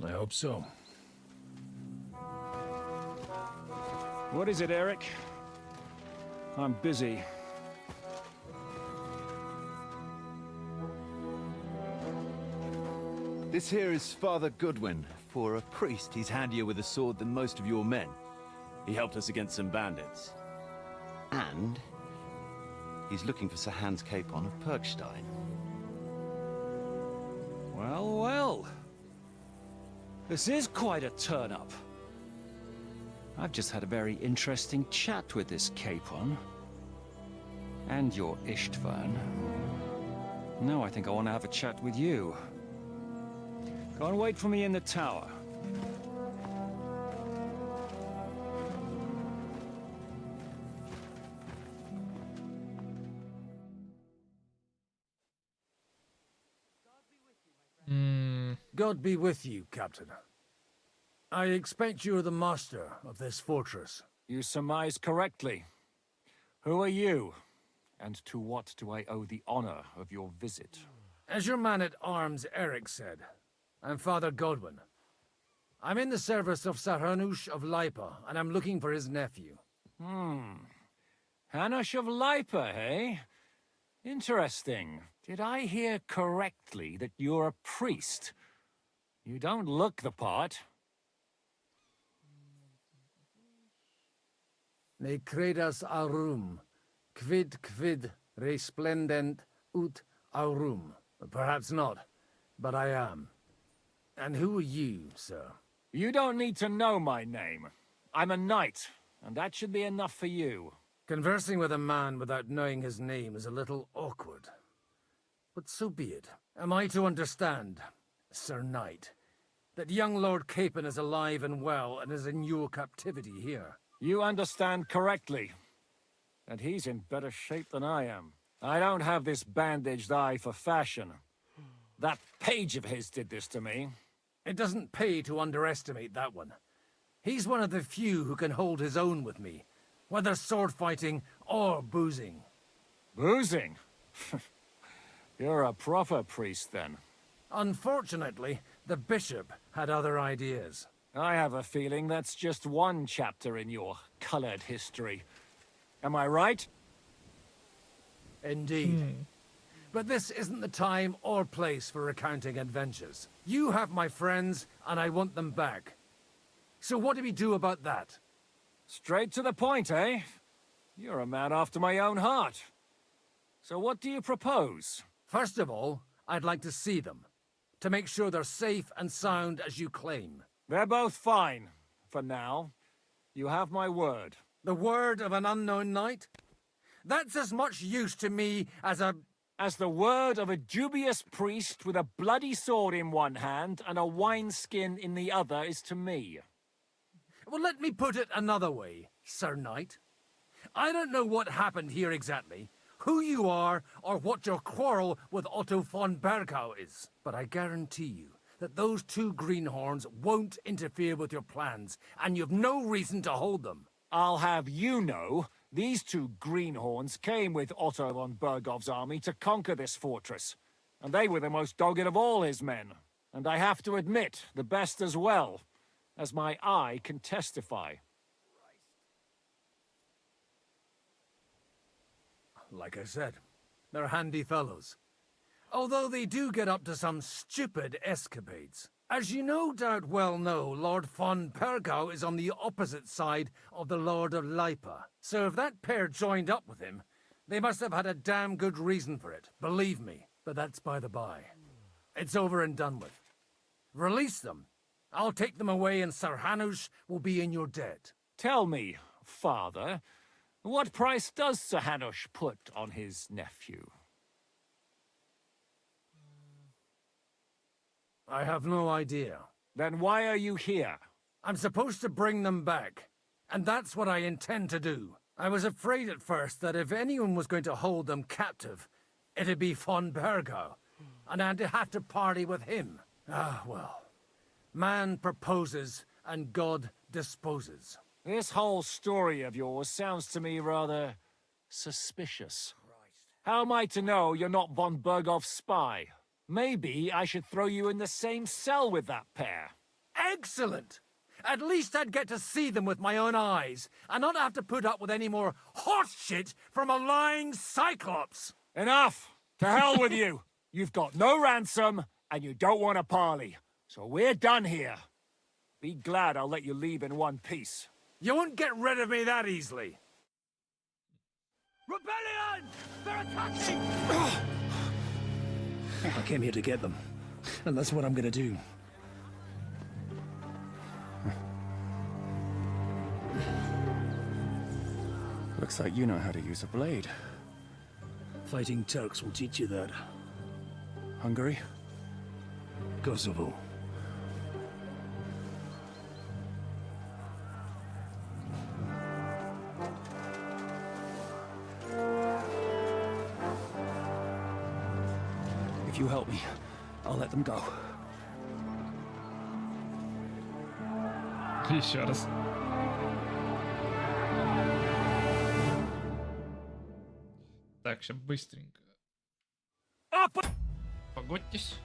I hope so. What is it, Eric? I'm busy. This here is Father Goodwin. For a priest, he's handier with a sword than most of your men. He helped us against some bandits. And he's looking for Sir Hans Capon of Perkstein. Well, well. This is quite a turn-up. I've just had a very interesting chat with this Capon. And your Istvan. Now I think I want to have a chat with you. Go and wait for me in the tower. God be with you, Captain. I expect you're the master of this fortress. You surmise correctly. Who are you? And to what do I owe the honor of your visit? As your man-at-arms Eric said, I'm Father Godwin. I'm in the service of Sir Hanush of Lipa, and I'm looking for his nephew. Hanush of Lipa, eh? Interesting. Did I hear correctly that you're a priest? You don't look the part. Ne credas aurum, quid resplendent ut aurum. Perhaps not, but I am. And who are you, sir? You don't need to know my name. I'm a knight, and that should be enough for you. Conversing with a man without knowing his name is a little awkward. But so be it. Am I to understand, Sir Knight, that young Lord Capon is alive and well and is in your captivity here? You understand correctly. And he's in better shape than I am. I don't have this bandaged eye for fashion. That page of his did this to me. It doesn't pay to underestimate that one. He's one of the few who can hold his own with me, whether sword fighting or boozing. Boozing? You're a proper priest, then. Unfortunately, the bishop had other ideas. I have a feeling that's just one chapter in your colored history. Am I right? Indeed. But this isn't the time or place for recounting adventures. You have my friends, and I want them back. So what do we do about that? Straight to the point, eh? You're a man after my own heart. So what do you propose? First of all, I'd like to see them, to make sure they're safe and sound as you claim. They're both fine, for now. You have my word. The word of an unknown knight? That's as much use to me as the word of a dubious priest with a bloody sword in one hand and a wineskin in the other is to me. Well, let me put it another way, Sir Knight. I don't know what happened here exactly, who you are, or what your quarrel with Otto von Bergau is. But I guarantee you that those two greenhorns won't interfere with your plans, and you've no reason to hold them. I'll have you know, these two greenhorns came with Otto von Bergov's army to conquer this fortress, and they were the most dogged of all his men. And I have to admit, the best as well, as my eye can testify. Like I said, they're handy fellows. Although they do get up to some stupid escapades. As you no doubt well know, Lord von Bergau is on the opposite side of the Lord of Lipa. So if that pair joined up with him, they must have had a damn good reason for it, believe me. But that's by the by. It's over and done with. Release them. I'll take them away and Sir Hanush will be in your debt. Tell me, father, what price does Sir Hanush put on his nephew? I have no idea. Then why are you here? I'm supposed to bring them back, and that's what I intend to do. I was afraid at first that if anyone was going to hold them captive, it'd be von Bergau, and I'd have to party with him. Ah, well. Man proposes, and God disposes. This whole story of yours sounds to me rather suspicious. How am I to know you're not von Bergov's spy? Maybe I should throw you in the same cell with that pair. Excellent! At least I'd get to see them with my own eyes, and not have to put up with any more horse shit from a lying cyclops! Enough! To hell with you! You've got no ransom, and you don't want a parley. So we're done here. Be glad I'll let you leave in one piece. You won't get rid of me that easily. Rebellion! They're attacking! I came here to get them, and that's what I'm gonna do. Looks like you know how to use a blade. Fighting Turks will teach you that. Hungary? Kosovo. If you help me, I'll let them go. Еще раз. Так, сейчас быстренько. Погодьтесь.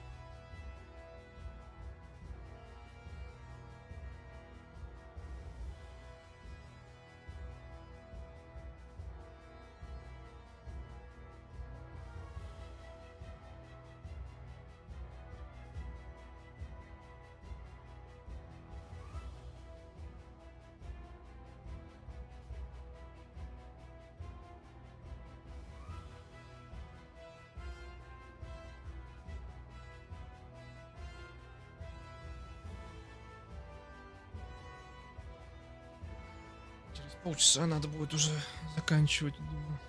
Полчаса надо будет уже заканчивать, думаю.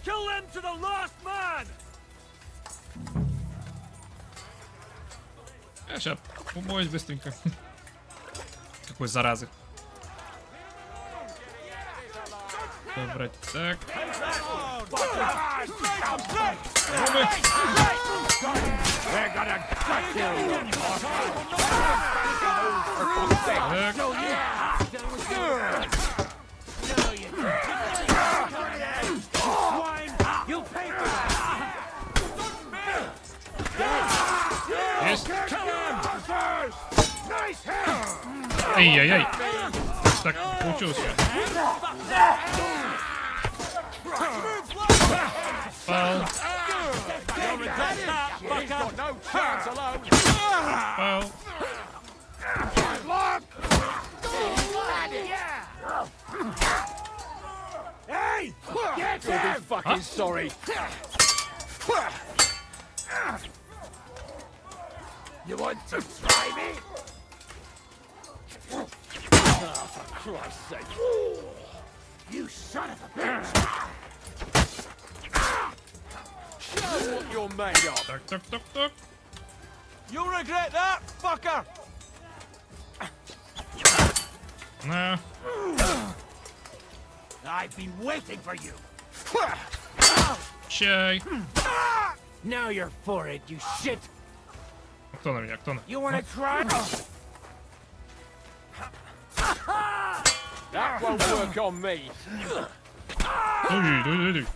Kill them to the last man! Я сейчас умоюсь быстренько. Какой заразы. Добрать так. Есть. Ай-яй-яй. Так получилось. Пал. Пал. Hey! Get him! You'll be fucking sorry. You want to try me? Christ's sake! You son of a bitch! Show what you're made of! Так, так, так, так. You'll regret that, fucker! На. I've been waiting for you! Чай. Now you're for it, you shit! Кто на меня? Кто на? You wanna try? That won't work on me! Ой, ой, ой, ой.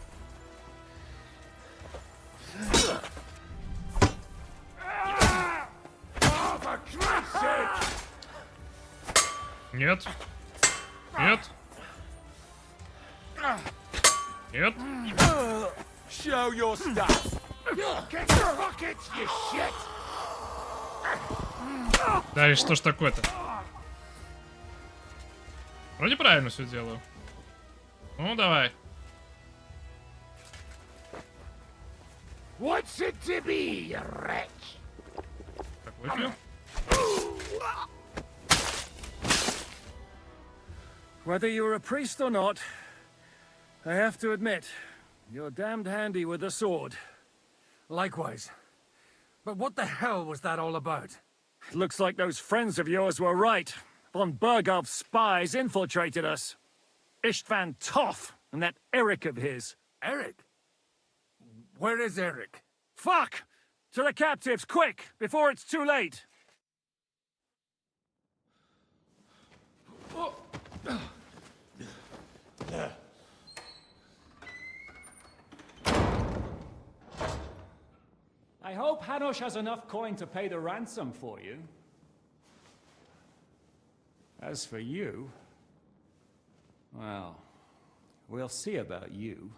Oh, for Christ's sake! Нет. Нет. Нет. Show your stuff! Get your buckets, you shit! Да и что ж такое-то? Вроде правильно все делаю. Ну, давай. What's it to be, you wretch? Так, выпью. Whether you're a priest or not, I have to admit, you're damned handy with a sword. Likewise. But what the hell was that all about? It looks like those friends of yours were right. Von Bergov's spies infiltrated us. Istvan Toth and that Eric of his. Eric? Where is Eric? Fuck! To the captives, quick, before it's too late! I hope Hanush has enough coin to pay the ransom for you. As for you, well, we'll see about you.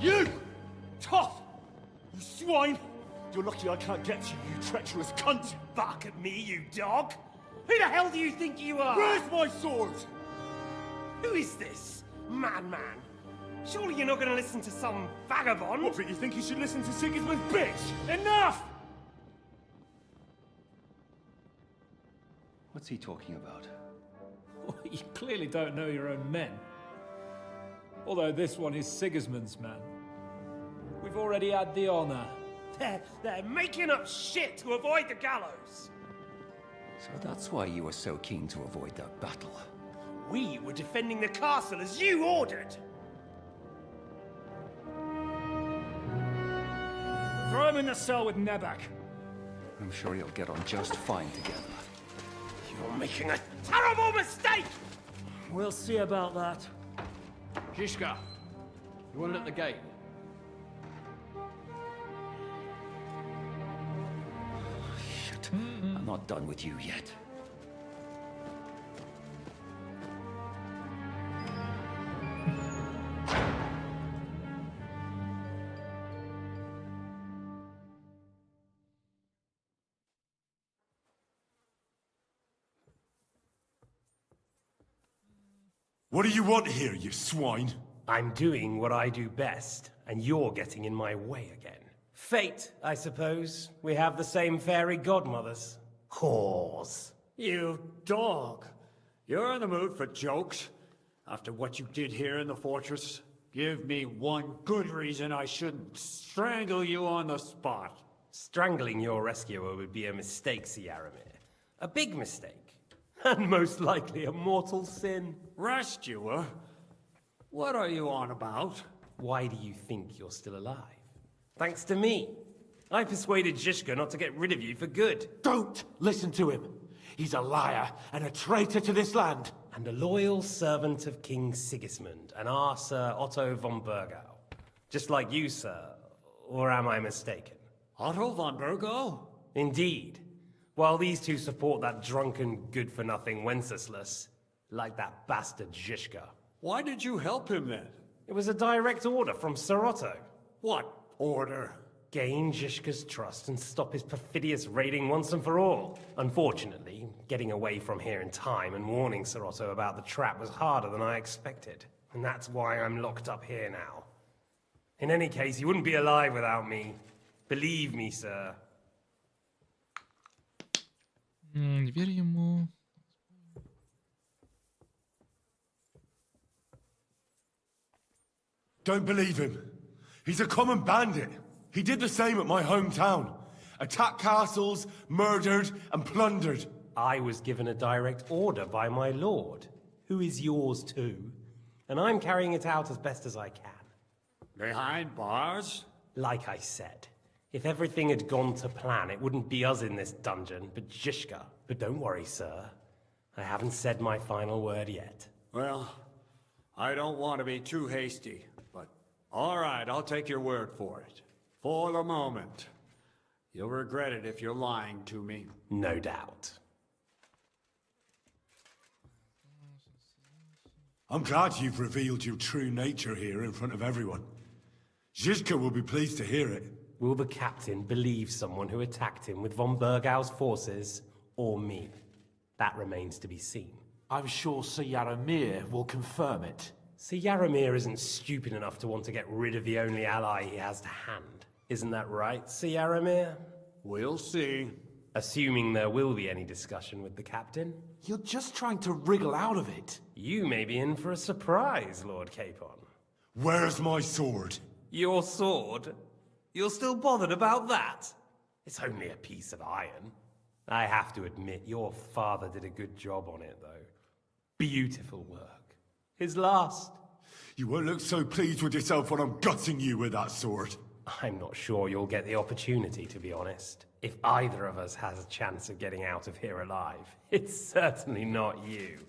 You! Tough! You swine! You're lucky I can't get you, you treacherous cunt! Bark at me, you dog! Who the hell do you think you are? Where's my sword? Who is this? Man. Surely you're not gonna listen to some vagabond? What, but you think you should listen to Sigismund's bitch? Enough! What's he talking about? You clearly don't know your own men. Although this one is Sigismund's man. We've already had the honor. They're making up shit to avoid the gallows! So that's why you were so keen to avoid that battle. We were defending the castle as you ordered! Throw him in the cell with Nebak. I'm sure you'll get on just fine together. You're making a terrible mistake! We'll see about that. Zhishka, you want it at the gate? Shit, I'm not done with you yet. What do you want here, you swine? I'm doing what I do best, and you're getting in my way again. Fate, I suppose. We have the same fairy godmothers. Whores. You dog. You're in the mood for jokes? After what you did here in the fortress? Give me one good reason I shouldn't strangle you on the spot. Strangling your rescuer would be a mistake, Yaramir. A big mistake. And most likely a mortal sin. Rescuer? What are you on about? Why do you think you're still alive? Thanks to me. I persuaded Zhishka not to get rid of you for good. Don't listen to him. He's a liar and a traitor to this land. And a loyal servant of King Sigismund and our Sir Otto von Bergau. Just like you, sir. Or am I mistaken? Otto von Bergau? Indeed. While these two support that drunken, good-for-nothing Wenceslas, like that bastard Zhishka. Why did you help him then? It was a direct order from Sir Otto. What order? Gain Zhishka's trust and stop his perfidious raiding once and for all. Unfortunately, getting away from here in time and warning Sir Otto about the trap was harder than I expected. and that's why I'm locked up here now. In any case, you wouldn't be alive without me. Believe me, sir. Не верь ему. Don't believe him. He's a common bandit. He did the same at my hometown. Attacked castles, murdered, and plundered. I was given a direct order by my lord, who is yours too, and I'm carrying it out as best as I can. Behind bars? Like I said, if everything had gone to plan, it wouldn't be us in this dungeon, but Zhishka. But don't worry, sir. I haven't said my final word yet. Well, I don't want to be too hasty, but all right, I'll take your word for it. For the moment. You'll regret it if you're lying to me. No doubt. I'm glad you've revealed your true nature here in front of everyone. Zhishka will be pleased to hear it. Will the captain believe someone who attacked him with von Bergau's forces, or me? That remains to be seen. I'm sure Sir Yaramir will confirm it. Sir Yaramir isn't stupid enough to want to get rid of the only ally he has to hand. Isn't that right, Sir Yaramir? We'll see. Assuming there will be any discussion with the captain. You're just trying to wriggle out of it. You may be in for a surprise, Lord Capon. Where's my sword? Your sword? You're still bothered about that? It's only a piece of iron. I have to admit, your father did a good job on it, though. Beautiful work. His last. You won't look so pleased with yourself when I'm gutting you with that sword. I'm not sure you'll get the opportunity, to be honest. If either of us has a chance of getting out of here alive, it's certainly not you.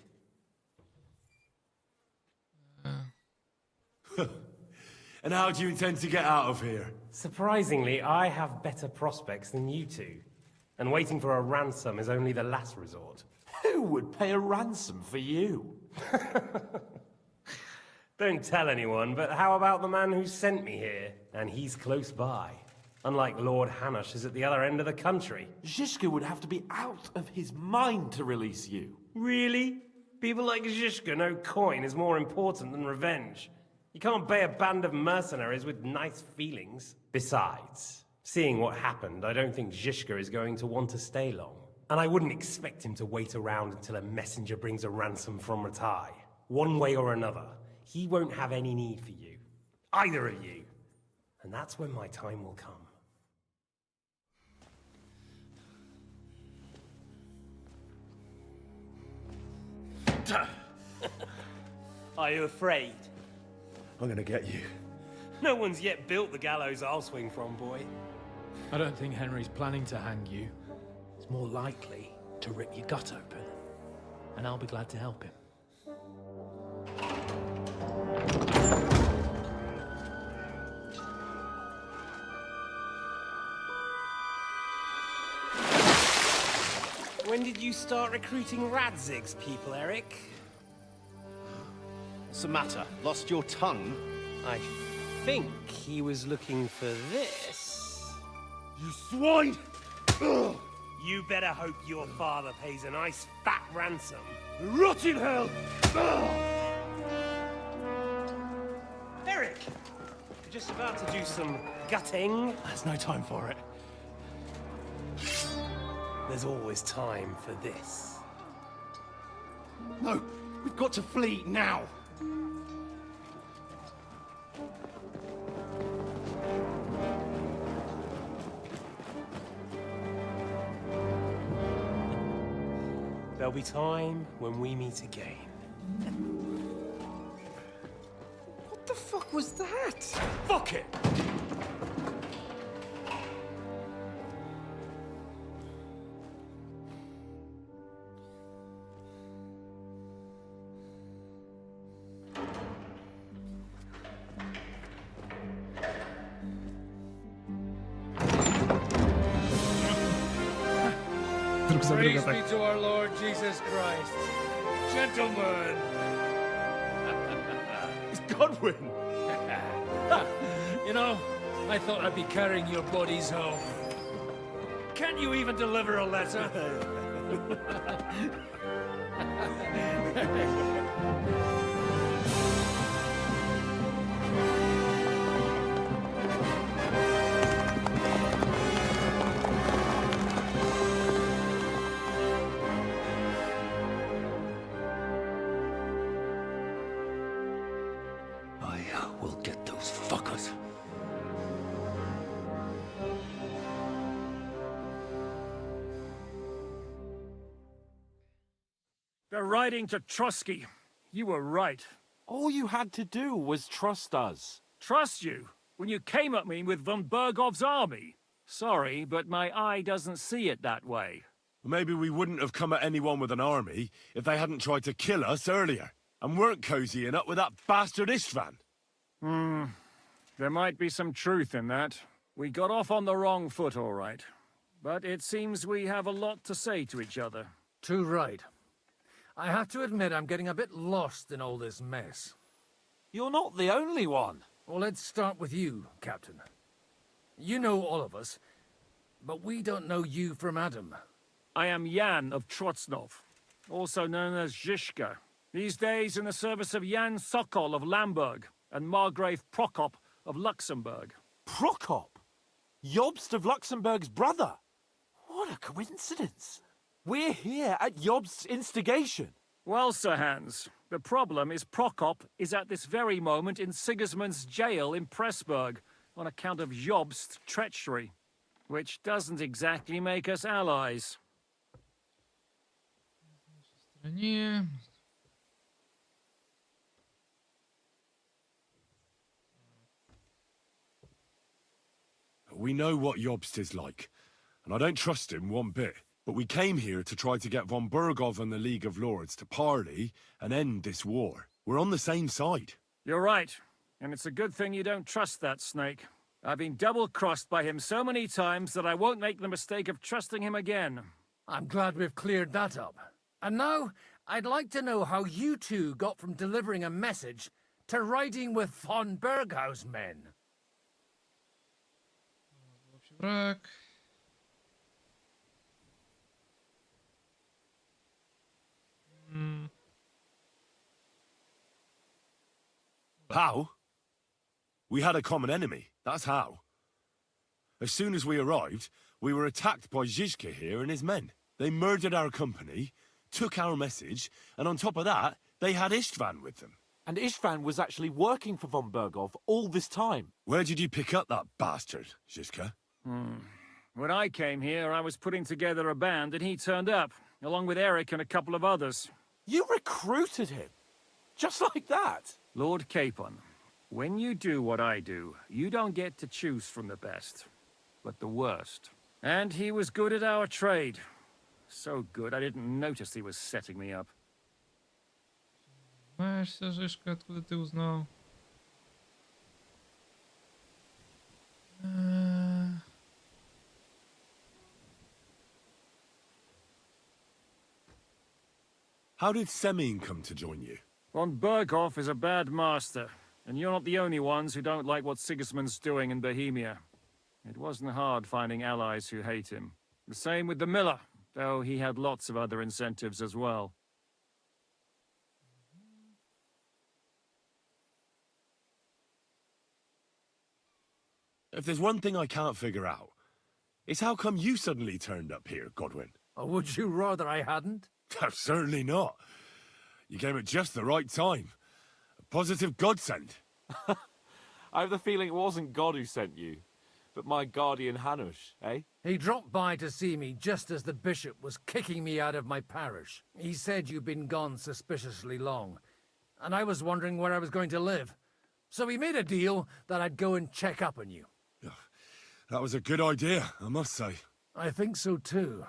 And how do you intend to get out of here? Surprisingly, I have better prospects than you two. And waiting for a ransom is only the last resort. Who would pay a ransom for you? Don't tell anyone, but how about the man who sent me here? And he's close by. Unlike Lord Hanush is at the other end of the country. Zhishka would have to be out of his mind to release you. Really? People like Zhishka know coin is more important than revenge. You can't pay a band of mercenaries with nice feelings. Besides, seeing what happened, I don't think Zhishka is going to want to stay long. And I wouldn't expect him to wait around until a messenger brings a ransom from Ratai. One way or another, he won't have any need for you. Either of you. And that's when my time will come. Are you afraid? I'm gonna get you. No one's yet built the gallows I'll swing from, boy. I don't think Henry's planning to hang you. It's more likely to rip your gut open. And I'll be glad to help him. When did you start recruiting Radzig's people, Eric? What's the matter? Lost your tongue? I think he was looking for this. You swine! Ugh. You better hope your father pays a nice fat ransom. Rot in hell! Ugh. Eric! You're just about to do some gutting. There's no time for it. There's always time for this. No, we've got to flee now. There'll be time when we meet again. What the fuck was that? Fuck it! Praise be to our Lord Jesus Christ. Gentlemen! It's Godwin! You know, I thought I'd be carrying your bodies home. Can't you even deliver a letter? They're riding to Trusky. You were right. All you had to do was trust us. Trust you? When you came at me with von Bergov's army? Sorry, but my eye doesn't see it that way. Maybe we wouldn't have come at anyone with an army if they hadn't tried to kill us earlier, and weren't cozying up with that bastard Istvan. There might be some truth in that. We got off on the wrong foot, all right. But it seems we have a lot to say to each other. Too right. I have to admit I'm getting a bit lost in all this mess. You're not the only one. Well, let's start with you, Captain. You know all of us, but we don't know you from Adam. I am Jan of Trotsnov, also known as Zhishka. These days in the service of Jan Sokol of Lamberg and Margrave Prokop of Luxembourg. Prokop? Jobst of Luxembourg's brother? What a coincidence. We're here at Jobst's instigation. Well, Sir Hans, the problem is Prokop is at this very moment in Sigismund's jail in Pressburg on account of Jobst's treachery, which doesn't exactly make us allies. We know what Jobst is like, and I don't trust him one bit. But we came here to try to get von Bergov and the League of Lords to parley and end this war. We're on the same side. You're right, and it's a good thing you don't trust that snake. I've been double-crossed by him so many times that I won't make the mistake of trusting him again. I'm glad we've cleared that up. And now, I'd like to know how you two got from delivering a message to riding with von Berghaus men. Враг. How? We had a common enemy, that's how. As soon as we arrived, we were attacked by Zizka here and his men. They murdered our company, took our message, and on top of that, they had Istvan with them. And Istvan was actually working for von Bergov all this time. Where did you pick up that bastard, Zizka? When I came here, I was putting together a band and he turned up, along with Eric and a couple of others. You recruited him? Just like that? Lord Capon, when you do what I do, you don't get to choose from the best, but the worst. And he was good at our trade. So good, I didn't notice he was setting me up. Знаешься, Жишка, откуда ты узнал? How did Semyon come to join you? Von Berghoff is a bad master, and you're not the only ones who don't like what Sigismund's doing in Bohemia. It wasn't hard finding allies who hate him. The same with the miller, though he had lots of other incentives as well. If there's one thing I can't figure out, it's how come you suddenly turned up here, Godwin? Or would you rather I hadn't? Certainly not. You came at just the right time. A positive godsend. I have the feeling it wasn't God who sent you, but my guardian Hanush, eh? He dropped by to see me just as the bishop was kicking me out of my parish. He said you'd been gone suspiciously long, and I was wondering where I was going to live. So we made a deal that I'd go and check up on you. That was a good idea, I must say. I think so too.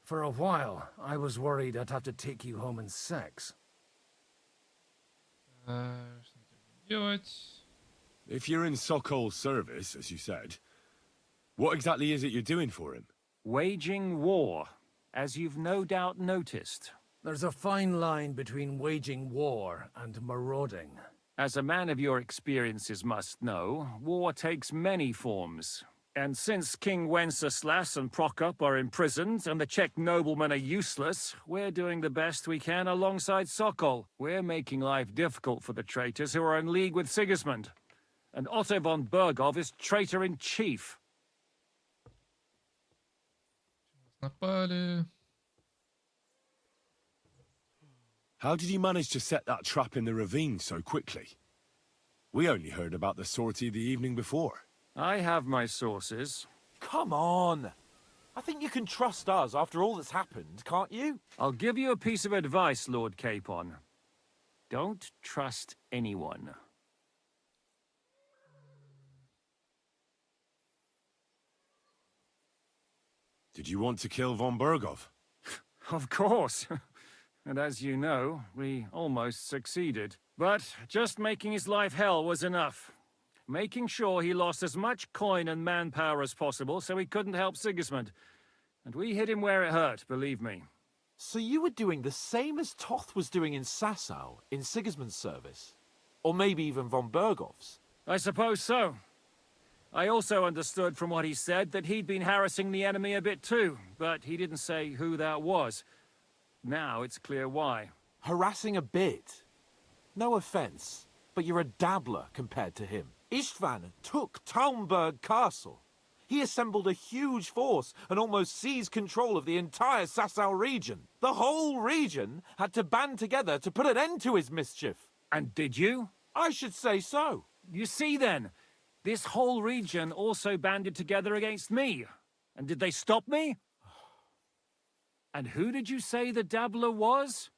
For a while, I was worried I'd have to take you home in sex. If you're in Sokol's service, as you said, what exactly is it you're doing for him? Waging war, as you've no doubt noticed. There's a fine line between waging war and marauding. As a man of your experiences must know, war takes many forms. And since King Wenceslas and Prokop are imprisoned and the Czech noblemen are useless, we're doing the best we can alongside Sokol. We're making life difficult for the traitors who are in league with Sigismund. And Otto von Bergov is traitor-in-chief. Напали. How did you manage to set that trap in the ravine so quickly? We only heard about the sortie the evening before. I have my sources. Come on! I think you can trust us after all that's happened, can't you? I'll give you a piece of advice, Lord Capon. Don't trust anyone. Did you want to kill von Berghoff? Of course. And as you know, we almost succeeded. But just making his life hell was enough. Making sure he lost as much coin and manpower as possible so he couldn't help Sigismund. And we hit him where it hurt, believe me. So you were doing the same as Toth was doing in Sasau, in Sigismund's service? Or maybe even von Berghoff's? I suppose so. I also understood from what he said that he'd been harassing the enemy a bit too, but he didn't say who that was. Now it's clear why. Harassing a bit? No offense, but you're a dabbler compared to him. Istvan took Talmberg Castle. He assembled a huge force and almost seized control of the entire Sasau region. The whole region had to band together to put an end to his mischief. And did you? I should say so. You see then, this whole region also banded together against me. And did they stop me? And who did you say the dabbler was?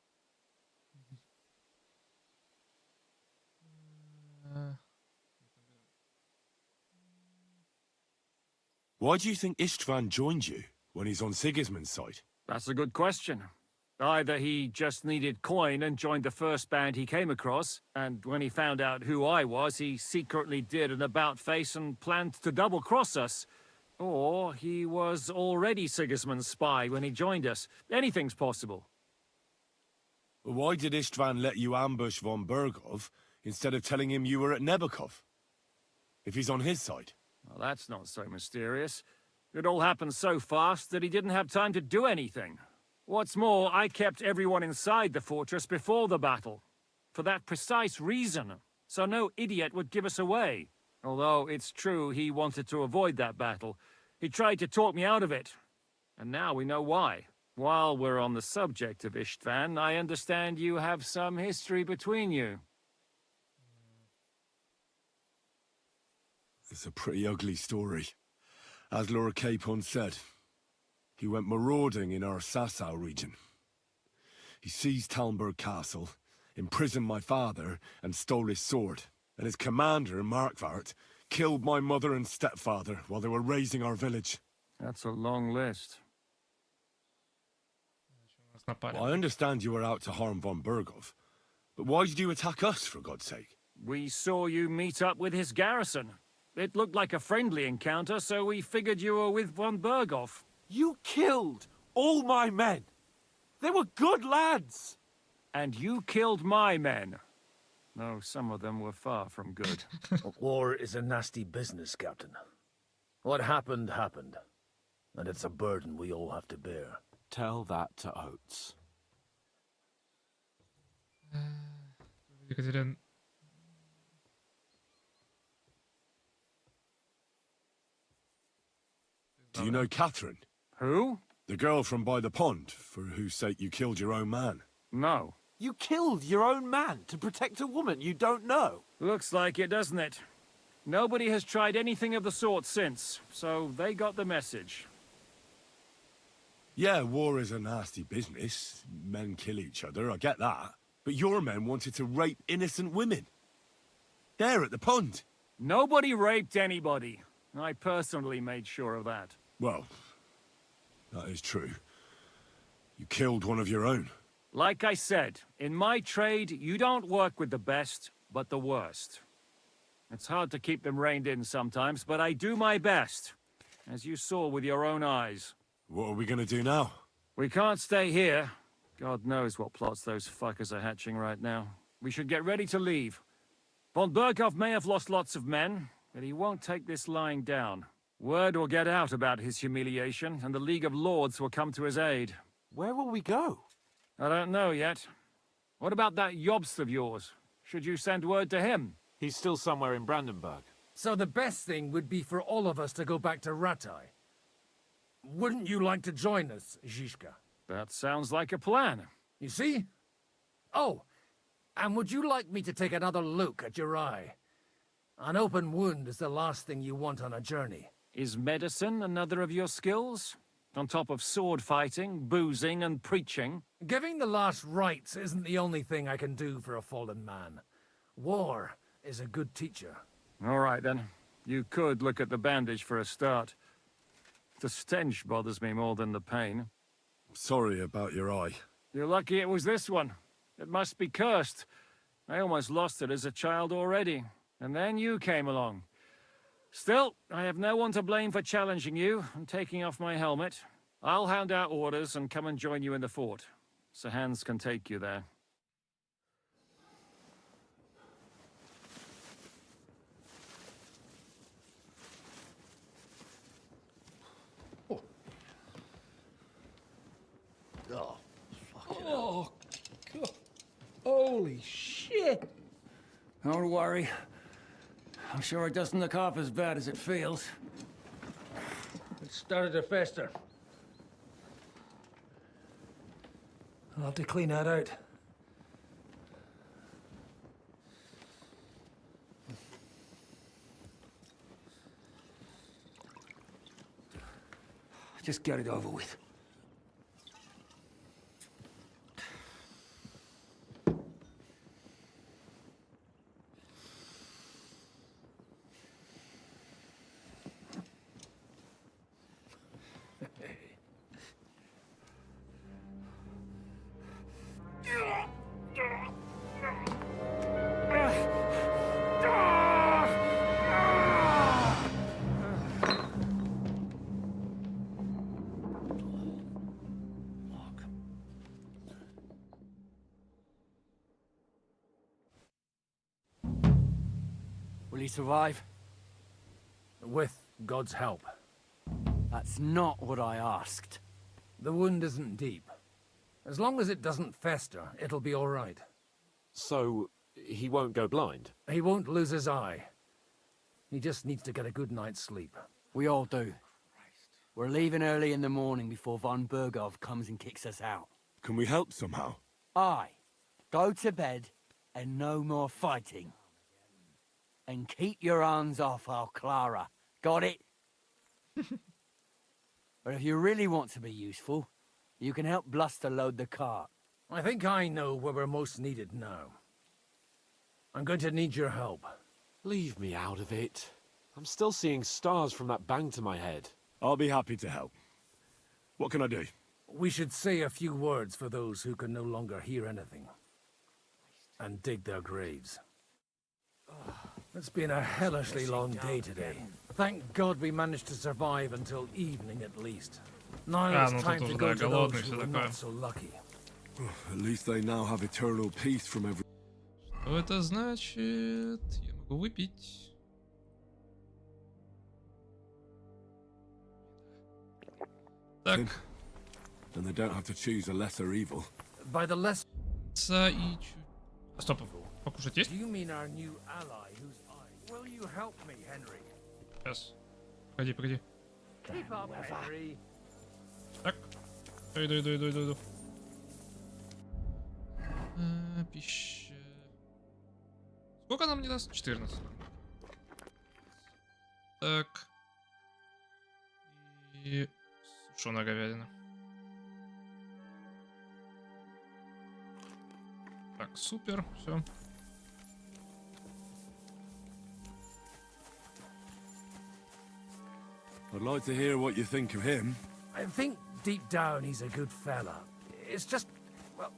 Why do you think Istvan joined you when he's on Sigismund's side? That's a good question. Either he just needed coin and joined the first band he came across, and when he found out who I was, he secretly did an about-face and planned to double-cross us. Or he was already Sigismund's spy when he joined us. Anything's possible. Why did Istvan let you ambush von Berghoff instead of telling him you were at Nebukov? If he's on his side. Well, that's not so mysterious. It all happened so fast that he didn't have time to do anything. What's more, I kept everyone inside the fortress before the battle. For that precise reason. So no idiot would give us away. Although it's true he wanted to avoid that battle. He tried to talk me out of it. And now we know why. While we're on the subject of Istvan, I understand you have some history between you. It's a pretty ugly story. As Lord Capon said, he went marauding in our Sasau region. He seized Talmberg Castle, imprisoned my father, and stole his sword. And his commander, Markvart, killed my mother and stepfather while they were raising our village. That's a long list. Well, I understand you were out to harm von Berghoff, but why did you attack us, for God's sake? We saw you meet up with his garrison. It looked like a friendly encounter, so we figured you were with von Berghoff. You killed all my men. They were good lads. And you killed my men. No, some of them were far from good. War is a nasty business, Captain. What happened, happened. And it's a burden we all have to bear. Tell that to Oates. Екатерин. Do you know Catherine? Who? The girl from by the pond, for whose sake you killed your own man. No. You killed your own man to protect a woman you don't know. Looks like it, doesn't it? Nobody has tried anything of the sort since, so they got the message. Yeah, war is a nasty business. Men kill each other, I get that. But your men wanted to rape innocent women. There at the pond. Nobody raped anybody. I personally made sure of that. Well, that is true. You killed one of your own. Like I said, in my trade, you don't work with the best, but the worst. It's hard to keep them reined in sometimes, but I do my best. As you saw with your own eyes. What are we gonna do now? We can't stay here. God knows what plots those fuckers are hatching right now. We should get ready to leave. Von Berghoff may have lost lots of men, but he won't take this lying down. Word will get out about his humiliation, and the League of Lords will come to his aid. Where will we go? I don't know yet. What about that Jobst of yours? Should you send word to him? He's still somewhere in Brandenburg. So the best thing would be for all of us to go back to Ratai. Wouldn't you like to join us, Zizka? That sounds like a plan. You see? Oh, and would you like me to take another look at your eye? An open wound is the last thing you want on a journey. Is medicine another of your skills? On top of sword fighting, boozing, and preaching. Giving the last rites isn't the only thing I can do for a fallen man. War is a good teacher. All right, then. You could look at the bandage for a start. The stench bothers me more than the pain. Sorry about your eye. You're lucky it was this one. It must be cursed. I almost lost it as a child already. And then you came along. Still, I have no one to blame for challenging you and taking off my helmet. I'll hound out orders and come and join you in the fort. Sir Hans can take you there. Oh, Oh, God. Holy shit! Don't worry. I'm sure it doesn't look half as bad as it feels. It started to fester. I'll have to clean that out. Just get it over with. Will he survive? With God's help. That's not what I asked. The wound isn't deep. As long as it doesn't fester, it'll be all right. So, he won't go blind? He won't lose his eye. He just needs to get a good night's sleep. We all do. We're leaving early in the morning before von Burgov comes and kicks us out. Can we help somehow? Aye. Go to bed and no more fighting. And keep your hands off our Clara. Got it? But if you really want to be useful, you can help Bluster load the cart. I think I know where we're most needed now. I'm going to need your help. Leave me out of it. I'm still seeing stars from that bang to my head. I'll be happy to help. What can I do? We should say a few words for those who can no longer hear anything. And dig their graves. It's been a hellishly long day today. Thank God we managed to survive until evening at least. Now it's time to go to those who were not so lucky. At least they now have eternal peace from every... Что это значит? Я могу выпить. Так. And they don't have to choose a lesser evil. By the less... Стоп, покушать есть? Do you mean our new ally whose eye? Will you help me, Henry? Сейчас. Погоди. Keep up, Henry. Так. Иду. Пища. Сколько нам не даст? 14. Так. И сушеная говядина. Так, супер, все. I'd like to hear what you think of him. I think deep down he's a good fella. It's just, well,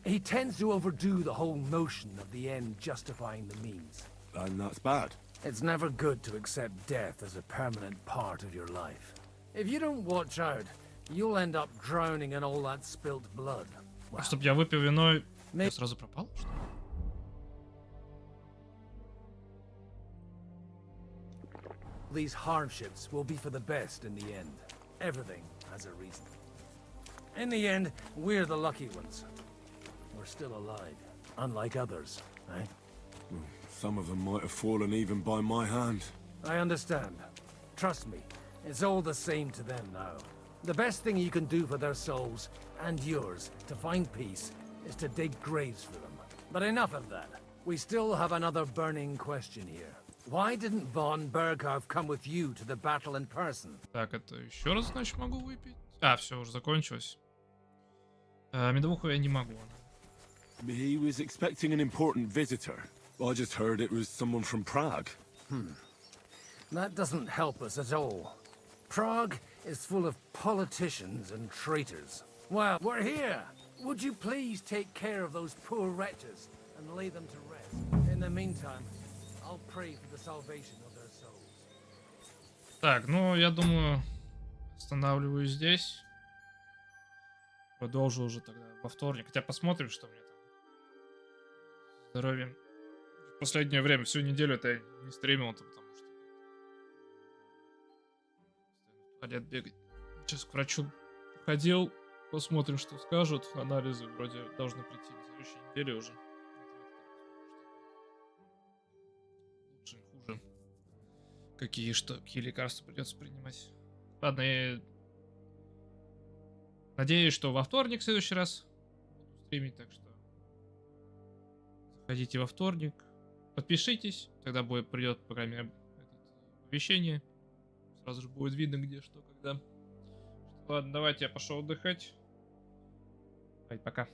he tends to overdo the whole notion of the end justifying the means. And that's bad. It's never good to accept death as a permanent part of your life. If you don't watch out, you'll end up drowning in all that spilt blood. Well, Чтоб я выпил вино, я сразу пропал, что ли? these hardships will be for the best in the end. Everything has a reason. In the end, we're the lucky ones. We're still alive, unlike others, eh? Some of them might have fallen even by my hand. I understand. Trust me, it's all the same to them now. The best thing you can do for their souls, and yours, to find peace, is to dig graves for them. But enough of that. We still have another burning question here. Why didn't Von Berghoff come with you to the battle in person? Так, это еще раз, значит, могу выпить. А, все, уже закончилось. Медовуху я не могу. He was expecting an important visitor. I just heard it was someone from Prague. That doesn't help us at all. Prague is full of politicians and traitors. Well, we're here. Would you please take care of those poor wretches and lay them to rest? In the meantime, I'll pray for the salvation of their souls. Так, ну, я думаю, останавливаюсь здесь. Продолжу уже тогда во вторник. Хотя посмотрим, что мне там. Здоровьем. В последнее время, всю неделю это я не стримил, потому что в туалет бегать. Сейчас к врачу ходил. Посмотрим, что скажут. Анализы вроде должны прийти на следующей неделе уже. Лучше, хуже. Какие лекарства придется принимать. Ладно, я надеюсь, что во вторник в следующий раз буду стримить, так что заходите во вторник, подпишитесь, тогда придет, по крайней мере, оповещение. Сразу же будет видно, где, что, когда. Ладно, давайте я пошел отдыхать. Пока.